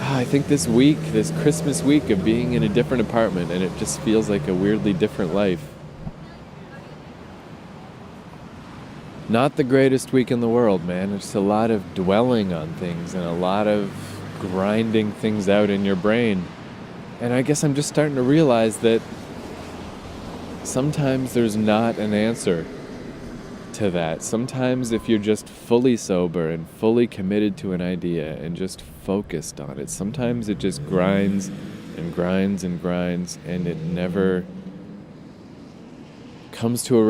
I think this week, this Christmas week of being in a different apartment, and it just feels like a weirdly different life. Not the greatest week in the world, man. There's a lot of dwelling on things and a lot of grinding things out in your brain. And I guess I'm just starting to realize that sometimes there's not an answer to that. Sometimes if you're just fully sober and fully committed to an idea and just focused on it, sometimes it just grinds and grinds and grinds, and it never comes to a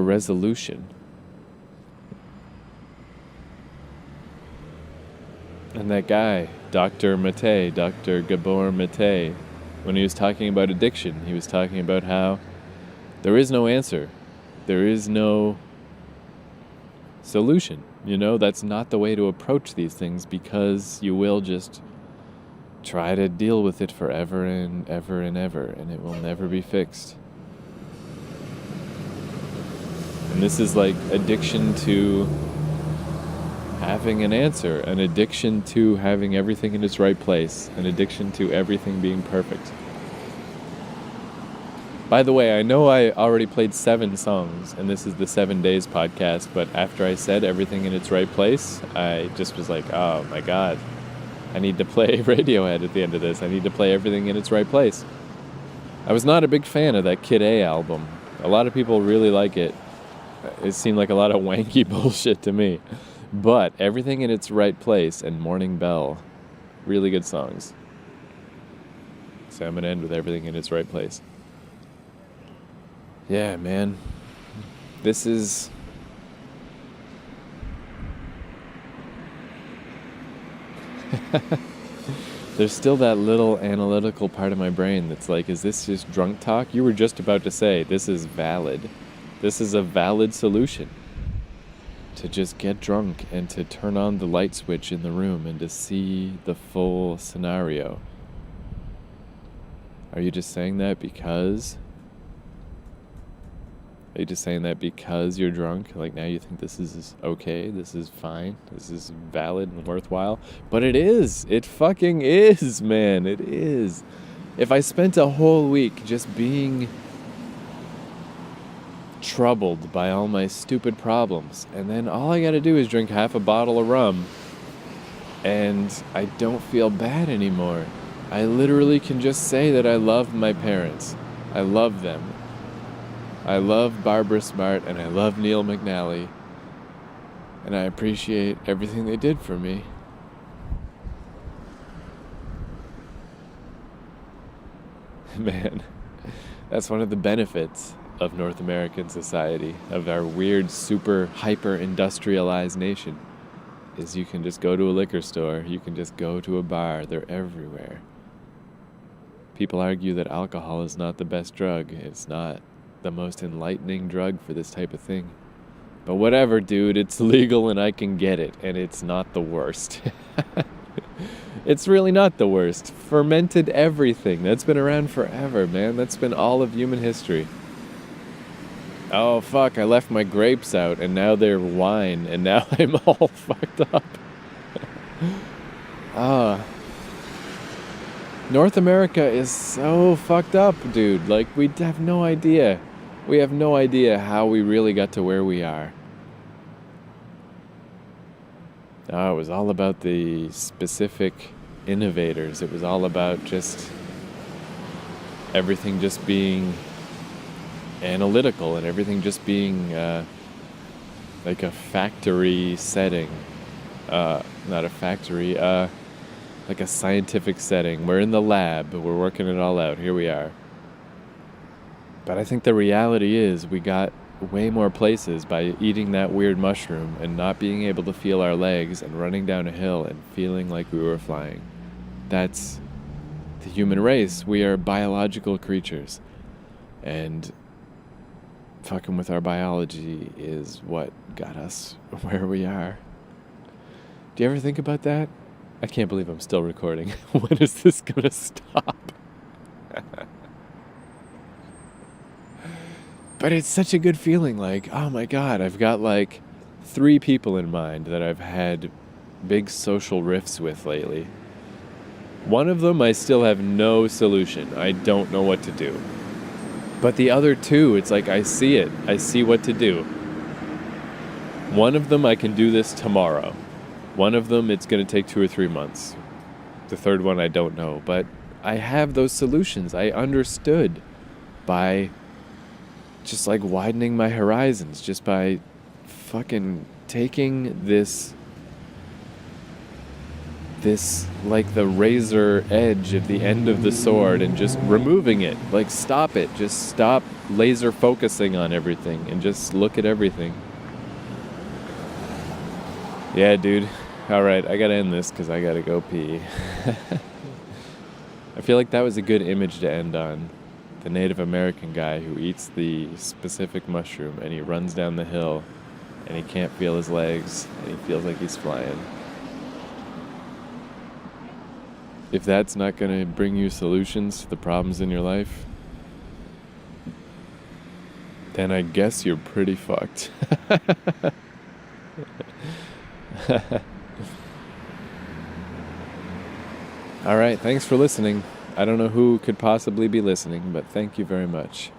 resolution. And that guy, Dr. Gabor Mate, when he was talking about addiction, he was talking about how there is no answer. There is no solution. You know, that's not the way to approach these things, because you will just try to deal with it forever and ever and ever, and it will never be fixed. And this is like addiction to having an answer, an addiction to having everything in its right place, an addiction to everything being perfect. By the way, I know I already played 7 songs, and this is the 7 Days podcast, but after I said everything in its right place, I just was like, oh my God, I need to play Radiohead at the end of this. I need to play everything in its right place. I was not a big fan of that Kid A album. A lot of people really like it. It seemed like a lot of wanky bullshit to me. But Everything in Its Right Place and Morning Bell, really good songs. So I'm going to end with Everything in Its Right Place. Yeah, man. This is... There's still that little analytical part of my brain that's like, is this just drunk talk? You were just about to say, this is valid. This is a valid solution. to just get drunk and to turn on the light switch in the room and to see the full scenario. Are you just saying that because... Are you just saying that because you're drunk? Like, now you think this is okay, this is fine, this is valid and worthwhile? But it is! It fucking is, man! It is! If I spent a whole week just being troubled by all my stupid problems, and then all I gotta do is drink half a bottle of rum, and I don't feel bad anymore. I literally can just say that I love my parents. I love them. I love Barbara Smart and I love Neil McNally. And I appreciate everything they did for me. Man, that's one of the benefits of North American society, of our weird, super, hyper-industrialized nation, is you can just go to a liquor store, you can just go to a bar, they're everywhere. People argue that alcohol is not the best drug. It's not the most enlightening drug for this type of thing. But whatever, dude, it's legal and I can get it, and it's not the worst. It's really not the worst. Fermented everything. That's been around forever, man. That's been all of human history. Oh, fuck, I left my grapes out, and now they're wine, and now I'm all fucked up. North America is so fucked up, dude. Like, we have no idea. We have no idea how we really got to where we are. Oh, it was all about the specific innovators. It was all about just everything just being analytical and everything just being like a factory setting. Not a factory, like a scientific setting. We're in the lab, we're working it all out. Here we are. But I think the reality is we got way more places by eating that weird mushroom and not being able to feel our legs and running down a hill and feeling like we were flying. That's the human race. We are biological creatures. And fucking with our biology is what got us where we are. Do you ever think about that? I can't believe I'm still recording. When is this gonna stop? But it's such a good feeling, like, oh my god, I've got like 3 people in mind that I've had big social rifts with lately. One of them I still have no solution. I don't know what to do. But the other 2, it's like I see it. I see what to do. One of them I can do this tomorrow. One of them it's going to take 2 or 3 months. The third one I don't know. But I have those solutions. I understood by just like widening my horizons, just by fucking taking this like the razor edge at the end of the sword and just removing it. Like, stop it. Just stop laser focusing on everything and just look at everything. Yeah, dude. Alright, I gotta end this because I gotta go pee. I feel like that was a good image to end on. The Native American guy who eats the specific mushroom and he runs down the hill and he can't feel his legs and he feels like he's flying. If that's not going to bring you solutions to the problems in your life, then I guess you're pretty fucked. All right, thanks for listening. I don't know who could possibly be listening, but thank you very much.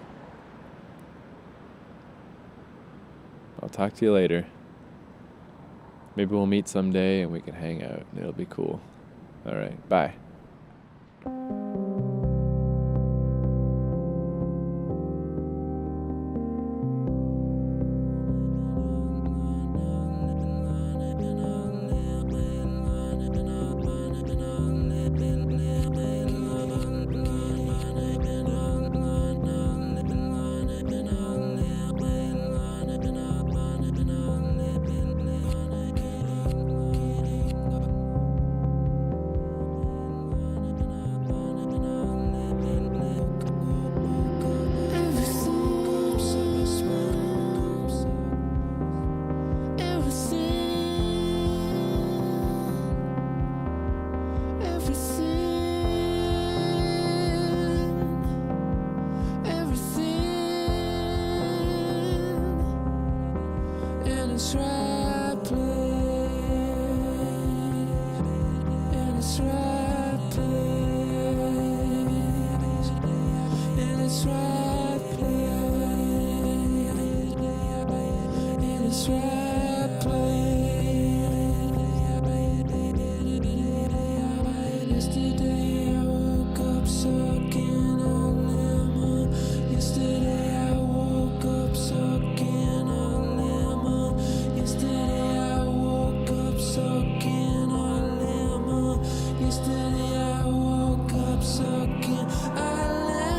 I'll talk to you later. Maybe we'll meet someday and we can hang out. It'll be cool. All right, bye. in its right place, in its right place, in its right place, in its right place. Yesterday I woke up sucking on lemon. Yesterday I woke up sucking on lemon. Yesterday I woke up sucking on lemon. Yesterday I woke up sucking on lemon.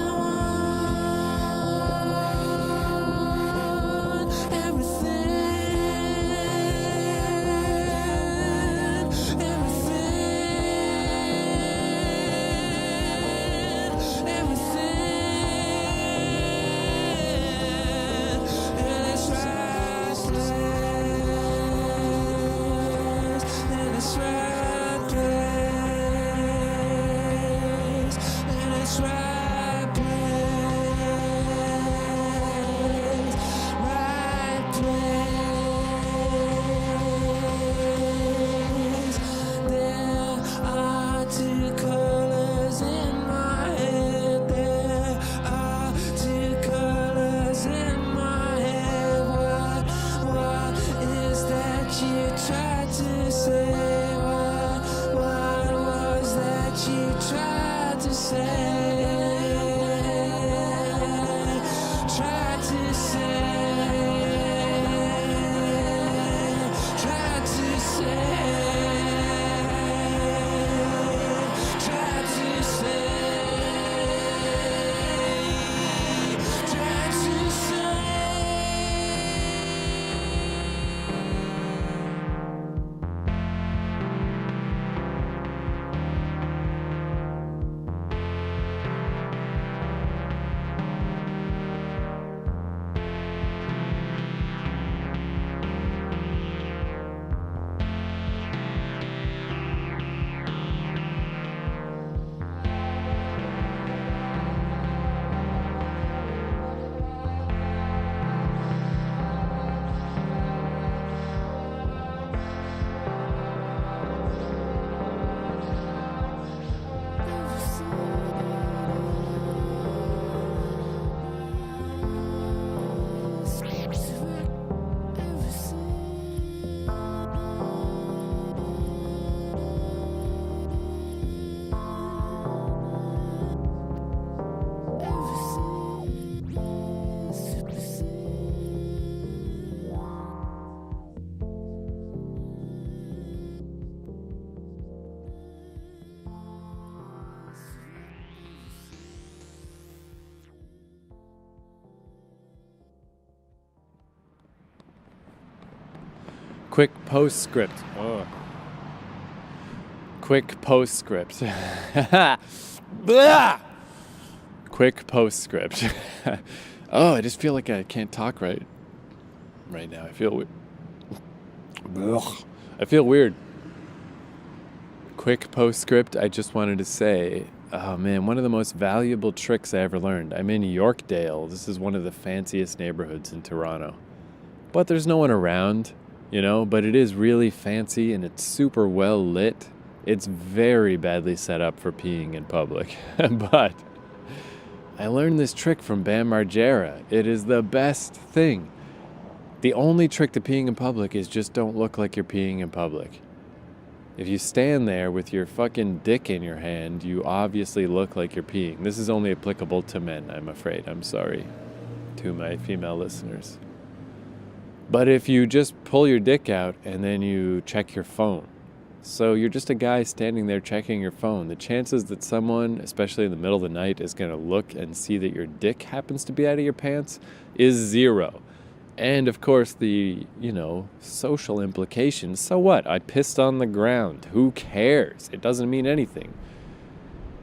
Quick postscript. Oh. Quick postscript. Blah! Quick postscript. Oh, I just feel like I can't talk right now. I feel weird. I feel weird. Quick postscript. I just wanted to say, oh man, one of the most valuable tricks I ever learned. I'm in Yorkdale. This is one of the fanciest neighborhoods in Toronto. But there's no one around, you know, but it is really fancy and it's super well lit. It's very badly set up for peeing in public. But I learned this trick from Bam Margera. It is the best thing. The only trick to peeing in public is just don't look like you're peeing in public. If you stand there with your fucking dick in your hand, you obviously look like you're peeing. This is only applicable to men, I'm afraid. I'm sorry to my female listeners. But if you just pull your dick out and then you check your phone, so you're just a guy standing there checking your phone, the chances that someone, especially in the middle of the night, is going to look and see that your dick happens to be out of your pants is zero. And of course the, social implications. So what? I pissed on the ground. Who cares? It doesn't mean anything.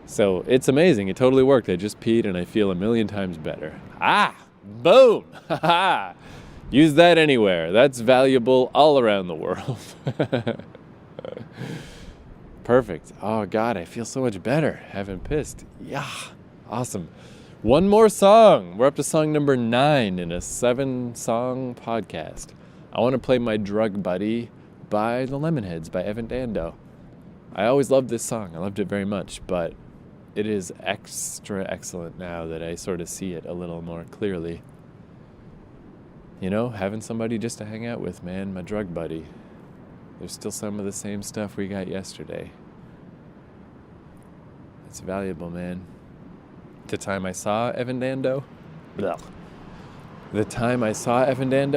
So it's amazing. It totally worked. I just peed and I feel a million times better. Boom. Use that anywhere. That's valuable all around the world. Perfect. Oh God, I feel so much better having pissed. Yeah. Awesome. One more song. We're up to song number 9 in a 7-song podcast. I want to play My Drug Buddy by the Lemonheads, by Evan Dando. I always loved this song. I loved it very much, but it is extra excellent now that I sort of see it a little more clearly. You know, having somebody just to hang out with, man, my drug buddy. There's still some of the same stuff we got yesterday. It's valuable, man. The time I saw Evan Dando,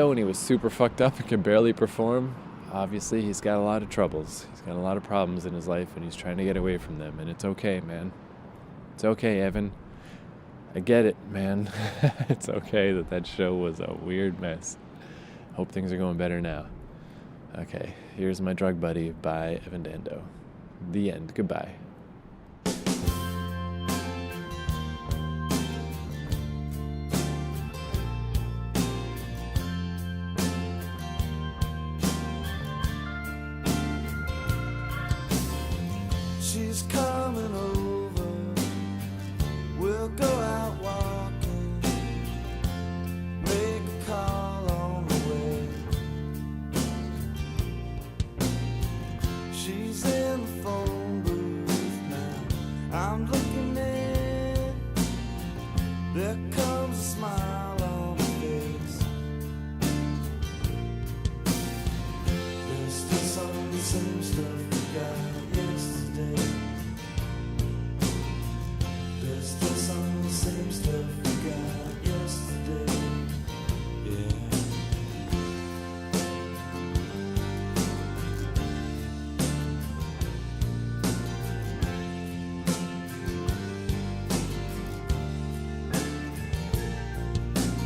and he was super fucked up and could barely perform, obviously he's got a lot of troubles. He's got a lot of problems in his life and he's trying to get away from them. And it's okay, man. It's okay, Evan. I get it, man. It's okay that show was a weird mess. Hope things are going better now. Okay, here's My Drug Buddy by Evan Dando. The end. Goodbye. She's coming over. We'll go out walking. Make a call on the way. She's in the phone booth now. I'm looking in. There comes a smile on her face. There's still some of the same stuff we got yesterday. There's still some of the same stuff we got yesterday. Yeah.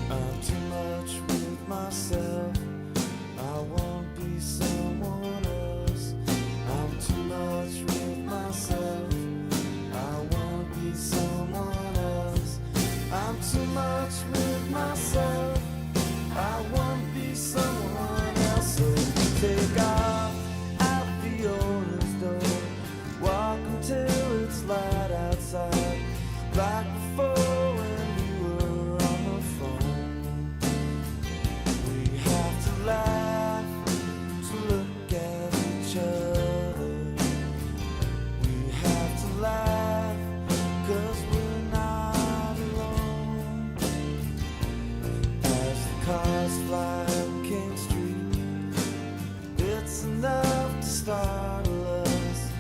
I'm too much with myself. I won't be someone else. I'm too much with myself. I won't be someone else. I'm too much with myself. I won't be someone else. So take off out the owner's door. Walk until it's light outside. Like before when we were on the phone. We have to laugh to look at each other. We have to laugh 'cause we're not alone. As the cars fly up King Street, it's enough to startle us.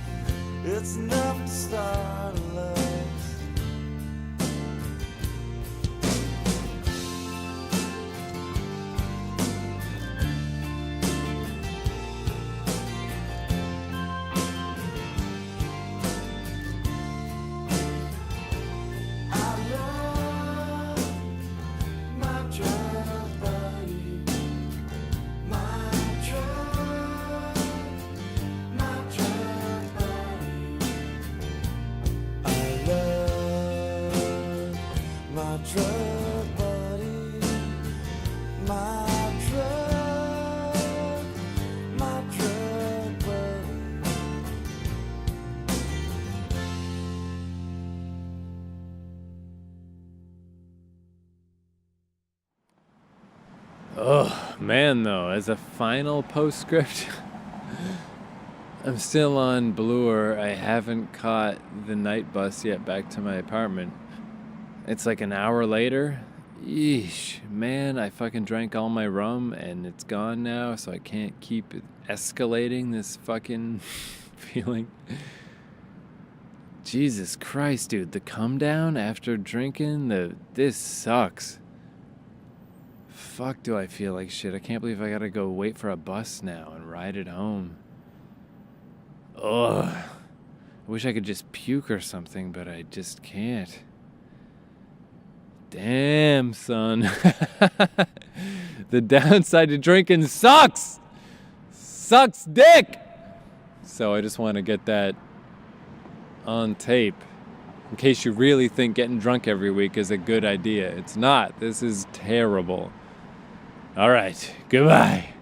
It's enough to startle us. I love my drug buddy, my drug buddy. I love my drug buddy, my drug buddy. Oh, man, though, as a final postscript, I'm still on Bloor. I haven't caught the night bus yet back to my apartment. It's like an hour later. Yeesh, man, I fucking drank all my rum and it's gone now, so I can't keep escalating this fucking feeling. Jesus Christ, dude, the come down after drinking, this sucks. Fuck, do I feel like shit. I can't believe I gotta go wait for a bus now and ride it home. Ugh. I wish I could just puke or something, but I just can't. Damn, son. The downside to drinking sucks! Sucks dick! So I just want to get that on tape. In case you really think getting drunk every week is a good idea. It's not. This is terrible. All right. Goodbye.